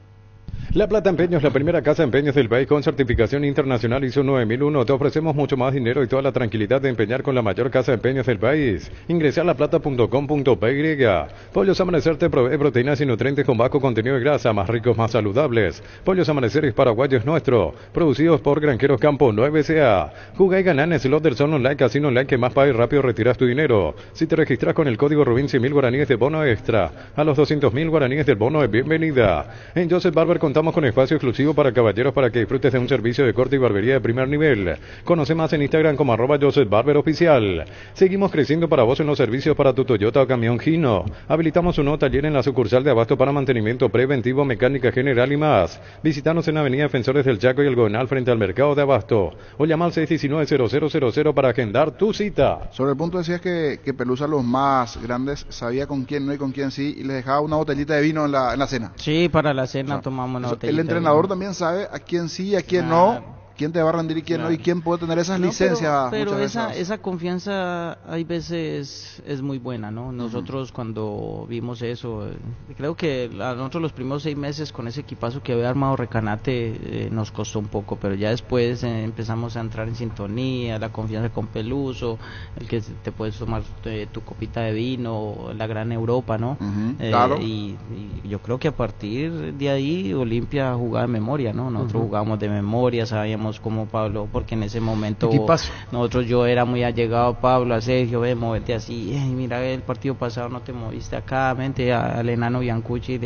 La Plata Empeños, la primera casa de empeños del país con certificación internacional ISO 9001. Te ofrecemos mucho más dinero y toda la tranquilidad de empeñar con la mayor casa de empeños del país. Ingresa a laplata.com.py. Pollos Amanecer te provee proteínas y nutrientes con bajo contenido de grasa, más ricos, más saludables. Pollos Amanecer es paraguayo, es nuestro. Producidos por Granjeros Campo 9SA. Juga y gana en Slot del Sol Online, Casino Online, que más paga y rápido retiras tu dinero. Si te registras con el código Rubín, 100.000 guaraníes de bono extra. A los 200.000 guaraníes del bono de bienvenida. En Joseph Barber contamos Contamos con espacio exclusivo para caballeros para que disfrutes de un servicio de corte y barbería de primer nivel. Conoce más en Instagram como @JosephBarberOficial. Seguimos creciendo para vos en los servicios para tu Toyota o camión Hino. Habilitamos un nuevo taller en la sucursal de Abasto para mantenimiento preventivo, mecánica general y más. Visítanos en Avenida Defensores del Chaco y el Goenal frente al mercado de Abasto. O llama al 619-0000 para agendar tu cita. Sobre el punto decías que Pelusa, los más grandes, sabía con quién no y con quién sí, y les dejaba una botellita de vino en la cena. Sí, para la cena tomamos una botellita. El entrenador también sabe a quién sí y a quién no. ¿Quién te va a rendir y quién no? ¿Y quién puede tener esas licencias? Pero esa confianza hay veces es muy buena, ¿no? Nosotros cuando vimos eso, creo que a nosotros los primeros 6 meses con ese equipazo que había armado Recanate nos costó un poco, pero ya después empezamos a entrar en sintonía, la confianza con Peluso, el que te puedes tomar tu copita de vino, la gran Europa, ¿no? Claro. Y yo creo que a partir de ahí Olimpia jugaba de memoria, ¿no? Nosotros jugábamos de memoria, sabíamos como Pablo, porque en ese momento yo era muy allegado a Pablo, a Sergio, movete así, mira el partido pasado no te moviste acá, vente al enano Biancucci,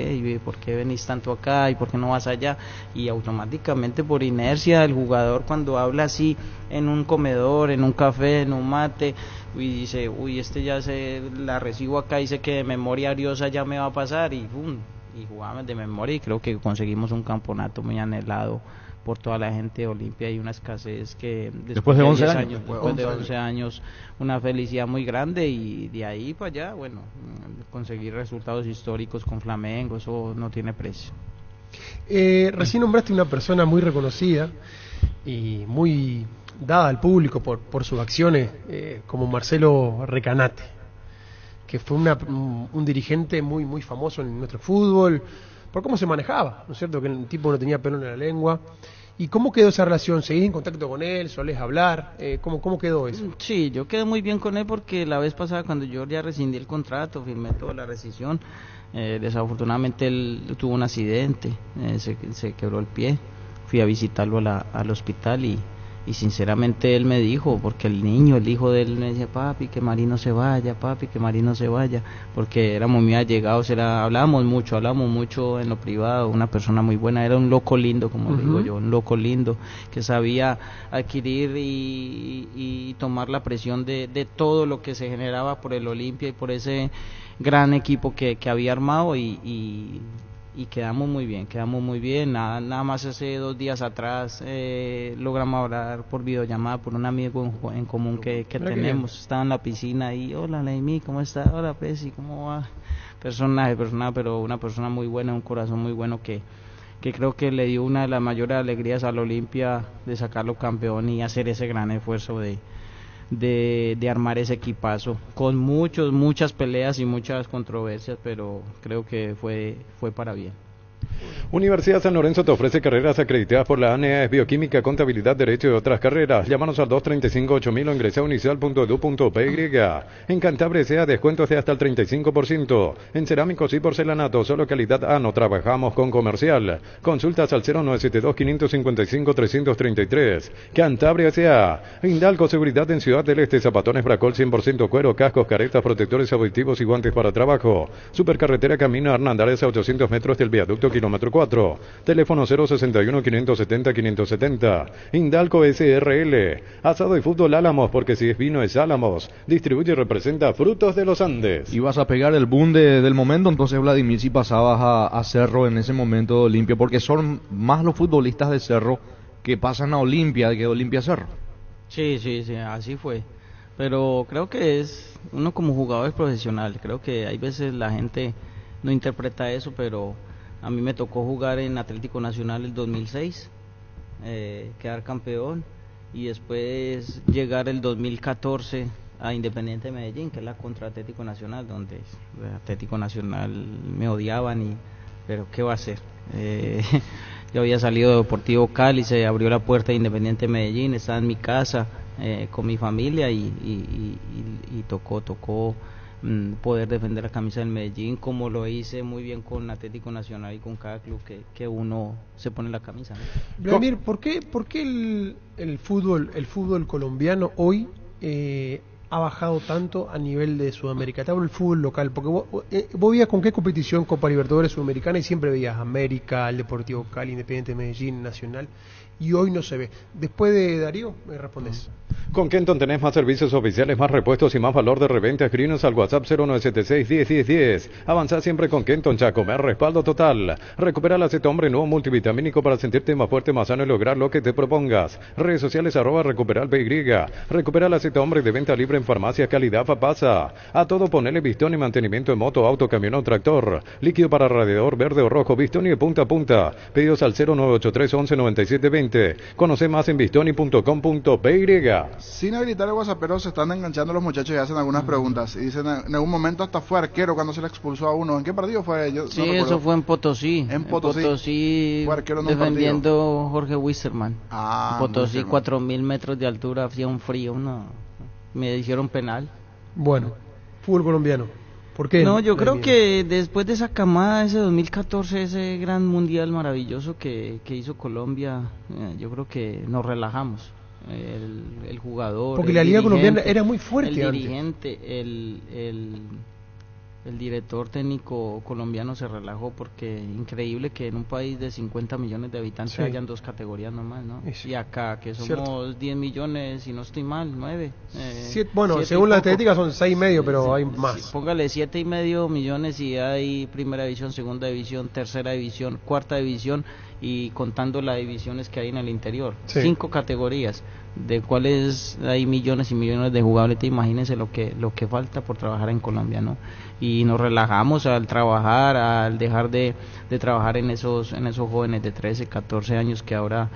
¿por qué venís tanto acá y por qué no vas allá? Y automáticamente por inercia el jugador cuando habla así en un comedor, en un café, en un mate, y dice, ya la recibo acá, dice que de memoria ariosa ya me va a pasar, y jugamos de memoria y creo que conseguimos un campeonato muy anhelado por toda la gente de Olimpia y una escasez que después de 11 años, después de 11 años, una felicidad muy grande, y de ahí para allá, bueno, conseguir resultados históricos con Flamengo, eso no tiene precio. Recién nombraste una persona muy reconocida y muy dada al público por sus acciones, como Marcelo Recanate, que fue un dirigente muy muy famoso en nuestro fútbol por cómo se manejaba, ¿no es cierto? Que el tipo no tenía pelo en la lengua. ¿Y cómo quedó esa relación? ¿Seguís en contacto con él? ¿Solés hablar? ¿Cómo quedó eso? Sí, yo quedé muy bien con él porque la vez pasada cuando yo ya rescindí el contrato, firmé toda la rescisión, desafortunadamente él tuvo un accidente, se quebró el pie, fui a visitarlo al hospital y sinceramente él me dijo, porque el hijo de él me decía, papi, que Marino se vaya, porque éramos muy allegados, hablábamos mucho en lo privado, una persona muy buena, era un loco lindo, como le digo yo, un loco lindo, que sabía adquirir y tomar la presión de todo lo que se generaba por el Olimpia y por ese gran equipo que había armado y quedamos muy bien, nada más hace 2 días atrás logramos hablar por videollamada por un amigo en común que tenemos, estaba en la piscina y hola Leimi, ¿cómo está? Hola Pesi, ¿cómo va? Personaje, pero una persona muy buena, un corazón muy bueno que creo que le dio una de las mayores alegrías al Olimpia de sacarlo campeón y hacer ese gran esfuerzo de armar ese equipazo con muchas peleas y muchas controversias, pero creo que fue para bien. Universidad San Lorenzo te ofrece carreras acreditadas por la ANEAS, Bioquímica, Contabilidad, Derecho y otras carreras. Llámanos al 235-8000 o ingresa a unicel.edu.py. En Cantabria sea descuentos de hasta el 35%. En cerámicos y porcelanato, solo calidad A, no trabajamos con comercial. Consultas al 0972-555-333. Cantabria sea. Indalco Seguridad en Ciudad del Este, zapatones Bracol 100% cuero, cascos, caretas, protectores auditivos y guantes para trabajo. Supercarretera Camino Hernandarias a 800 metros del viaducto kilómetro 4, teléfono 061-570-570, Indalco SRL, asado y fútbol Álamos, porque si es vino es Álamos, distribuye y representa Frutos de los Andes. Ibas a pegar el boom del momento, entonces Vladimir, si pasabas a Cerro en ese momento de Olimpia, porque son más los futbolistas de Cerro que pasan a Olimpia que de Olimpia a Cerro. Sí, así fue, pero creo que es uno como jugador profesional, creo que hay veces la gente no interpreta eso, pero a mí me tocó jugar en Atlético Nacional el 2006, quedar campeón y después llegar el 2014 a Independiente Medellín, que es la contra Atlético Nacional, donde Atlético Nacional me odiaban, pero ¿qué va a hacer? Yo había salido de Deportivo Cali, se abrió la puerta de Independiente Medellín, estaba en mi casa con mi familia y tocó poder defender la camisa del Medellín, como lo hice muy bien con Atlético Nacional y con cada club que uno se pone la camisa, ¿no? Vladimir, ¿por qué el fútbol colombiano hoy ha bajado tanto a nivel de Sudamérica? Te hablo del fútbol local, porque vos veías con qué competición Copa Libertadores Sudamericana y siempre veías América, el Deportivo Cali, Independiente Medellín, Nacional, y hoy no se ve. Después de Darío, me respondes. Con Kenton tenés más servicios oficiales, más repuestos y más valor de reventa. Escribinos al WhatsApp 0976-101010. Avanzá siempre con Kenton Chaco, más respaldo total. Recupera el acetombre nuevo multivitamínico para sentirte más fuerte, más sano y lograr lo que te propongas. Redes sociales @recuperalpy. Recupera el acetombre de venta libre en farmacias Calidad Papasa. A todo ponele pistón y mantenimiento de moto, auto, camión o tractor. Líquido para radiador verde o rojo, Bistoni de punta a punta. Pedidos al 0983 11 97 20. Conoce más en bistoni.com.py. Sin habilitar el WhatsAppero se están enganchando los muchachos y hacen algunas preguntas. Y dicen, en algún momento hasta fue arquero cuando se le expulsó a uno. ¿En qué partido fue? Yo sí, no recuerdo. Eso fue en Potosí. En Potosí fue arquero defendiendo Jorge Wisterman. Potosí, 4.000 metros de altura, hacía un frío, me hicieron penal. Bueno, fútbol colombiano. ¿Por qué? No, yo creo que después de esa camada, ese 2014, ese gran mundial maravilloso que hizo Colombia, yo creo que nos relajamos. El jugador, porque la liga colombiana era muy fuerte. El dirigente, el director técnico colombiano se relajó, porque increíble que en un país de 50 millones de habitantes hayan 2 categorías nomás, ¿no? Y acá que somos 10 millones, si no estoy mal, 9. Bueno, según la estadística son 6,5, pero hay más. Póngale 7,5 millones y hay primera división, segunda división, tercera división, cuarta división, y contando las divisiones que hay en el interior, 5 categorías, de cuales hay millones y millones de jugadores. Imagínense lo que falta por trabajar en Colombia, ¿no? Y nos relajamos al trabajar, al dejar de trabajar en esos jóvenes de 13, 14 años que ahora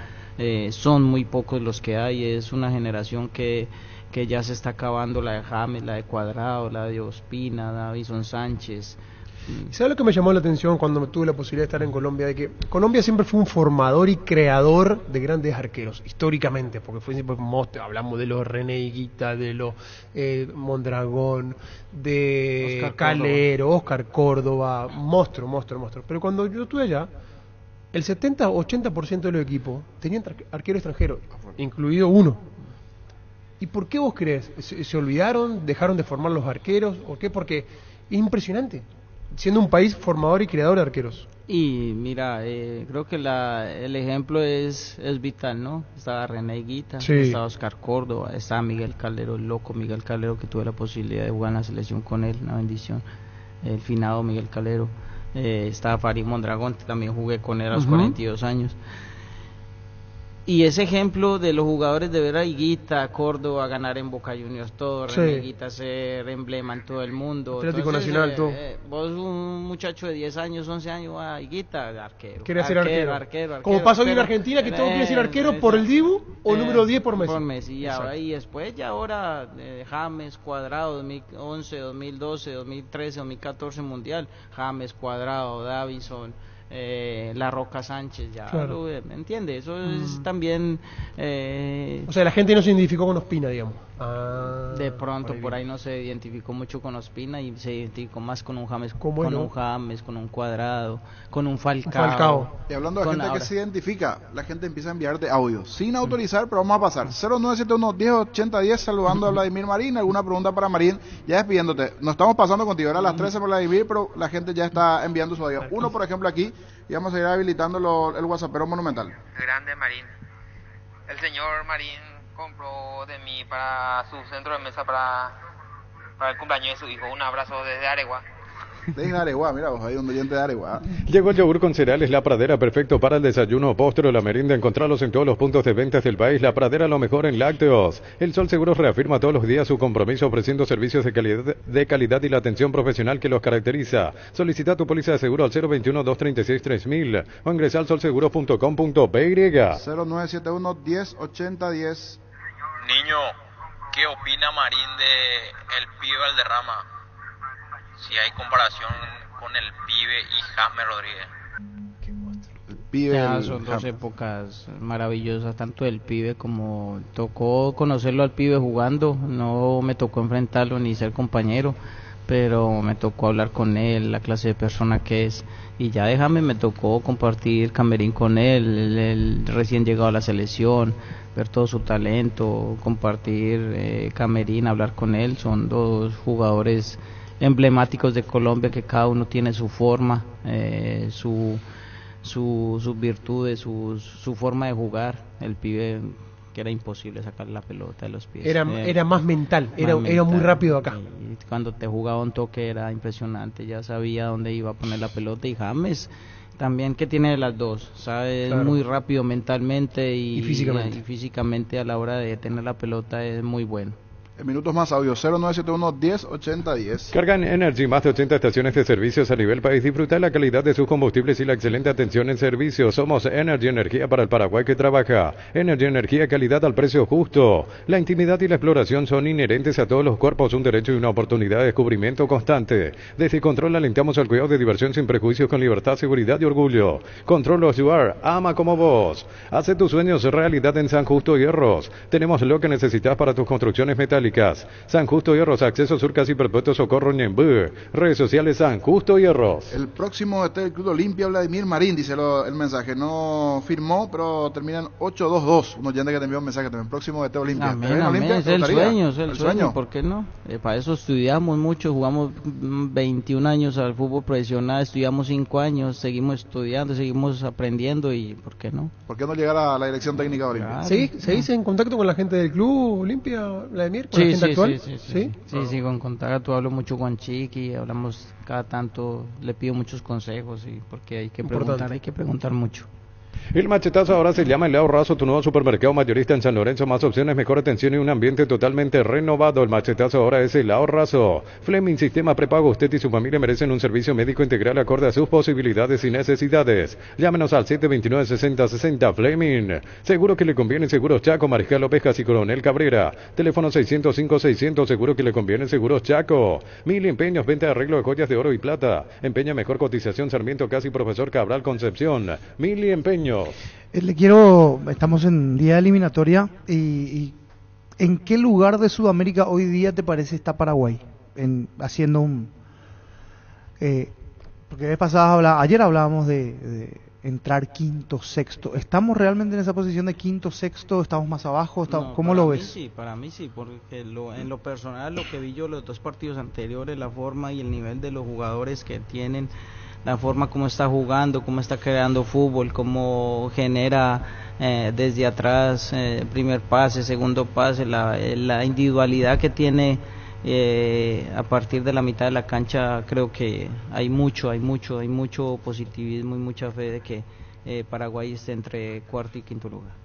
son muy pocos los que hay. Es una generación que ya se está acabando, la de James, la de Cuadrado, la de Ospina, Davison Sánchez. ¿Sabes lo que me llamó la atención cuando tuve la posibilidad de estar en Colombia? De que Colombia siempre fue un formador y creador de grandes arqueros, históricamente, porque fue siempre hablamos de los René Higuita, de los Mondragón, de Oscar Calero, Oscar Córdoba, monstruo. Pero cuando yo estuve allá, el 70-80% de los equipos tenían arquero extranjero, incluido uno. ¿Y por qué vos crees? ¿Se olvidaron? ¿Dejaron de formar los arqueros? ¿Por qué? Porque es impresionante, siendo un país formador y creador de arqueros. Y mira, creo que el ejemplo es vital, ¿no? Estaba René Higuita, estaba Oscar Córdoba, estaba Miguel Calero, el loco Miguel Calero, que tuve la posibilidad de jugar en la selección con él, una bendición, el finado Miguel Calero. Estaba Farid Mondragón, también jugué con él a los 42 años. Y ese ejemplo de los jugadores de ver a Higuita, Córdoba ganar en Boca Juniors, todo, René Higuita ser emblema en todo el mundo. Atlético Nacional, todo. Vos, un muchacho de 10 años, 11 años, a Higuita, arquero. Quiere ser arquero. Como pasó hoy en Argentina, que todo quiere ser arquero por el Dibu o número 10 por Messi. Por Messi, y después, ahora, James, Cuadrado, 2011, 2012, 2013, 2014 Mundial, James, Cuadrado, Davison, La Roca Sánchez, claro. ¿Me entiende? Eso es también o sea, la gente no se identificó con Ospina, digamos. De pronto por ahí no se identificó mucho con Ospina y se identificó más con un James, con un Cuadrado, con un Falcao. Y hablando de gente que se identifica, la gente empieza a enviarte audios sin autorizar, pero vamos a pasar 0971-108010 saludando a Vladimir Marín. ¿Alguna pregunta para Marín? Ya despidiéndote, nos estamos pasando contigo, era a las 13 por Vladimir, pero la gente ya está enviando su audio. Uno, por ejemplo, aquí, y vamos a ir habilitando el WhatsAppero Monumental. Grande Marín. El señor Marín compró de mí para su centro de mesa para el cumpleaños de su hijo. Un abrazo desde Aregua. Desde Aregua, mira vos, hay un oyente de Aregua. Llegó el yogur con cereales La Pradera, perfecto para el desayuno o postre o la merienda. Encontrarlos en todos los puntos de ventas del país. La Pradera, lo mejor en lácteos. El Sol Seguros reafirma todos los días su compromiso ofreciendo servicios de calidad y la atención profesional que los caracteriza. Solicita tu póliza de seguro al 021-236-3000 o ingresa al solseguros.com.py. 0971-108010. Niño, ¿qué opina Marín de el pibe Valderrama? Si hay comparación con el pibe y James Rodríguez. Son dos épocas maravillosas, tanto del pibe como tocó conocerlo al pibe jugando. No me tocó enfrentarlo ni ser compañero, pero me tocó hablar con él, la clase de persona que es. Y ya de James me tocó compartir camerín con él recién llegado a la selección. ver todo su talento, compartir camerín, hablar con él. Son dos jugadores emblemáticos de Colombia que cada uno tiene su forma, sus virtudes, su forma de jugar. El pibe que era imposible sacarle la pelota de los pies. Era más mental, era muy rápido acá. Y cuando te jugaba un toque era impresionante, ya sabía dónde iba a poner la pelota. Y James también, que tiene de las dos, sabe, claro, muy rápido mentalmente y físicamente a la hora de tener la pelota es muy bueno. En minutos más, audio 0971 10 80 10. Carga en Energy, más de 80 estaciones de servicios a nivel país. Disfruta la calidad de sus combustibles y la excelente atención en servicio. Somos Energy, energía para el Paraguay que trabaja. Energy, energía, calidad al precio justo. La intimidad y la exploración son inherentes a todos los cuerpos, un derecho y una oportunidad de descubrimiento constante. Desde Control alentamos al cuidado de diversión sin prejuicios, con libertad, seguridad y orgullo. Control as you are, ama como vos. Hace tus sueños realidad en San Justo Hierros. Tenemos lo que necesitas para tus construcciones metálicas. San Justo Hierros, acceso sur casi perpetuo, Socorro Ñembú. Redes sociales San Justo Hierros. El próximo del Club Olimpia, Vladimir Marín, dice el mensaje. No firmó, pero terminan 822. Un oyente que te envió un mensaje también. Próximo de Olimpia. Es el sueño, ¿por qué no? Para eso estudiamos mucho, jugamos 21 años al fútbol profesional, estudiamos 5 años, seguimos estudiando, seguimos aprendiendo y ¿por qué no? ¿Por qué no llegar a la dirección técnica de Olimpia? Claro. ¿Seguís en contacto con la gente del Club Olimpia, Vladimir? Sí, con contacto, hablo mucho con Chiqui, hablamos cada tanto, le pido muchos consejos y porque hay que preguntar mucho. El machetazo ahora se llama El Ahorrazo, tu nuevo supermercado mayorista en San Lorenzo. Más opciones, mejor atención y un ambiente totalmente renovado. El machetazo ahora es El Ahorrazo. Fleming Sistema Prepago. Usted y su familia merecen un servicio médico integral acorde a sus posibilidades y necesidades. Llámenos al 729-6060. Fleming. Seguro que le conviene. Seguros Chaco, Mariscal Ovejas y Coronel Cabrera. Teléfono 605-600. Seguro que le conviene. Seguros Chaco. 1000 empeños, venta de arreglo de joyas de oro y plata. Empeña mejor cotización. Sarmiento Casi, Profesor Cabral Concepción. 1000 empeños. Estamos en día de eliminatoria y ¿en qué lugar de Sudamérica hoy día te parece está Paraguay? Haciendo porque ayer hablábamos de entrar quinto, sexto. ¿Estamos realmente en esa posición de quinto, sexto? ¿Estamos más abajo? ¿Cómo lo ves? Para mí sí, porque en lo personal, lo que vi yo los 2 partidos anteriores, la forma y el nivel de los jugadores que tienen, la forma como está jugando, cómo está creando fútbol, cómo genera desde atrás, primer pase, segundo pase, la individualidad que tiene a partir de la mitad de la cancha. Creo que hay mucho positivismo y mucha fe de que Paraguay esté entre cuarto y quinto lugar.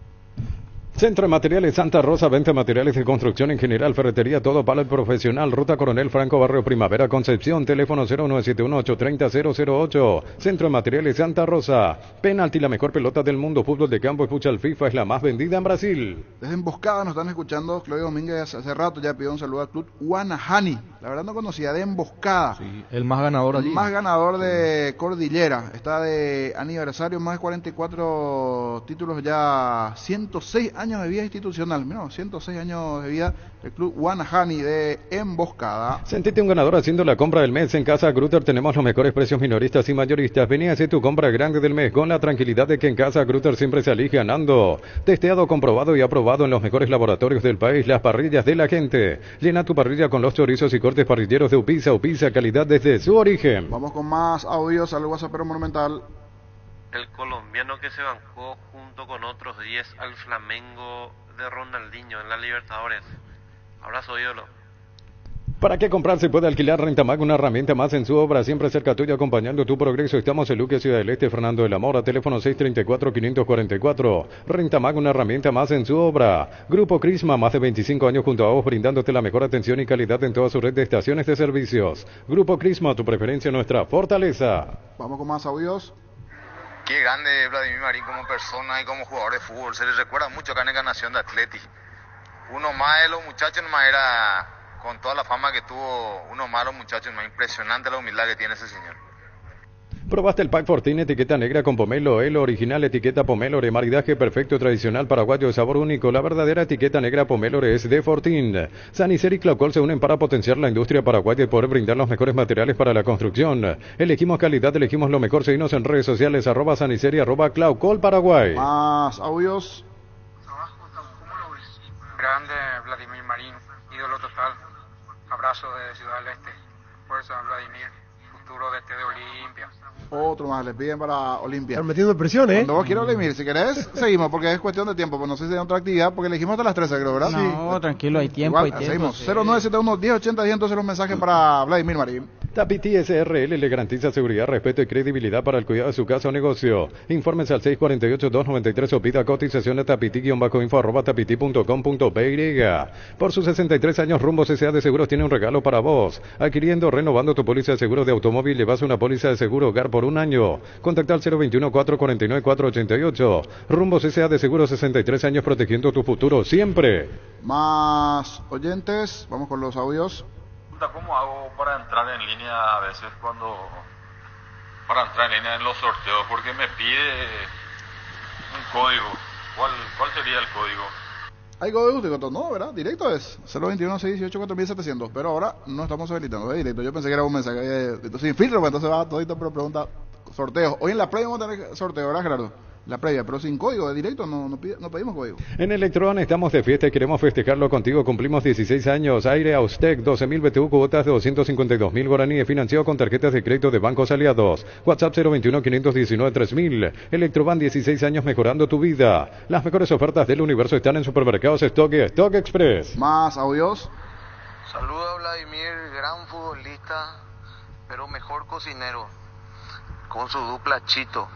Centro de Materiales Santa Rosa, venta de materiales de construcción en general, ferretería, todo para el profesional. Ruta Coronel Franco, Barrio Primavera, Concepción. Teléfono 0971-830-008. Centro de Materiales Santa Rosa. Penalti, la mejor pelota del mundo. Fútbol de campo y futsal FIFA es la más vendida en Brasil. Desde Emboscada nos están escuchando. Claudio Domínguez hace rato ya pidió un saludo al club Guanajani. La verdad no conocía, de Emboscada. Sí, el más ganador allí. El más ganador de Cordillera. Está de aniversario, más de 44 títulos ya, 106 años de vida institucional, 106 años de vida, el club Guanajani de Emboscada. Sentite un ganador haciendo la compra del mes. En Casa Grutter tenemos los mejores precios minoristas y mayoristas. Vení a hacer tu compra grande del mes con la tranquilidad de que en Casa Grutter siempre salís ganando. Testeado, comprobado y aprobado en los mejores laboratorios del país. Las parrillas de la gente. Llena tu parrilla con los chorizos y cortes parrilleros de Upisa. Upisa, calidad desde su origen. Vamos con más audios al WhatsApp Monumental. El colombiano que se bancó junto con otros 10 al Flamengo de Ronaldinho en la Libertadores. Abrazo, ídolo. ¿Para qué comprar? Se puede alquilar Rentamag, una herramienta más en su obra, siempre cerca tuyo, acompañando tu progreso. Estamos en Luque, Ciudad del Este, Fernando de la Mora, teléfono 634-544. Rentamag, una herramienta más en su obra. Grupo Crisma, más de 25 años junto a vos, brindándote la mejor atención y calidad en toda su red de estaciones de servicios. Grupo Crisma, tu preferencia, nuestra fortaleza. Vamos con más audios. Qué grande Vladimir Marín como persona y como jugador de fútbol. Se le recuerda mucho acá en Encarnación de Atleti. Uno más de los muchachos nomás era, con toda la fama que tuvo, uno más de los muchachos, más impresionante la humildad que tiene ese señor. ¿Probaste el Pack Fortín, etiqueta negra con pomelo, el original, etiqueta pomelo, maridaje perfecto, tradicional, paraguayo de sabor único? La verdadera etiqueta negra pomelo es de Fortín. Sanicer y Claucol se unen para potenciar la industria paraguaya y poder brindar los mejores materiales para la construcción. Elegimos calidad, elegimos lo mejor. Seguimos en redes sociales, @Sanicer y @Claucol Paraguay. Más audios. abrazo de Ciudad del Este. Fuerza, Vladimir, futuro de Olimpia. Otro más, les piden para Olimpia. Están metiendo presión, ¿eh? Cuando vos quieras, Vladimir, si querés, seguimos, porque es cuestión de tiempo. Pues no sé si hay otra actividad, porque elegimos hasta las 13, creo, ¿verdad? No, tranquilo, hay tiempo, Igual, seguimos. 0971-1080-10, entonces los mensajes para Vladimir Marín. Tapiti SRL le garantiza seguridad, respeto y credibilidad para el cuidado de su casa o negocio. Infórmense al 648-293 o pida cotización a tapiti-info@tapiti.com.py. Por sus 63 años, Rumbo CCA de Seguros tiene un regalo para vos. Adquiriendo, renovando tu póliza de seguros de automóvil, llevas una póliza de seguro hogar por un año. Contacta al 021-449-488. Rumbo CCA de Seguros, 63 años protegiendo tu futuro siempre. Más oyentes, vamos con los audios. ¿Cómo hago para entrar en línea a veces para entrar en línea en los sorteos? Porque me pide un código. ¿Cuál sería el código? Hay código, no, ¿verdad? Directo es 021-618-4700, pero ahora no estamos habilitando, es directo. Yo pensé que era un mensaje sin filtro, pues entonces va todito, pero pregunta sorteos. Hoy en la previa vamos a tener sorteo, ¿verdad, Gerardo? La previa, pero sin código, de directo no pedimos código. En Electron estamos de fiesta y queremos festejarlo contigo. Cumplimos 16 años. Aire Austec, 12.000 BTU, cuotas de 252.000 guaraníes, financiado con tarjetas de crédito de bancos aliados. WhatsApp 021-519-3000. Electroban, 16 años mejorando tu vida. Las mejores ofertas del universo están en Supermercados Stock y Stock Express. Más audios. Saluda a Vladimir, gran futbolista, pero mejor cocinero, con su dupla Chito.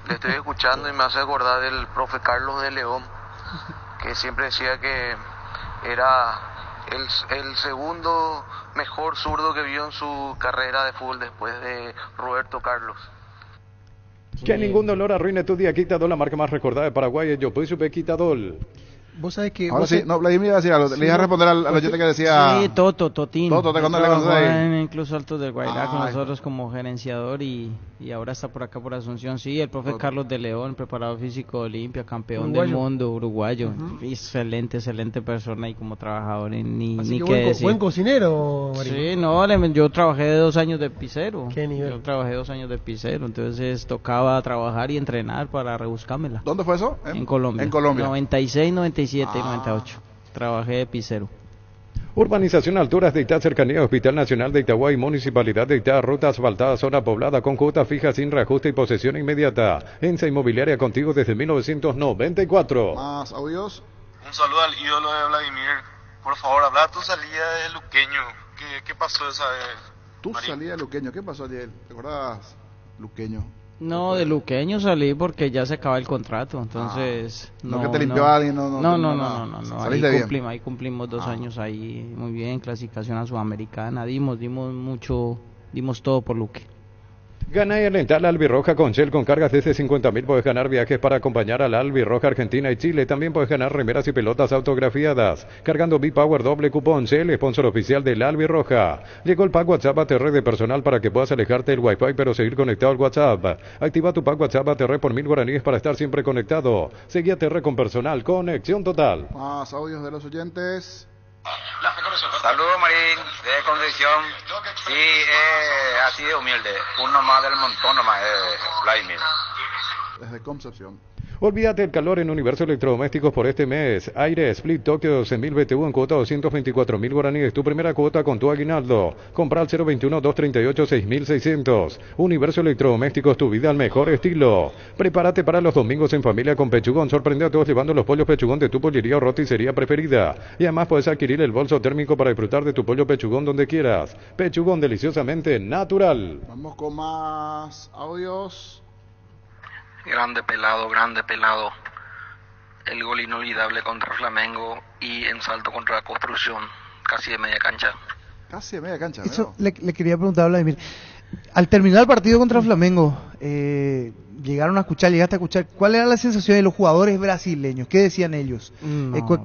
Le estoy escuchando y me hace acordar del profe Carlos de León, que siempre decía que era el segundo mejor zurdo que vio en su carrera de fútbol después de Roberto Carlos. Que ningún dolor arruine tu día. Quitadol, la marca más recordada de Paraguay. Yo pues supe Quitadol. Vos sabés que... Ahora sí, no, Vladimir iba a decir algo. Le iba a responder al oyente que decía... Sí, Totín. Toto, ¿te conoces ahí? Incluso Altos del Guairá con nosotros como gerenciador y ahora está por acá por Asunción. Sí, el profe Carlos de León, preparador físico de Olimpia, campeón del mundo, uruguayo. Excelente persona y como trabajador, ni qué decir. Buen cocinero, Marín. Sí, no, yo trabajé 2 años de pizzero. ¿Qué nivel? Yo trabajé 2 años de pizzero, entonces tocaba trabajar y entrenar para rebuscármela. ¿Dónde fue eso? En Colombia. En Colombia. 96, 97 y 98. Trabajé de pizzero. Urbanización Alturas de Itá, cercanía Hospital Nacional de Itagua y Municipalidad de Itá, ruta asfaltada, zona poblada con cuota fija sin reajuste y posesión inmediata. ENSA Inmobiliaria contigo desde 1994. Más audios. Un saludo al ídolo de Vladimir. Por favor, habla tu salida de Luqueño. ¿Qué pasó esa vez? Tu salida de Luqueño, ¿qué pasó ayer? ¿Te acuerdas, Luqueño? No, de Luqueño salí porque ya se acaba el contrato, entonces... No que te limpió alguien, no. Ahí cumplimos 2 años ahí, muy bien, clasificación a Sudamericana, dimos todo por Luque. Gana y alentar la Albirroja con Shell con cargas desde 50.000. Puedes ganar viajes para acompañar a la Albirroja Argentina y Chile. También puedes ganar remeras y pelotas autografiadas. Cargando B-Power doble cupón. Shell, sponsor oficial de la Albirroja. Llegó el pack WhatsApp ATR de personal para que puedas alejarte del Wi-Fi pero seguir conectado al WhatsApp. Activa tu pack WhatsApp ATR por 1.000 guaraníes para estar siempre conectado. Seguí ATR con personal. Conexión total. Más audios de los oyentes. Saludos, Marín, de Concepción. Sí, así de humilde. Uno más del montón nomás, Vladimir. Desde Concepción. Olvídate del calor en Universo Electrodomésticos por este mes. Aire Split Tokio 12.000 BTU en cuota 224.000 guaraníes. Tu primera cuota con tu aguinaldo. Compra al 021-238-6.600. Universo Electrodomésticos, tu vida al mejor estilo. Prepárate para los domingos en familia con Pechugón. Sorprende a todos llevando los pollos Pechugón de tu pollería o roticería preferida. Y además puedes adquirir el bolso térmico para disfrutar de tu pollo Pechugón donde quieras. Pechugón, deliciosamente natural. Vamos con más audios. Grande pelado. El gol inolvidable contra Flamengo y en salto contra la Construcción, casi de media cancha. Eso le quería preguntar a Vladimir. Al terminar el partido contra Flamengo, llegaste a escuchar, ¿cuál era la sensación de los jugadores brasileños? ¿Qué decían ellos?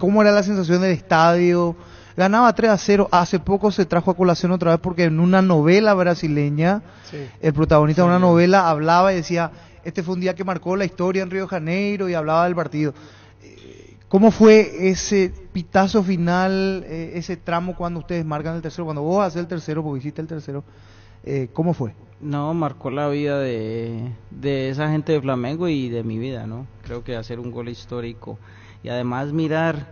¿Cómo era la sensación del estadio? Ganaba 3-0, hace poco se trajo a colación otra vez porque en una novela brasileña, el protagonista de una novela hablaba y decía... Este fue un día que marcó la historia en Río de Janeiro y hablaba del partido. ¿Cómo fue ese pitazo final, ese tramo cuando ustedes marcan el tercero? Cuando vos haces el tercero, porque hiciste el tercero, ¿cómo fue? No, marcó la vida de esa gente de Flamengo y de mi vida, ¿no? Creo que hacer un gol histórico y además mirar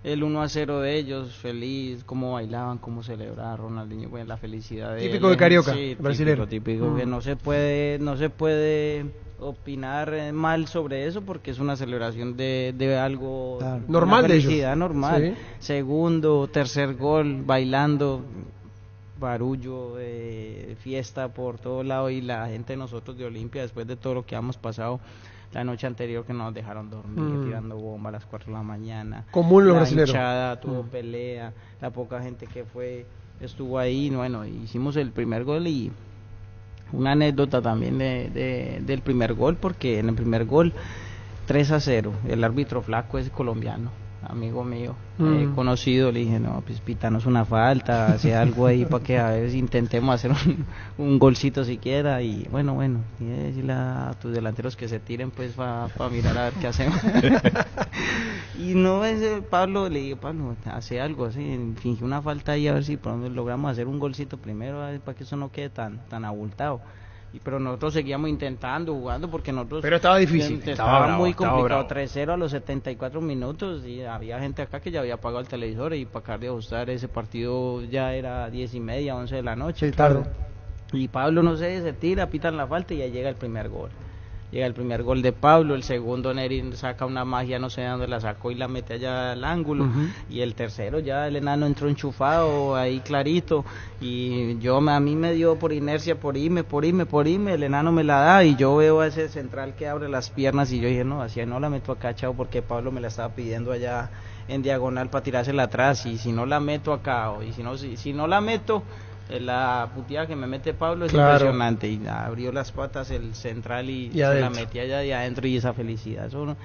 el 1-0 de ellos, feliz, cómo bailaban, cómo celebraban Ronaldinho, bueno, la felicidad de típico de Carioca, sí, brasileño. Típico, que no se puede opinar mal sobre eso porque es una celebración de algo normal, una felicidad de ellos. Normal. Sí. Segundo, tercer gol, bailando, barullo, fiesta por todo lado, y la gente de nosotros de Olimpia, después de todo lo que hemos pasado la noche anterior, que nos dejaron dormir, tirando bomba a las 4 de la mañana. Común los la brasileños. hinchada tuvo pelea, la poca gente que fue estuvo ahí. Bueno, hicimos el primer gol, y una anécdota también del primer gol, porque en el primer gol 3-0, el árbitro Flaco es colombiano, amigo mío, conocido. Le dije, no, pues pítanos una falta, hace algo ahí para que a veces intentemos hacer un golcito siquiera. Y bueno, y decirle a tus delanteros que se tiren pues para mirar a ver qué hacemos. Y no es Pablo, le dije, Pablo, hace algo así, finge una falta ahí a ver si pronto logramos hacer un golcito primero, para que eso no quede tan abultado. Pero nosotros seguíamos intentando, jugando, porque nosotros... Pero estaba difícil. Estaba muy complicado, 3-0 a los 74 minutos, y había gente acá que ya había apagado el televisor, y para acabar de ajustar ese partido ya era 10:30, 11 de la noche. Sí, tarde. Y Pablo, no sé, se tira, pitan la falta, y ya llega el primer gol. Llega el primer gol de Pablo, el segundo Neri saca una magia, no sé de dónde la sacó, y la mete allá al ángulo, y el tercero ya el enano entró enchufado ahí clarito, y a mí me dio por inercia, por irme, el enano me la da, y yo veo a ese central que abre las piernas, y yo dije, no, así no la meto acá, chao, porque Pablo me la estaba pidiendo allá en diagonal para tirársela atrás, y si no la meto acá, y si no la meto... La puteada que me mete Pablo es impresionante, y abrió las patas el central y se la metía allá y adentro, y esa felicidad, eso no,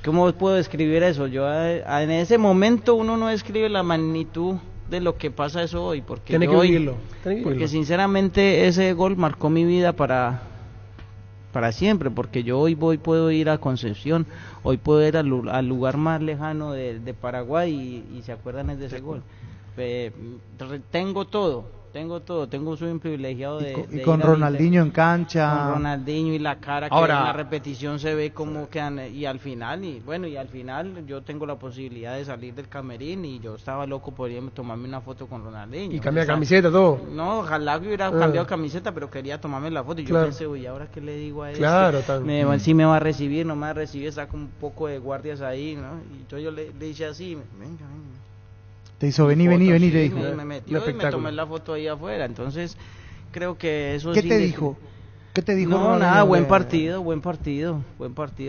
¿cómo puedo describir eso? Yo en ese momento uno no describe la magnitud de lo que pasa eso hoy, porque Tiene que vivirlo. Porque sinceramente ese gol marcó mi vida para siempre, porque yo hoy puedo ir a Concepción, hoy puedo ir al lugar más lejano de Paraguay y se acuerdan de ese gol. Tengo todo, soy un privilegiado y con Ronaldinho en cancha. Con Ronaldinho, y la cara que ahora, en la repetición se ve como quedan, y al final yo tengo la posibilidad de salir del camerín, y yo estaba loco por irme tomarme una foto con Ronaldinho. Y cambiar camiseta, todo. No, ojalá que hubiera cambiado camiseta, pero quería tomarme la foto, y yo pensé, uy, ¿ahora qué le digo a este? Si me va a recibir, no me va a recibir, está con un poco de guardias ahí, ¿no? Y yo le dije así, venga. Te hizo vení, te dijo. Me metió y me tomé la foto ahí afuera, entonces creo que eso... ¿Qué te dijo? No, nada, buen partido,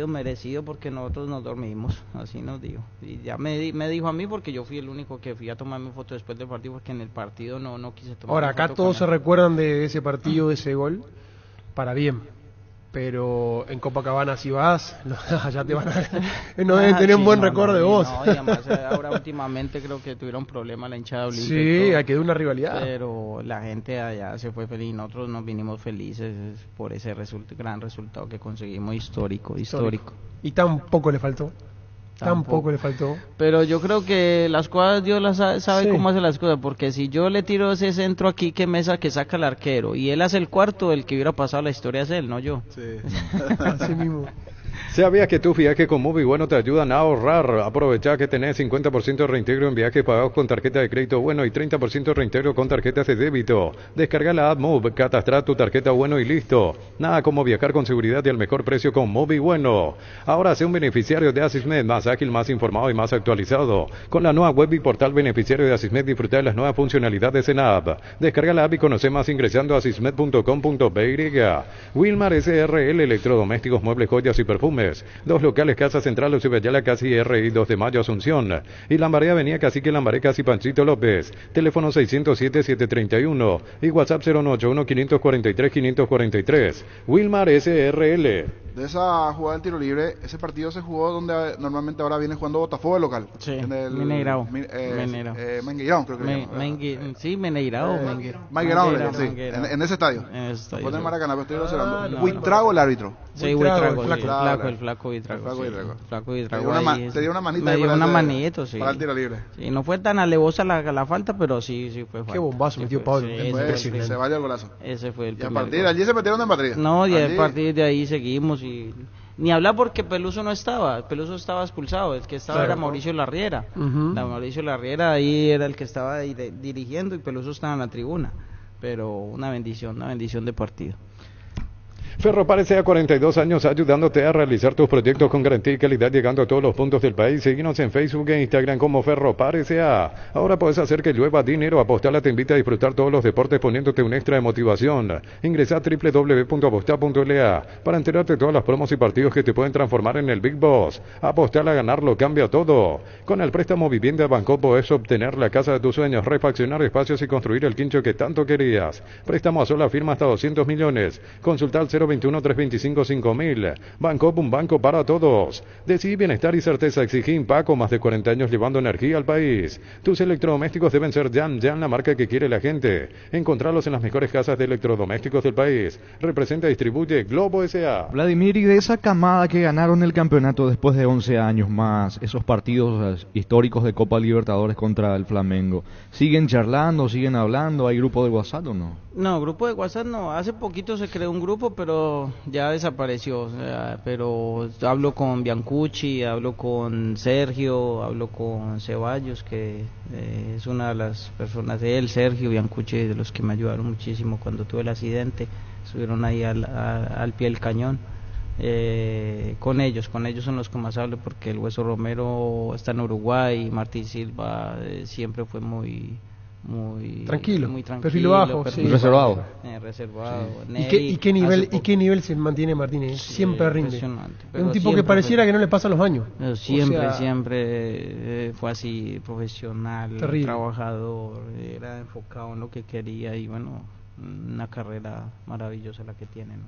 merecido, porque nosotros nos dormimos, así nos dijo. Y ya me dijo a mí, porque yo fui el único que fui a tomarme foto después del partido, porque en el partido no quise tomar. Ahora, acá todos se recuerdan de ese partido, de ese gol, para bien. Pero en Copacabana si vas, allá te van a... no deben tener un buen recuerdo de vos. No, y además ahora últimamente creo que tuvieron problemas la hinchada de Olimpia. Sí, hay que dar una rivalidad. Pero la gente allá se fue feliz, y nosotros nos vinimos felices por ese gran resultado que conseguimos, histórico. Y tampoco le faltó. Tampoco le faltó. Pero yo creo que las cosas Dios las sabe cómo hace las cosas, porque si yo le tiro ese centro aquí que saca el arquero, y él hace el cuarto, el que hubiera pasado la historia es él, no yo. Sí. Así mismo. ¿Sabías que tus viajes con Movi Bueno te ayudan a ahorrar? Aprovecha que tenés 50% de reintegro en viajes pagados con tarjeta de crédito Bueno y 30% de reintegro con tarjetas de débito. Descarga la app Move, catastra tu tarjeta Bueno y listo. Nada como viajar con seguridad y al mejor precio con Movi Bueno. Ahora sé un beneficiario de Asismed, más ágil, más informado y más actualizado. Con la nueva web y portal beneficiario de Asismed, disfruta de las nuevas funcionalidades en la app. Descarga la app y conoce más ingresando a asismed.com.py. Wilmar SRL, electrodomésticos, muebles, joyas y perfumes. 2 locales, Casa Central, Ocibeyala, Casi R y 2 de Mayo, Asunción. Y Lambaré, Avenida Cacique Lambaré, Casi Panchito López. Teléfono 607-731 y WhatsApp 091-543-543. Wilmar SRL. De esa jugada del tiro libre, ese partido se jugó donde normalmente ahora viene jugando Botafogo de local. Sí, en el Mineirao. Mangueirão, creo que sí, Mineirao. Mangueirão, sí, en ese estadio. Después del Maracaná, pero estoy observando. Huitrago el árbitro. Sí, Huitrago, el flaco Huitrago. Te dio una manita. Me dio una manito, sí. Para el tiro libre. Sí, no fue tan alevosa la falta, pero sí fue falta. Qué bombazo metió Pablo. Se vaya el golazo. Ese fue el primer gol. ¿Y a partir de allí se metieron en Madrid? No, y a partir de ahí seguimos, y Ni hablar porque Peluso no estaba, Peluso estaba expulsado, el que estaba Claro. era Mauricio Larriera. Ujú. Mauricio Larriera ahí era el que estaba dirigiendo y Peluso estaba en la tribuna. Pero una bendición de partido. Ferropar S.A. 42 años ayudándote a realizar tus proyectos con garantía y calidad llegando a todos los puntos del país. Síguenos en Facebook e Instagram como Ferropar S.A. Ahora puedes hacer que llueva dinero. Apostala te invita a disfrutar todos los deportes poniéndote un extra de motivación. Ingresa a www.apostala.la para enterarte de todas las promos y partidos que te pueden transformar en el Big Boss. Apostala a ganarlo cambia todo. Con el préstamo Vivienda Banco podés obtener la casa de tus sueños, refaccionar espacios y construir el quincho que tanto querías. Préstamo a sola firma hasta 200 millones. Consulta al 021-325-5000. Bancoop, un banco para todos. Decidí bienestar y certeza. Exigí Impaco, más de 40 años llevando energía al país. Tus electrodomésticos deben ser Jan, la marca que quiere la gente. Encontralos en las mejores casas de electrodomésticos del país. Representa y distribuye Globo S.A. Vladimir, y de esa camada que ganaron el campeonato después de 11 años más, esos partidos históricos de Copa Libertadores contra el Flamengo, ¿siguen charlando, siguen hablando? ¿Hay grupo de WhatsApp o no? No, grupo de WhatsApp no. Hace poquito se creó un grupo, pero ya desapareció. O sea, pero hablo con Biancucci, hablo con Sergio, hablo con Ceballos, que es una de las personas de él, Sergio Biancucci, de los que me ayudaron muchísimo cuando tuve el accidente. Estuvieron ahí al pie del cañón. Con ellos son los que más hablo, porque el Hueso Romero está en Uruguay, Martín Silva siempre fue muy tranquilo, muy tranquilo, perfil bajo, sí. Reservado. Reservado. Sí. ¿Y qué nivel se mantiene Martínez? Siempre rinde. Es un tipo que pareciera que no le pasan los años. Pero siempre fue así, profesional, terrible. Trabajador, era enfocado en lo que quería y bueno, una carrera maravillosa la que tiene, ¿no?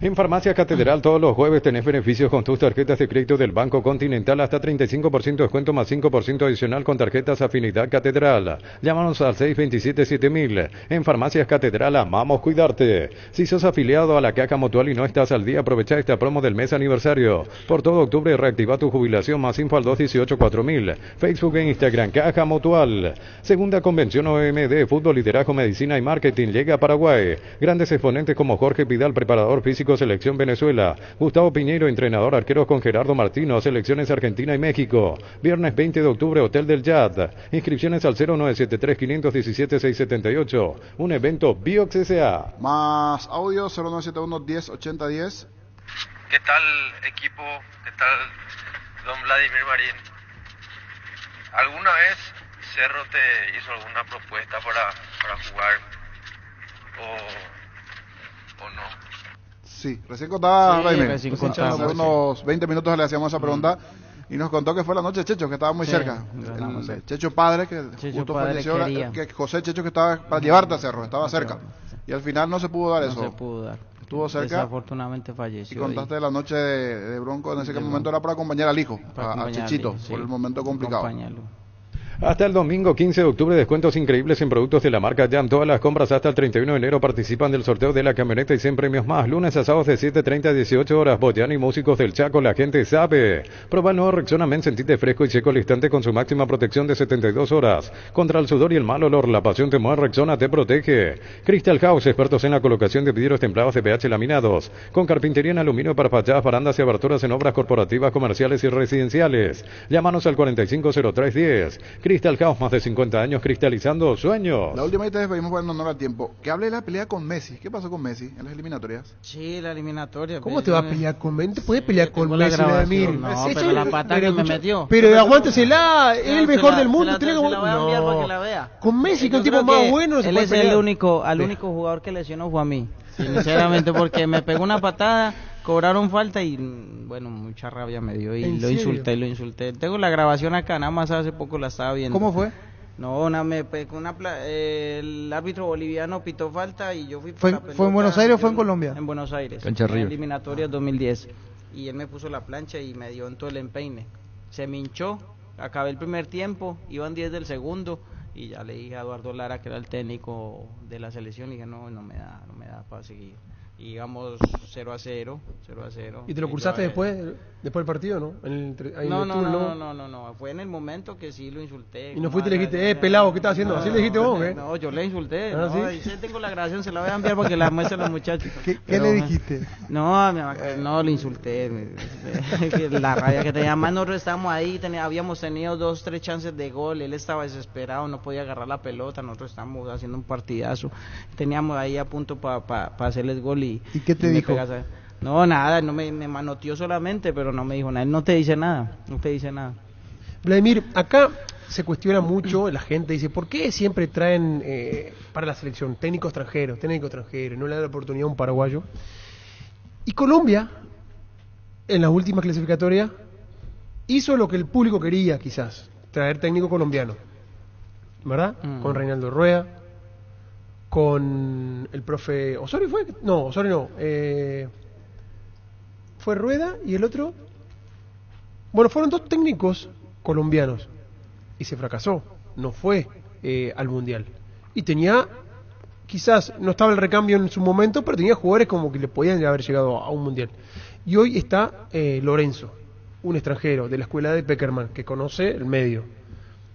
En Farmacia Catedral todos los jueves tenés beneficios con tus tarjetas de crédito del Banco Continental, hasta 35% de descuento más 5% adicional con tarjetas Afinidad Catedral. Llámanos al 627-7000. En Farmacias Catedral amamos cuidarte. Si sos afiliado a la Caja Mutual y no estás al día, aprovecha esta promo del mes aniversario. Por todo octubre reactiva tu jubilación. Más info al 218-4000. Facebook e Instagram Caja Mutual. Segunda Convención OMD, Fútbol, Liderazgo, Medicina y Marketing llega a Paraguay. Grandes exponentes como Jorge Pidal, preparador físico, Selección Venezuela. Gustavo Piñeiro, entrenador arqueros con Gerardo Martino, Selecciones Argentina y México. Viernes 20 de octubre, Hotel del Yad. Inscripciones al 0973-517-678. Un evento Biox S.A. Más audio 0971-108010. ¿Qué tal, equipo? ¿Qué tal, don Vladimir Marín? ¿Alguna vez Cerro te hizo alguna propuesta para jugar o no? Sí, recién contaba, Sí, Vladimir. recién Hace contamos, unos 20 minutos le hacíamos esa pregunta y nos contó que fue la noche de Checho, que estaba muy Sí, cerca. ganamos, El Checho padre, que Checho justo padre falleció, quería. que José Checho que estaba para llevarte a Cerro, estaba cerca. Y al final no se pudo dar eso. No se pudo dar. Estuvo cerca. Desafortunadamente Y falleció. contaste de la noche de Bronco, en ese momento era para acompañar al hijo, a Chichito, sí, por el momento complicado. acompañarlo. Hasta el domingo 15 de octubre, descuentos increíbles en productos de la marca Jam. Todas las compras hasta el 31 de enero participan del sorteo de la camioneta y 100 premios más. Lunes a sábados de 7:30 a 18 horas. Boyani y Músicos del Chaco, la gente sabe. Prueba el nuevo Rexona Men, sentite fresco y seco al instante con su máxima protección de 72 horas. Contra el sudor y el mal olor, la pasión te mueve, Rexona te protege. Crystal House, expertos en la colocación de vidrios templados de pH laminados. Con carpintería en aluminio para fachadas, barandas y aberturas en obras corporativas, comerciales y residenciales. Llámanos al 450310. Crystal House, más de 50 años cristalizando sueños. La última vez te despedimos por no al tiempo. Que hable de la pelea con Messi. ¿Qué pasó con Messi en las eliminatorias? Sí, la eliminatoria. ¿Cómo te va a pelear con Messi? ¿Te puedes pelear con la Messi, grabación, Vladimir? no, pero la patada que me metió. Pero aguántesela, es el mejor del mundo. Se la voy a enviar para que la vea. Con Messi, que es un Yo tipo creo más que bueno, no se él puede es pelear. el único jugador que lesionó fue a mí. Sinceramente, porque me pegó una patada, cobraron falta y bueno, mucha rabia me dio y ¿En lo serio? insulté. Tengo la grabación acá, nada más hace poco la estaba viendo. ¿Cómo fue? No, me pegó el árbitro boliviano pitó falta y yo fui por ¿Fue, la pelota. ¿Fue en Buenos Aires o fue en Colombia? En Buenos Aires, Cancha en River. eliminatoria 2010. Y él me puso la plancha y me dio en todo el empeine. Se me hinchó, acabé el primer tiempo, iban 10 del segundo y ya le dije a Eduardo Lara, que era el técnico de la selección, y dije no me da para seguir. Y íbamos 0-0, 0-0. ¿Y te lo cursaste después del partido, no? No, fue en el momento que sí lo insulté. Y no fuiste y le dijiste, pelado, ¿qué estás haciendo? ¿Así le dijiste vos, qué? No, yo le insulté. ¿Sí? Ahí tengo la grabación, se la voy a enviar para que la muestren los muchachos. ¿Qué le dijiste? No, le insulté. La rabia que tenía. Más nosotros estábamos ahí, habíamos tenido 2-3 chances de gol, él estaba desesperado, no podía agarrar la pelota, nosotros estábamos haciendo un partidazo, teníamos ahí a punto para hacerles gol ¿Y qué te dijo? No, nada, no me manoteó solamente, pero no me dijo nada, él no te dice nada. Vladimir, acá se cuestiona mucho, la gente dice, ¿por qué siempre traen para la selección técnico extranjero, no le da la oportunidad a un paraguayo? Y Colombia, en las últimas clasificatorias, hizo lo que el público quería, quizás, traer técnico colombiano, ¿verdad? Con Reinaldo Rueda, con el profe Osorio fue, no, Osorio no, fue Rueda y el otro, bueno, fueron 2 técnicos colombianos y se fracasó, no fue al Mundial y tenía, quizás no estaba el recambio en su momento, pero tenía jugadores como que le podían haber llegado a un Mundial. Y hoy está Lorenzo, un extranjero de la escuela de Peckerman que conoce el medio.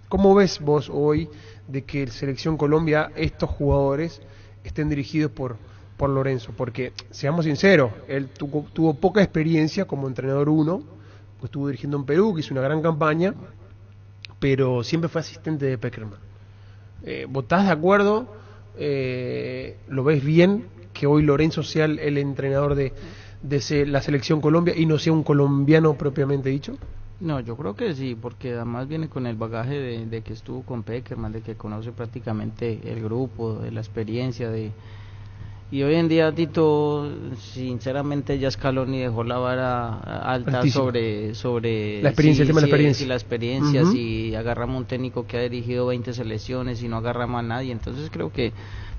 ¿Cómo ves vos hoy de que el Selección Colombia, estos jugadores estén dirigidos por Lorenzo? Porque, seamos sinceros, él tuvo poca experiencia como entrenador pues estuvo dirigiendo en Perú, que hizo una gran campaña, pero siempre fue asistente de Peckerman. ¿Vos estás de acuerdo? ¿Lo ves bien que hoy Lorenzo sea el entrenador de la Selección Colombia y no sea un colombiano propiamente dicho? No, yo creo que sí, porque además viene con el bagaje de que estuvo con Peckerman, de que conoce prácticamente el grupo, de la experiencia y hoy en día Tito, sinceramente ya Scaloni dejó la vara alta sobre la experiencia, el tema de la experiencia. Si la experiencia, si agarramos un técnico que ha dirigido 20 selecciones y no agarramos a nadie, entonces creo que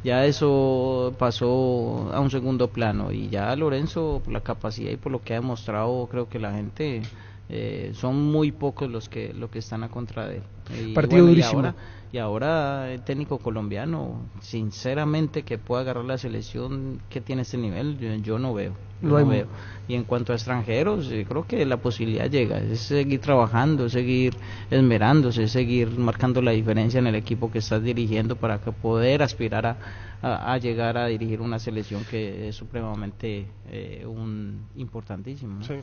ya eso pasó a un segundo plano y ya Lorenzo, por la capacidad y por lo que ha demostrado, creo que la gente son muy pocos los que están a contra de él. Partido durísimo. Y ahora el técnico colombiano, sinceramente, que pueda agarrar la selección que tiene este nivel, yo no veo. Y en cuanto a extranjeros, creo que la posibilidad llega, es seguir trabajando, es seguir esmerándose, es seguir marcando la diferencia en el equipo que estás dirigiendo para que poder aspirar a llegar a dirigir una selección que es supremamente importantísima, ¿no? Sí.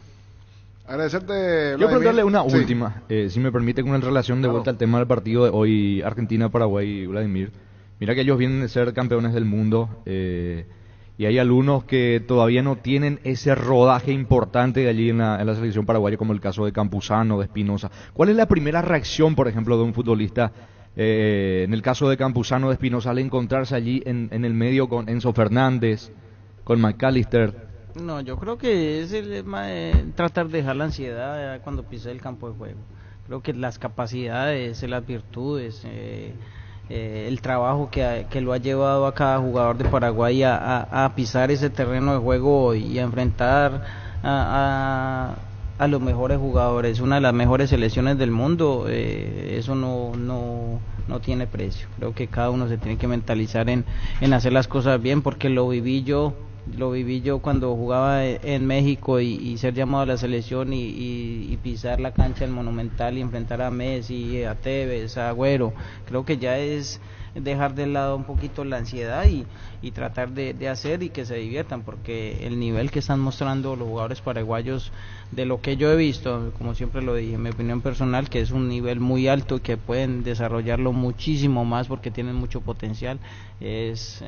Agradecerte. Quiero preguntarle una última, si me permite, con relación de vuelta al tema del partido de hoy, Argentina-Paraguay, Vladimir. Mira que ellos vienen de ser campeones del mundo y hay algunos que todavía no tienen ese rodaje importante de allí en la selección paraguaya, como el caso de Campuzano, de Espinosa. ¿Cuál es la primera reacción, por ejemplo, de un futbolista en el caso de Campuzano, de Espinosa, al encontrarse allí en el medio con Enzo Fernández, con McAllister? No, yo creo que es tratar de dejar la ansiedad cuando pise el campo de juego. Creo que las capacidades, las virtudes, el trabajo que lo ha llevado a cada jugador de Paraguay a pisar ese terreno de juego y a enfrentar a los mejores jugadores, una de las mejores selecciones del mundo, eso no tiene precio. Creo que cada uno se tiene que mentalizar en hacer las cosas bien, porque lo viví yo cuando jugaba en México y ser llamado a la selección y pisar la cancha del Monumental y enfrentar a Messi, a Tevez, a Agüero. Creo que ya es dejar de lado un poquito la ansiedad y tratar de hacer y que se diviertan, porque el nivel que están mostrando los jugadores paraguayos, de lo que yo he visto, como siempre lo dije, en mi opinión personal, que es un nivel muy alto y que pueden desarrollarlo muchísimo más porque tienen mucho potencial, es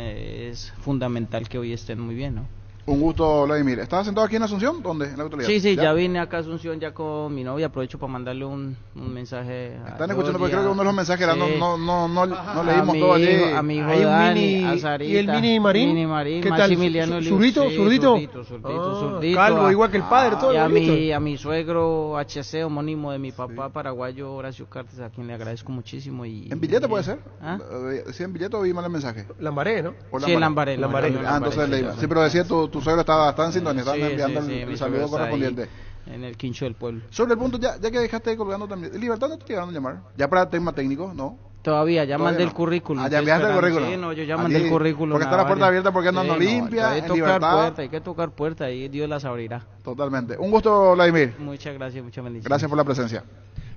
fundamental que hoy estén muy bien, ¿no? Un gusto, Vladimir. ¿Estabas sentado aquí en Asunción? ¿Dónde? ¿En la actualidad? Sí, ya vine acá a Asunción ya con mi novia. Aprovecho para mandarle un mensaje. Están escuchando, porque creo que uno de los mensajes era, no leímos todo allí. A mi hijo Dani, a Sarita. ¿Y el Mini Marín? ¿Qué tal? Maximiliano ¿Zurdito? Calvo, igual que el padre, todo. Y a mi suegro HC, homónimo de mi papá paraguayo, Horacio Cartes, a quien le agradezco muchísimo. ¿En billete puede ser? ¿Sí, en billete o vi mal el mensaje? Lambaré, ¿no? Sí, Lambaré. Entonces leímos. Sí, pero decía tu suegro estaba en sintonía, estaban enviando el saludo correspondiente. En el quincho del pueblo. Sobre el punto, ya que dejaste colgando también, ¿Libertad no te llegaron a llamar? Ya para tema técnico, ¿no? Todavía, ya mandé el currículum. Ah, ya enviaste el currículum. Sí, no, yo ya mandé el currículum. Porque está la puerta abierta porque andando limpia, hay en tocar libertad. puerta, hay que tocar puerta y Dios las abrirá. Totalmente. Un gusto, Vladimir. Muchas gracias, muchas bendiciones. Gracias por la presencia.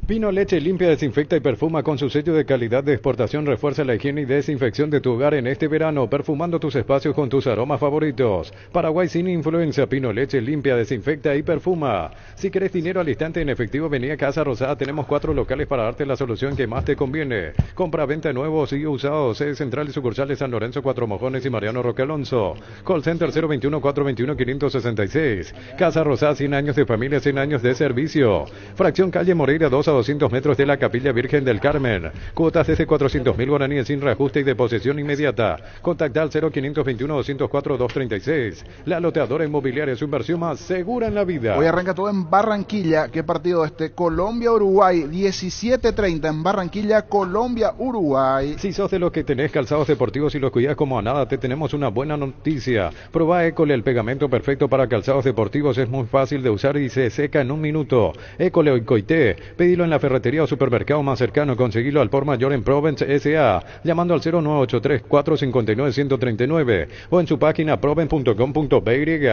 Pino Leche limpia, desinfecta y perfuma con su sello de calidad de exportación. Refuerza la higiene y desinfección de tu hogar en este verano, perfumando tus espacios con tus aromas favoritos. Paraguay sin influencia. Pino Leche limpia, desinfecta y perfuma. Si querés dinero al instante en efectivo, vení a Casa Rosada. Tenemos 4 locales para darte la solución que más te conviene. Compra, venta nuevos y usados. Sede central y sucursales San Lorenzo, Cuatro Mojones y Mariano Roque Alonso. Call Center 021-421-566. Casa Rosada, 100 años de familia, 100 años de servicio. Fracción Calle Moreira, 2 a 200 metros de la Capilla Virgen del Carmen. Cuotas desde 400.000 guaraníes sin reajuste y deposición inmediata. Contacta al 0521-204-236. La Loteadora Inmobiliaria, su inversión más segura en la vida. Hoy arranca todo en Barranquilla. ¿Qué partido este? Colombia-Uruguay, 17:30 en Barranquilla, Colombia-Uruguay. Si sos de los que tenés calzados deportivos y los cuidás como a nada, te tenemos una buena noticia. Probá École, el pegamento perfecto para calzados deportivos. Es muy fácil de usar y se seca en un minuto. École Oicoité. Pedilo en la ferretería o supermercado más cercano. Conseguilo al por mayor en Provence S.A. llamando al 0983-459-139 o en su página proven.com.py.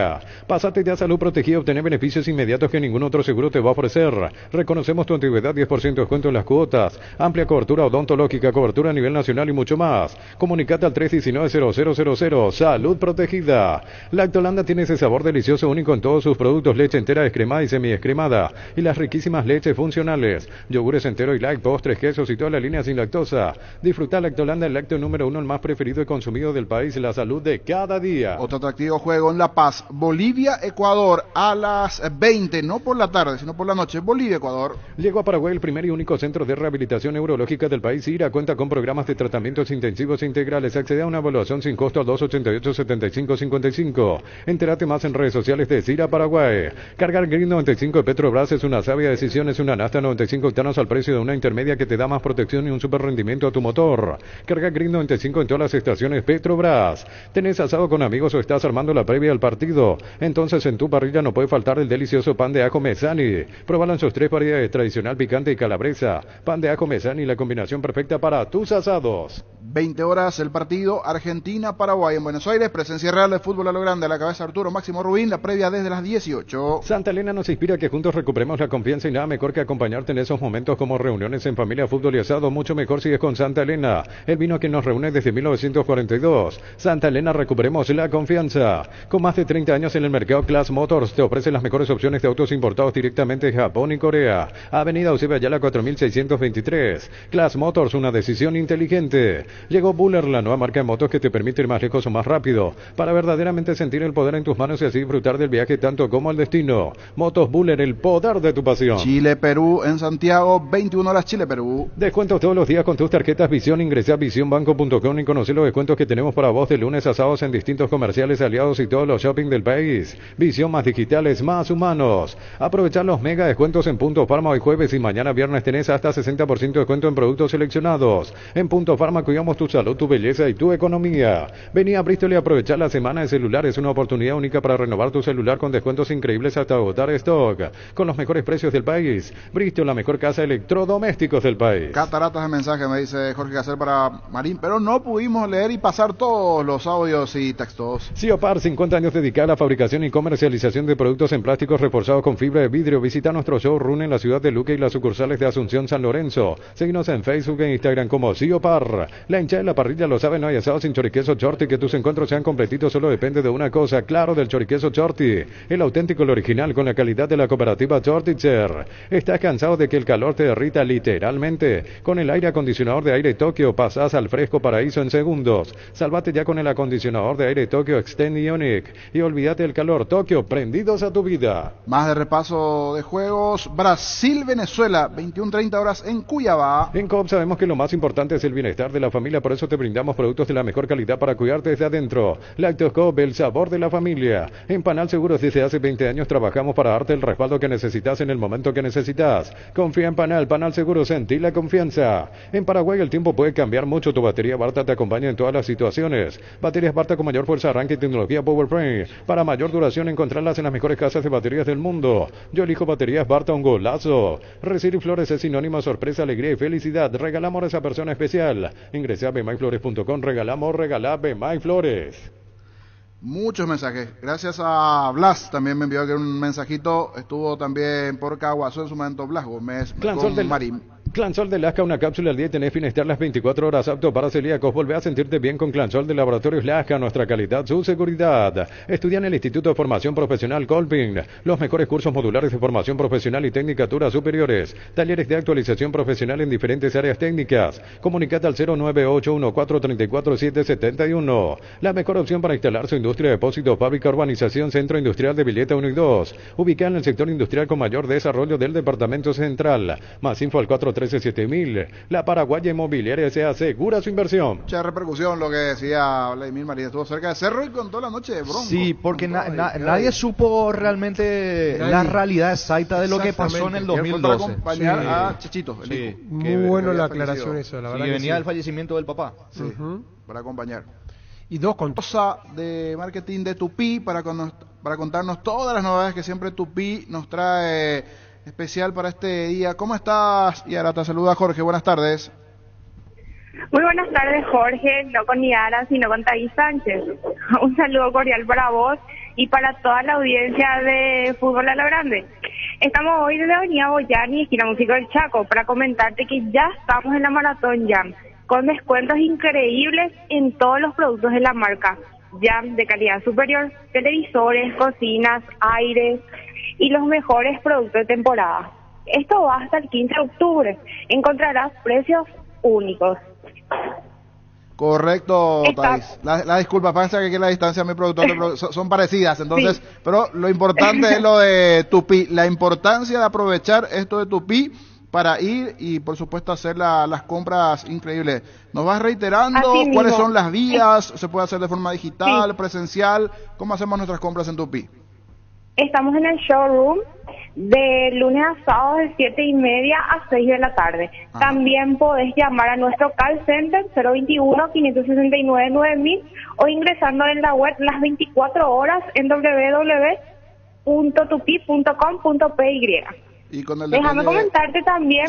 Pásate ya a Salud Protegida y obtener beneficios inmediatos que ningún otro seguro te va a ofrecer. Reconocemos tu antigüedad, 10% de descuento en las cuotas, amplia cobertura odontológica, cobertura a nivel nacional y mucho más. Comunicate al 319-0000. Salud Protegida. Lactolanda tiene ese sabor delicioso único en todos sus productos: leche entera, descremada y semi-descremada, y las riquísimas leches funcionales, yogures entero y light, postres, quesos y toda la línea sin lactosa. Disfruta Lactolanda, el lácteo número 1, el más preferido y consumido del país, la salud de cada día. Otro atractivo juego en La Paz, Bolivia-Ecuador a las 20, no por la tarde, sino por la noche. Bolivia-Ecuador. Llegó a Paraguay el primer y único centro de rehabilitación neurológica del país. IRA cuenta con programas de tratamientos intensivos e integrales. Accede a una evaluación sin costo al 288-7555. Entérate más en redes sociales de CIRA Paraguay. Cargar Green 95 de Petrobras es una sabia decisión, es una Nafta 95 octanos al precio de una intermedia que te da más protección y un super rendimiento a tu motor. Carga Green 95 en todas las estaciones Petrobras. ¿Tenés asado con amigos o estás armando la previa al partido? Entonces en tu parrilla no puede faltar el delicioso pan de ajo Mesani. Pruébalo en sus 3 variedades: tradicional, picante y calabresa. Pan de ajo Mesani, la combinación perfecta para tus asados. 20 horas el partido Argentina-Paraguay en Buenos Aires. Presencia real de fútbol a lo grande. A la cabeza Arturo Máximo Rubín. La previa desde las 18. Santa Elena nos inspira a que juntos recuperemos la confianza y nada mejor que acompañarte en esos momentos como reuniones en familia, fútbol y asado. Mucho mejor si es con Santa Elena, el vino que nos reúne desde 1942. Santa Elena, recuperemos la confianza. Con más de 30 años en el mercado, Class Motors te ofrece las mejores opciones de autos importados directamente de Japón y Corea. Avenida Eusebio Ayala 4623. Class Motors, una decisión inteligente. Llegó Buller, la nueva marca de motos que te permite ir más lejos o más rápido, para verdaderamente sentir el poder en tus manos y así disfrutar del viaje tanto como el destino. Motos Buller, el poder de tu pasión. Chile-Perú en Santiago, 21 horas Chile-Perú. Descuentos todos los días con tus tarjetas Visión. Ingresá a visionbanco.com y conoce los descuentos que tenemos para vos de lunes a sábados en distintos comerciales aliados y todos los shopping del país. Visión, más digitales, más humanos. Aprovechar los mega descuentos en Punto Farma hoy jueves y mañana viernes. Tenés hasta 60% de descuento en productos seleccionados. En Punto Farma cuidamos tu salud, tu belleza y tu economía. Vení a Bristol y aprovechar la semana de celulares, una oportunidad única para renovar tu celular con descuentos increíbles hasta agotar stock, con los mejores precios del país. Bristol, la mejor casa de electrodomésticos del país. Cataratas de mensaje, me dice Jorge Cáceres para Marín, pero no pudimos leer y pasar todos los audios y textos. Siopar, 50 años dedicada a la fabricación y comercialización de productos en plásticos reforzados con fibra de vidrio. Visita nuestro showroom en la ciudad de Luque y las sucursales de Asunción, San Lorenzo. Seguinos en Facebook e Instagram como Siopar. La hinchada de la parrilla lo sabe, no hay asado sin choriqueso Chorti. Que tus encuentros sean completitos solo depende de una cosa, claro, del choriqueso Chorti. El auténtico, el original, con la calidad de la cooperativa Chortitzer. ¿Estás cansado de que el calor te derrita literalmente? Con el aire acondicionador de Aire Tokio pasás al fresco paraíso en segundos. Salvate ya con el acondicionador de Aire Tokio Extend Ionic y olvídate del calor. Tokio, prendidos a tu vida. Más de repaso de juegos. Brasil-Venezuela, 21:30 horas en Cuiabá. En COP sabemos que lo más importante es el bienestar de la familia. familia, por eso te brindamos productos de la mejor calidad para cuidarte desde adentro. Lactoscope, el sabor de la familia. En Panal Seguros desde hace 20 años trabajamos para darte el respaldo que necesitas en el momento que necesitas. Confía en Panal Seguros, sentí la confianza. En Paraguay el tiempo puede cambiar mucho, tu batería Barta te acompaña en todas las situaciones. Baterías Barta con mayor fuerza, arranque y tecnología PowerFrame. Para mayor duración encontrarlas en las mejores casas de baterías del mundo. Yo elijo baterías Barta, un golazo. Recibir flores es sinónimo de sorpresa, alegría y felicidad. Regalamos a esa persona especial. Ingresa a bmyflores.com, regala BMyFlores. Muchos mensajes. Gracias a Blas, también me envió aquí un mensajito. Estuvo también por Caguazú en su momento Blas Gómez con Marín. Clansol de Lasca, una cápsula al día, tenés bienestar las 24 horas, apto para celíacos. Volvé a sentirte bien con Clansol de Laboratorios Lasca, nuestra calidad, su seguridad. Estudia en el Instituto de Formación Profesional Colping, los mejores cursos modulares de formación profesional y tecnicaturas superiores, talleres de actualización profesional en diferentes áreas técnicas. Comunicate al 09814347771. La mejor opción para instalar su industria de depósitos, fábrica, urbanización, centro industrial de Villeta 1 y 2, ubicada en el sector industrial con mayor desarrollo del departamento central. Más info al 413-7000. La Paraguaya Inmobiliaria se asegura su inversión. Mucha repercusión lo que decía Vladimir Marín. Estuvo cerca de Cerro y contó la noche de Bronco. Sí, porque nadie supo realmente la realidad exacta de lo que pasó en el 2012. Para acompañar a Chichito. Muy bueno la aclaración eso, la verdad. Que venía del fallecimiento del papá. Sí, para acompañar. Y dos con cosa de marketing de Tupí para contarnos todas las novedades que siempre Tupí nos trae especial para este día. ¿Cómo estás, Yara? Te saluda Jorge, buenas tardes. Muy buenas tardes, Jorge, no con Yara, sino con Thais Sánchez. Un saludo cordial para vos y para toda la audiencia de Fútbol a lo Grande. Estamos hoy desde Avenida Boyani, esquina Músico del Chaco, para comentarte que ya estamos en la Maratón Jam, con descuentos increíbles en todos los productos de la marca Jam de calidad superior, televisores, cocinas, aires y los mejores productos de temporada. Esto va hasta el 15 de octubre. Encontrarás precios únicos. Correcto, Thais. La disculpa, pasa que aquí la distancia de mi productor son parecidas, entonces, sí. Pero lo importante es lo de Tupí, la importancia de aprovechar esto de Tupí para ir y por supuesto hacer las compras increíbles. ¿Nos vas reiterando cuáles son las vías? ¿Se puede hacer de forma digital, presencial? ¿Cómo hacemos nuestras compras en Tupí? Estamos en el showroom de lunes a sábado de 7:30 a 6 de la tarde. También podés llamar a nuestro call center 021-569-9000 o ingresando en la web las 24 horas en www.tupi.com.py. Déjame comentarte también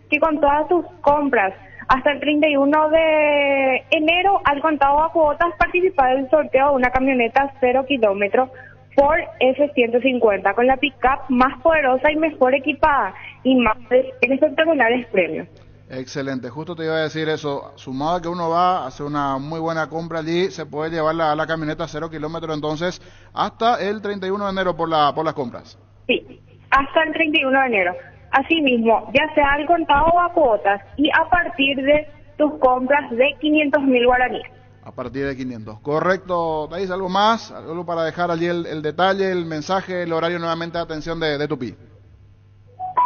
que con todas tus compras hasta el 31 de enero al contado a cuotas participar del sorteo de una camioneta 0 kilómetros Ford F-150 con la pick-up más poderosa y mejor equipada y más espectaculares premios. Excelente, justo te iba a decir eso, sumado a que uno va a hacer una muy buena compra allí, se puede llevar la camioneta 0 kilómetros entonces hasta el 31 de enero por las compras. Sí, hasta el 31 de enero. Asimismo, ya sea al contado o a cuotas y a partir de tus compras de 500.000 guaraníes. A partir de 500. Correcto, Thais, ¿algo más? ¿Algo para dejar allí el detalle, el mensaje, el horario nuevamente de atención de Tupí?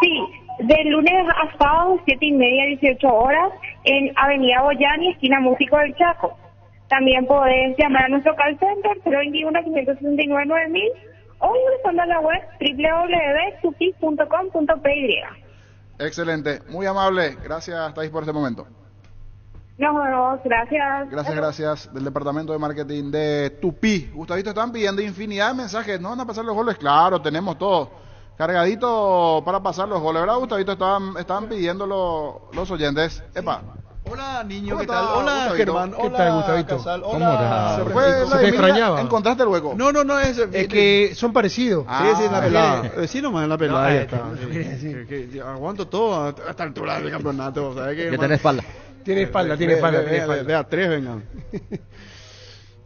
Sí, de lunes a sábado, 7:30 a 18 horas, en Avenida Boyani, esquina Músico del Chaco. También podés llamar a nuestro call center 021-569-9000 o ingresando a la web www.tupi.com.py. Excelente, muy amable. Gracias, Thais, por este momento. Nos vemos, gracias. Gracias, del departamento de marketing de Tupí. Gustavito, están pidiendo infinidad de mensajes, ¿no van a pasar los goles? Claro, tenemos todo cargadito para pasar los goles, ¿verdad, Gustavito? Estaban pidiendo los oyentes. Epa. Hola, niño, ¿qué tal? Hola, Germán. ¿Qué tal, Gustavito? ¿Cómo estás? ¿Se te extrañaba? ¿Encontraste el hueco? No, es que son parecidos. Sí, en la pelada. Sí, nomás en la pelada. Ahí está. Que aguanto todo a esta altura del campeonato. ¿Sabes qué? Que tenés espalda. Tiene espalda. De a tres, vengan.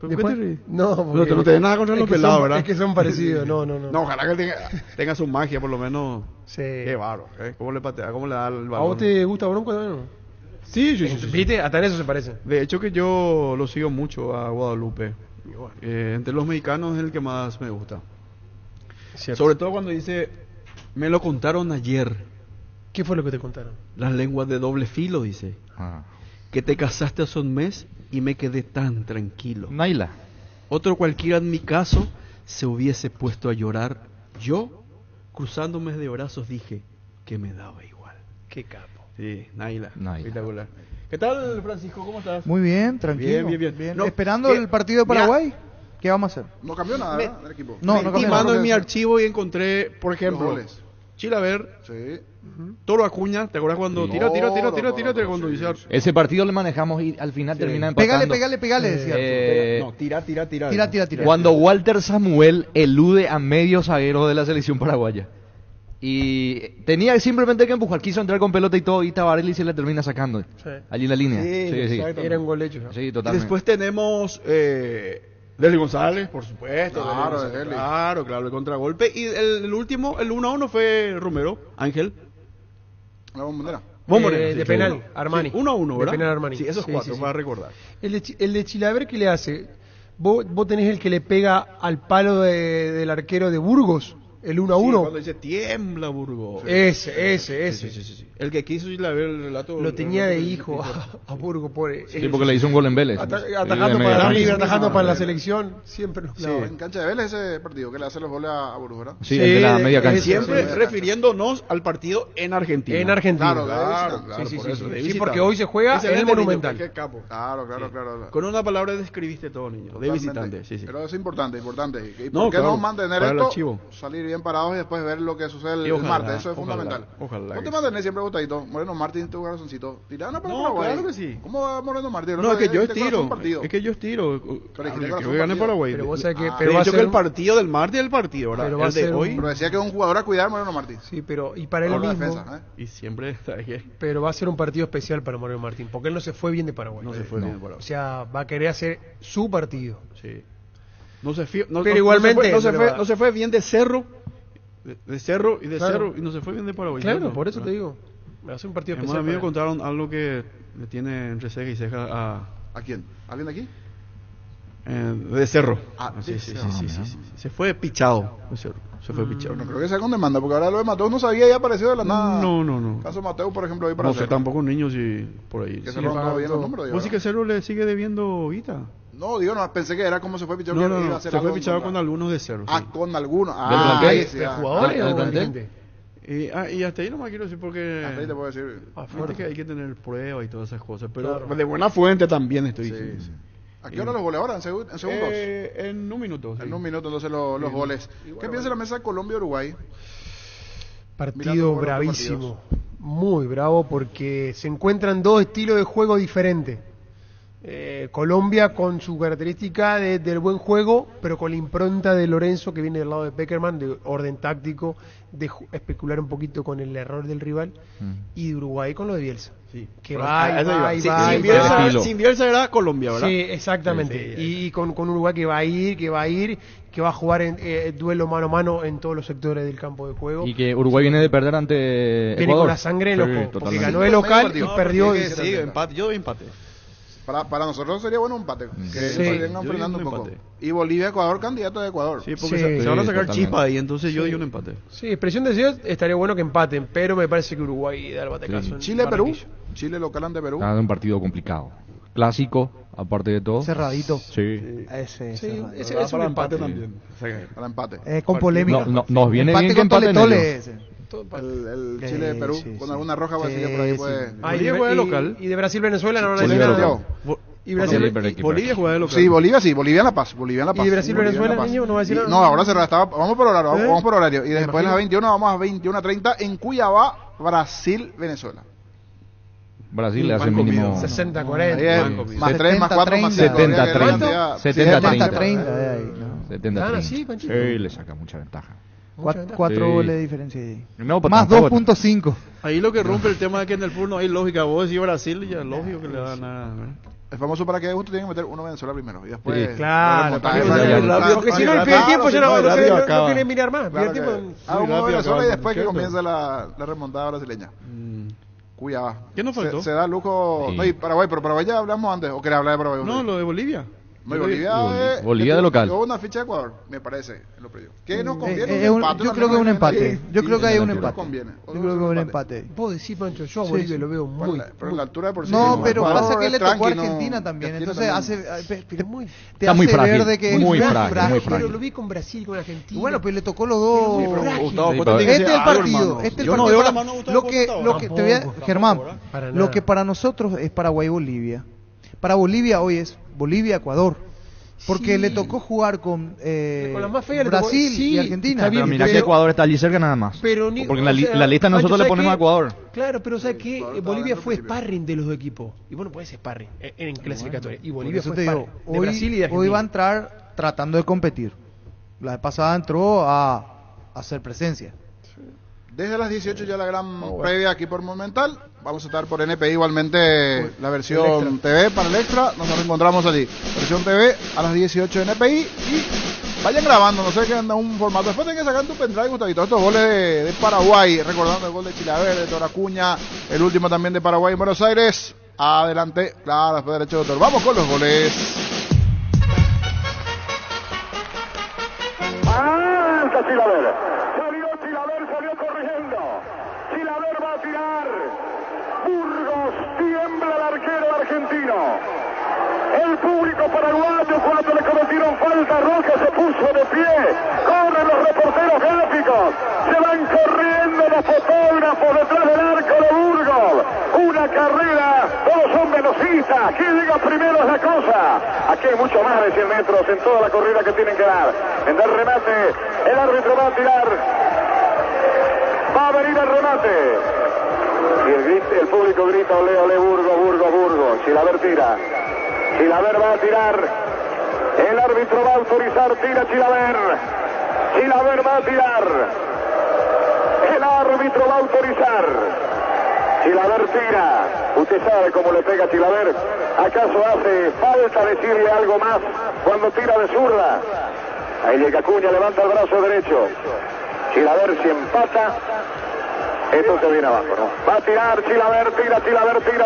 Después, no tenés nada contra los pelados, ¿verdad? Es que son parecidos, no. No, ojalá que tenga su magia, por lo menos. Sí. Qué bárbaro, ¿eh? ¿Cómo le patea? ¿Cómo le da el balón? ¿A vos te gusta Bronco también? Sí. ¿Viste? Hasta en eso se parece. De hecho que yo lo sigo mucho a Guadalupe. Entre los mexicanos es el que más me gusta. Cierto. Sobre todo cuando dice, me lo contaron ayer. ¿Qué fue lo que te contaron? Las lenguas de doble filo, dice. que te casaste hace un mes y me quedé tan tranquilo. Naila. Otro cualquiera en mi caso se hubiese puesto a llorar. Yo, cruzándome de brazos, dije que me daba igual. Qué capo. Sí, Naila. Espectacular. ¿Qué tal, Francisco? ¿Cómo estás? Muy bien, tranquilo. Bien. No, esperando el partido de Paraguay. ¿Qué vamos a hacer? No cambió nada, ¿verdad? El equipo. No cambió nada. Mando en mi archivo y encontré, por ejemplo, Chilaver, Toro Acuña. ¿Te acuerdas cuando tira cuando dice? Ese partido le manejamos y al final termina empatando. Pégale, decía. No, tira. Cuando Walter Samuel elude a medio zaguero de la selección paraguaya. Y tenía simplemente que empujar, quiso entrar con pelota y todo, y Tabarelli se le termina sacando. Allí en la línea. Sí. Era un gol hecho. Sí, totalmente. Y después tenemos Deli González, por supuesto. Claro, el contragolpe. Y el último, el 1-1 fue Romero, Ángel. La bombonera. De penal, Armani. 1-1, ¿verdad? De penal Armani. Sí, esos cuatro, para recordar. El de Chilaver, ¿qué le hace? Vos tenés el que le pega al palo del arquero de Burgos, el 1-1. Sí, cuando dice tiembla Burgos. Ese. Sí. El que quiso Chilaver el relato. Lo tenía de hijo a Burgos, pobre. Sí, porque le hizo un gol en Vélez. Atajando para River, atajando para la selección. Siempre nos clava. En cancha de Vélez ese partido que le hace los goles a Burgos, ¿verdad? Sí, el de la media cancha. Siempre refiriéndonos al partido en Argentina. Claro. Sí, porque hoy se juega en el Monumental. Qué capo. Claro. Con una palabra describiste todo, niño. De visitante. Sí. Pero es importante. ¿Y no, por qué no mantener esto? Archivo. Salir bien parados y después ver lo que sucede el martes. Eso es fundamental. Ojalá. ¿Cómo te mantenés siempre botadito? Moreno Martín, tu corazoncito. Tirana para Paraguay. Claro que sí. ¿Cómo va Moreno Martín? No, es que yo estiro. Que gane Paraguay. Pero vos sabés que pero va a ser que el partido del martes es el partido, ¿verdad? Pero va a ser hoy. Pero decía que es un jugador a cuidar, Moreno Martín. Sí, pero y para él mismo. Defensa, Y siempre, ¿sabes qué? Pero va a ser un partido especial para Moreno Martín, porque él no se fue bien de Paraguay. No se fue bien de Paraguay. O sea, va a querer hacer su partido. Sí. Pero igualmente no se fue bien de Cerro. De Cerro y no se fue bien de Paraguay. Claro, por eso te digo. Va a ser un partido especial. A mí me contaron algo que me tiene entre ceja y ceja ¿A quién? ¿Alguien de aquí? De Cerro. Sí. Se fue pichado. Se fue pichado. No creo que sea con demanda, porque ahora lo de Mateo no sabía y apareció de la nada. No. Caso Mateo, por ejemplo, ahí para no sé tampoco niños y por ahí. Que se rompió bien los números. ¿Vos sí que Cerro le sigue debiendo guita? No, pensé que era como se fue pichado. No, se fue pichado con algunos de Cerro. Con algunos. ¿De jugadores o de gente? Y hasta ahí no me quiero decir porque hasta ahí te puedo decir que hay que tener pruebas y todas esas cosas, pero de buena fuente también estoy diciendo. ¿A qué hora los goles ahora? ¿En segundos? En un minuto. En un minuto entonces los goles. ¿Qué piensa la mesa de Colombia-Uruguay? Partido bravísimo, muy bravo porque se encuentran dos estilos de juego diferentes. Colombia con su característica del buen juego, pero con la impronta de Lorenzo que viene del lado de Peckerman, de orden táctico, de especular un poquito con el error del rival, y de Uruguay con lo de Bielsa. Sí. Que sin Bielsa era Colombia, ¿verdad? Sí, exactamente. Sí. Y con Uruguay que va a ir, que va a jugar en duelo mano a mano en todos los sectores del campo de juego. Y que Uruguay viene de perder ante Viene Ecuador. con la sangre en los ojos, porque ganó de local y perdió. Empate. Yo doy empate. Para nosotros sería bueno un empate. Que se vengan frenando un poco. Y Bolivia-Ecuador, candidato de Ecuador. Sí, porque se van a sacar chispa ahí, entonces yo doy un empate. Sí, expresión de Dios, estaría bueno que empaten, pero me parece que Uruguay da el batecazo. Chile-Perú. Chile local ante Perú. Un partido complicado. Clásico, aparte de todo. Cerradito. Sí. Ese es un empate también. Para empate. Con polémica. Nos viene empate bien que con empaten el Chile de Perú con alguna roja va a decir por ahí puede. Bolivia juega de local. Y de Brasil-Venezuela no van a decir nada. ¿Y Bolivia juega de local? Sí, Bolivia en La Paz. ¿Y de Brasil-Venezuela, niño? ¿No va a decir nada? No, ahora se vamos por horario. Y después las 21 vamos a 21:30 en Cuiabá, Brasil-Venezuela. Brasil le hace mínimo 60-40. Más 3, más 4, más 70-30. 70-30. 70-30. Sí, le saca mucha ventaja. 4 goles de diferencia ahí. No, más 2.5. Ahí lo que rompe el tema es que en el fútbol no hay lógica. Vos decís Brasil y ya es lógico que le van a... Es famoso para que gusto tienen que meter uno Venezuela primero y después... Sí, claro, porque si no el primer tiempo ya no quieren mirar más. Uno Venezuela y después que comienza la remontada brasileña. Cuiabá. ¿Qué nos faltó? Se da lujo... No, y Paraguay, pero Paraguay ya hablamos antes. ¿O querés hablar de Paraguay? No, lo de Bolivia. Bolivia de local. Una ficha de Ecuador, me parece, en lo previo. ¿Qué nos conviene? Yo creo que es un empate. Yo creo que hay un empate. Yo creo que es un empate. Vos decís, Pancho, yo a Bolivia lo veo muy... Pero la altura de por sí. No, pero pasa que le tocó a Argentina también. Entonces está muy frágil. Ver de que muy frágil. Pero lo vi con Brasil, con Argentina. Bueno, pues le tocó los dos. Este es el partido. Yo no veo la mano. Lo que te voy a, Germán, lo que para nosotros es Paraguay-Bolivia. Para Bolivia hoy es Bolivia-Ecuador. Porque le tocó jugar con la más fea Brasil y Argentina. Pero mira que Ecuador está allí cerca nada más. Porque en la lista nosotros le ponemos a Ecuador. Claro, pero ¿sabes qué? Bolivia fue sparring de los dos equipos. Y bueno, puede ser sparring en clasificatoria. Y Bolivia fue sparring de Brasil y de Argentina. Hoy va a entrar tratando de competir. La vez pasada entró a hacer presencia. Desde las 18 ya la gran previa aquí por Monumental. Vamos a estar por NPI igualmente la versión TV para el extra. Nos encontramos allí. Versión TV a las 18 en NPI. Y vayan grabando, no sé qué anda un formato. Después tienen que sacar tu pendrive, Gustavito. Estos goles de Paraguay. Recordando el gol de Chilaver, de Toracuña. El último también de Paraguay en Buenos Aires. Adelante. Claro, después derecho de autor. Vamos con los goles. Avanza Chilaver. Salió corriendo. Chilaver va a tirar. Burgos tiembla el arquero argentino. El público paraguayo cuando le cometieron falta roja se puso de pie. Corren los reporteros gráficos. Se van corriendo los fotógrafos detrás del arco de Burgos. Una carrera, todos son velocistas. ¿Quién llega primero es la cosa? Aquí hay mucho más de 100 metros en toda la corrida que tienen que dar. En el remate, el árbitro va a tirar. Va a venir el remate. Y el público grita, ole, ole, Burgos, Burgos, Burgos. Chilaver tira. Chilaver va a tirar. El árbitro va a autorizar, tira Chilaver. Chilaver va a tirar. El árbitro va a autorizar. Chilaver tira. Usted sabe cómo le pega Chilaver. ¿Acaso hace falta decirle algo más cuando tira de zurda? Ahí llega Acuña, levanta el brazo derecho. Chilaver si empata, esto se viene abajo, ¿no? Va a tirar Chilaver, tira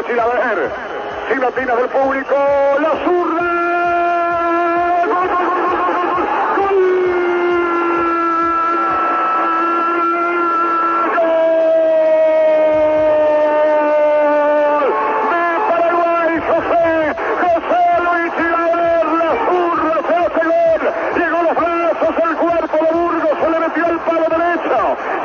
Chilaver. Si lo tira del público, la zurda. ¡Gol, gol, gol, gol, gol, gol! ¡Gol! De Paraguay, José Luis Chilaver, la zurda se hace gol. Llegó los brazos, el cuerpo de Burgos, se le metió el palo derecho.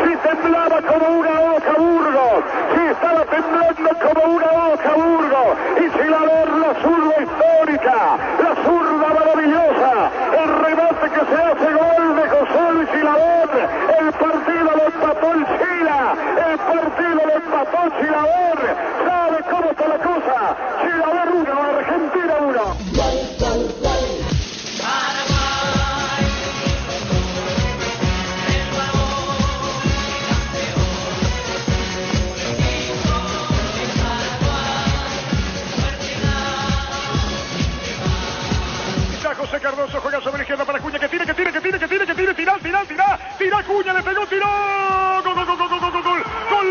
Si temblaba como una hoja Burgos, si estaba temblando como una hoja Burgos, y Chilaver la zurda histórica, la zurda maravillosa, el remate que se hace gol de José Luis Chilaver, el partido lo empató el Chila, el partido lo empató Chilaver, ¿sabe cómo está la cosa? Chilaver 1, Argentina 1. José Cardoso juega sobre la izquierda para Acuña, que tira, tira, Acuña, le pegó, tiró, gol.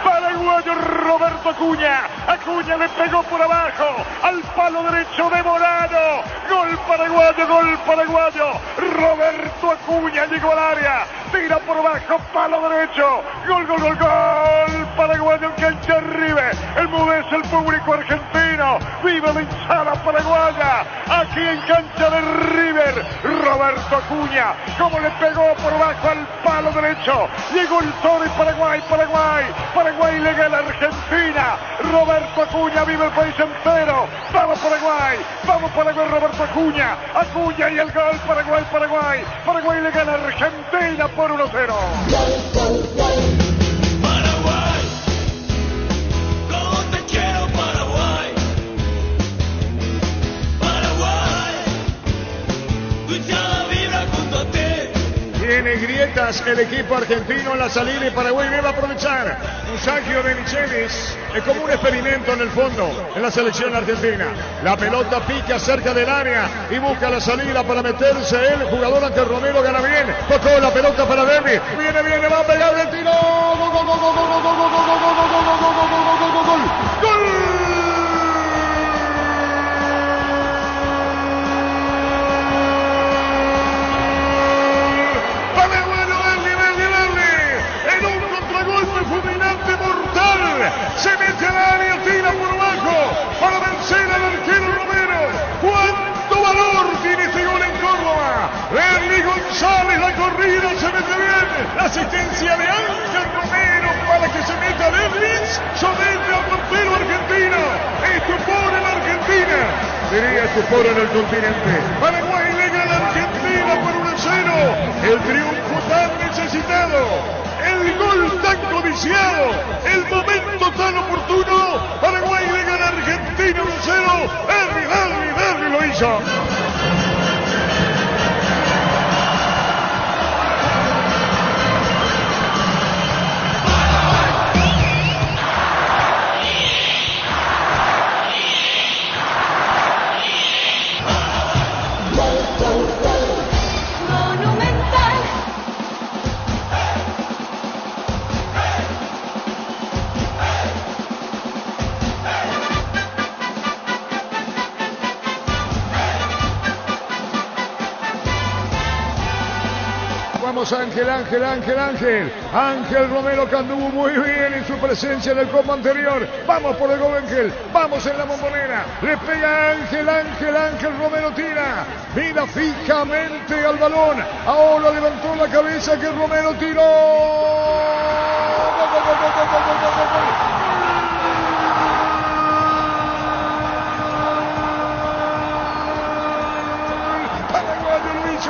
Paraguayo Roberto Acuña le pegó por abajo, al palo derecho de Morano, gol paraguayo, Roberto Acuña llegó al área, tira por abajo, palo derecho, gol, paraguayo en cancha River, enmudece el público argentino, vive la hinchada paraguaya, aquí en cancha de River, Roberto Acuña, como le pegó por abajo al palo derecho, llegó el toro y Paraguay le gana a Argentina, Roberto Acuña, vive el país entero, vamos Paraguay, Roberto Acuña y el gol, Paraguay le gana a Argentina por 1-0. Tiene grietas el equipo argentino en la salida y Paraguay debe aprovechar. Un saqueo de Michelis es como un experimento en el fondo en la selección argentina. La pelota pica cerca del área y busca la salida para meterse el jugador ante Romero, gana bien. Tocó la pelota para Derby. Viene, va a pegar el tiro. ¡Gol! La asistencia de Ángel Romero para que se meta Derlis. Somete al portero argentino. Estupor en Argentina. Sería estupor en el continente. Paraguay le gana a Argentina por 1-0. El triunfo tan necesitado. El gol tan codiciado, el momento tan oportuno. Paraguay le gana a Argentina 1-0. Derli lo hizo. Vamos Ángel Romero que anduvo muy bien en su presencia en el combo anterior. Vamos por el gol Ángel, vamos en la Bombonera. Le pega Ángel Romero tira. Mira fijamente al balón. Ahora levantó la cabeza que Romero tiró. Gol.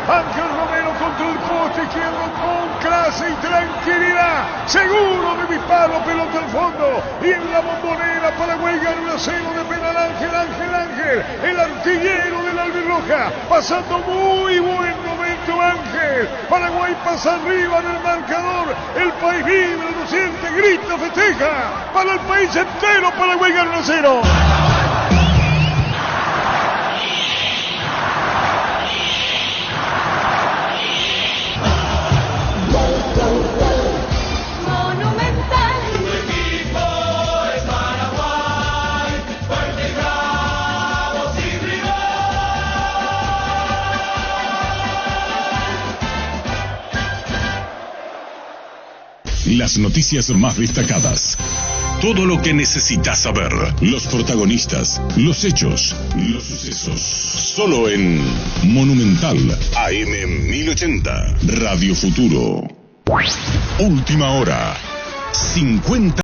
Ángel Romero contra el poste izquierdo con clase y tranquilidad. Seguro de disparo, pelota al fondo. Y en la Bombonera Paraguay gana 1-0 de penal. Ángel, el artillero del albirroja. Pasando muy buen momento Ángel. Paraguay pasa arriba en el marcador. El país vive, lo siente, grita, festeja. Para el país entero Paraguay gana 1-0. Las noticias más destacadas. Todo lo que necesitas saber. Los protagonistas, los hechos, los sucesos. Solo en Monumental AM 1080. Radio Futuro. Última hora. 50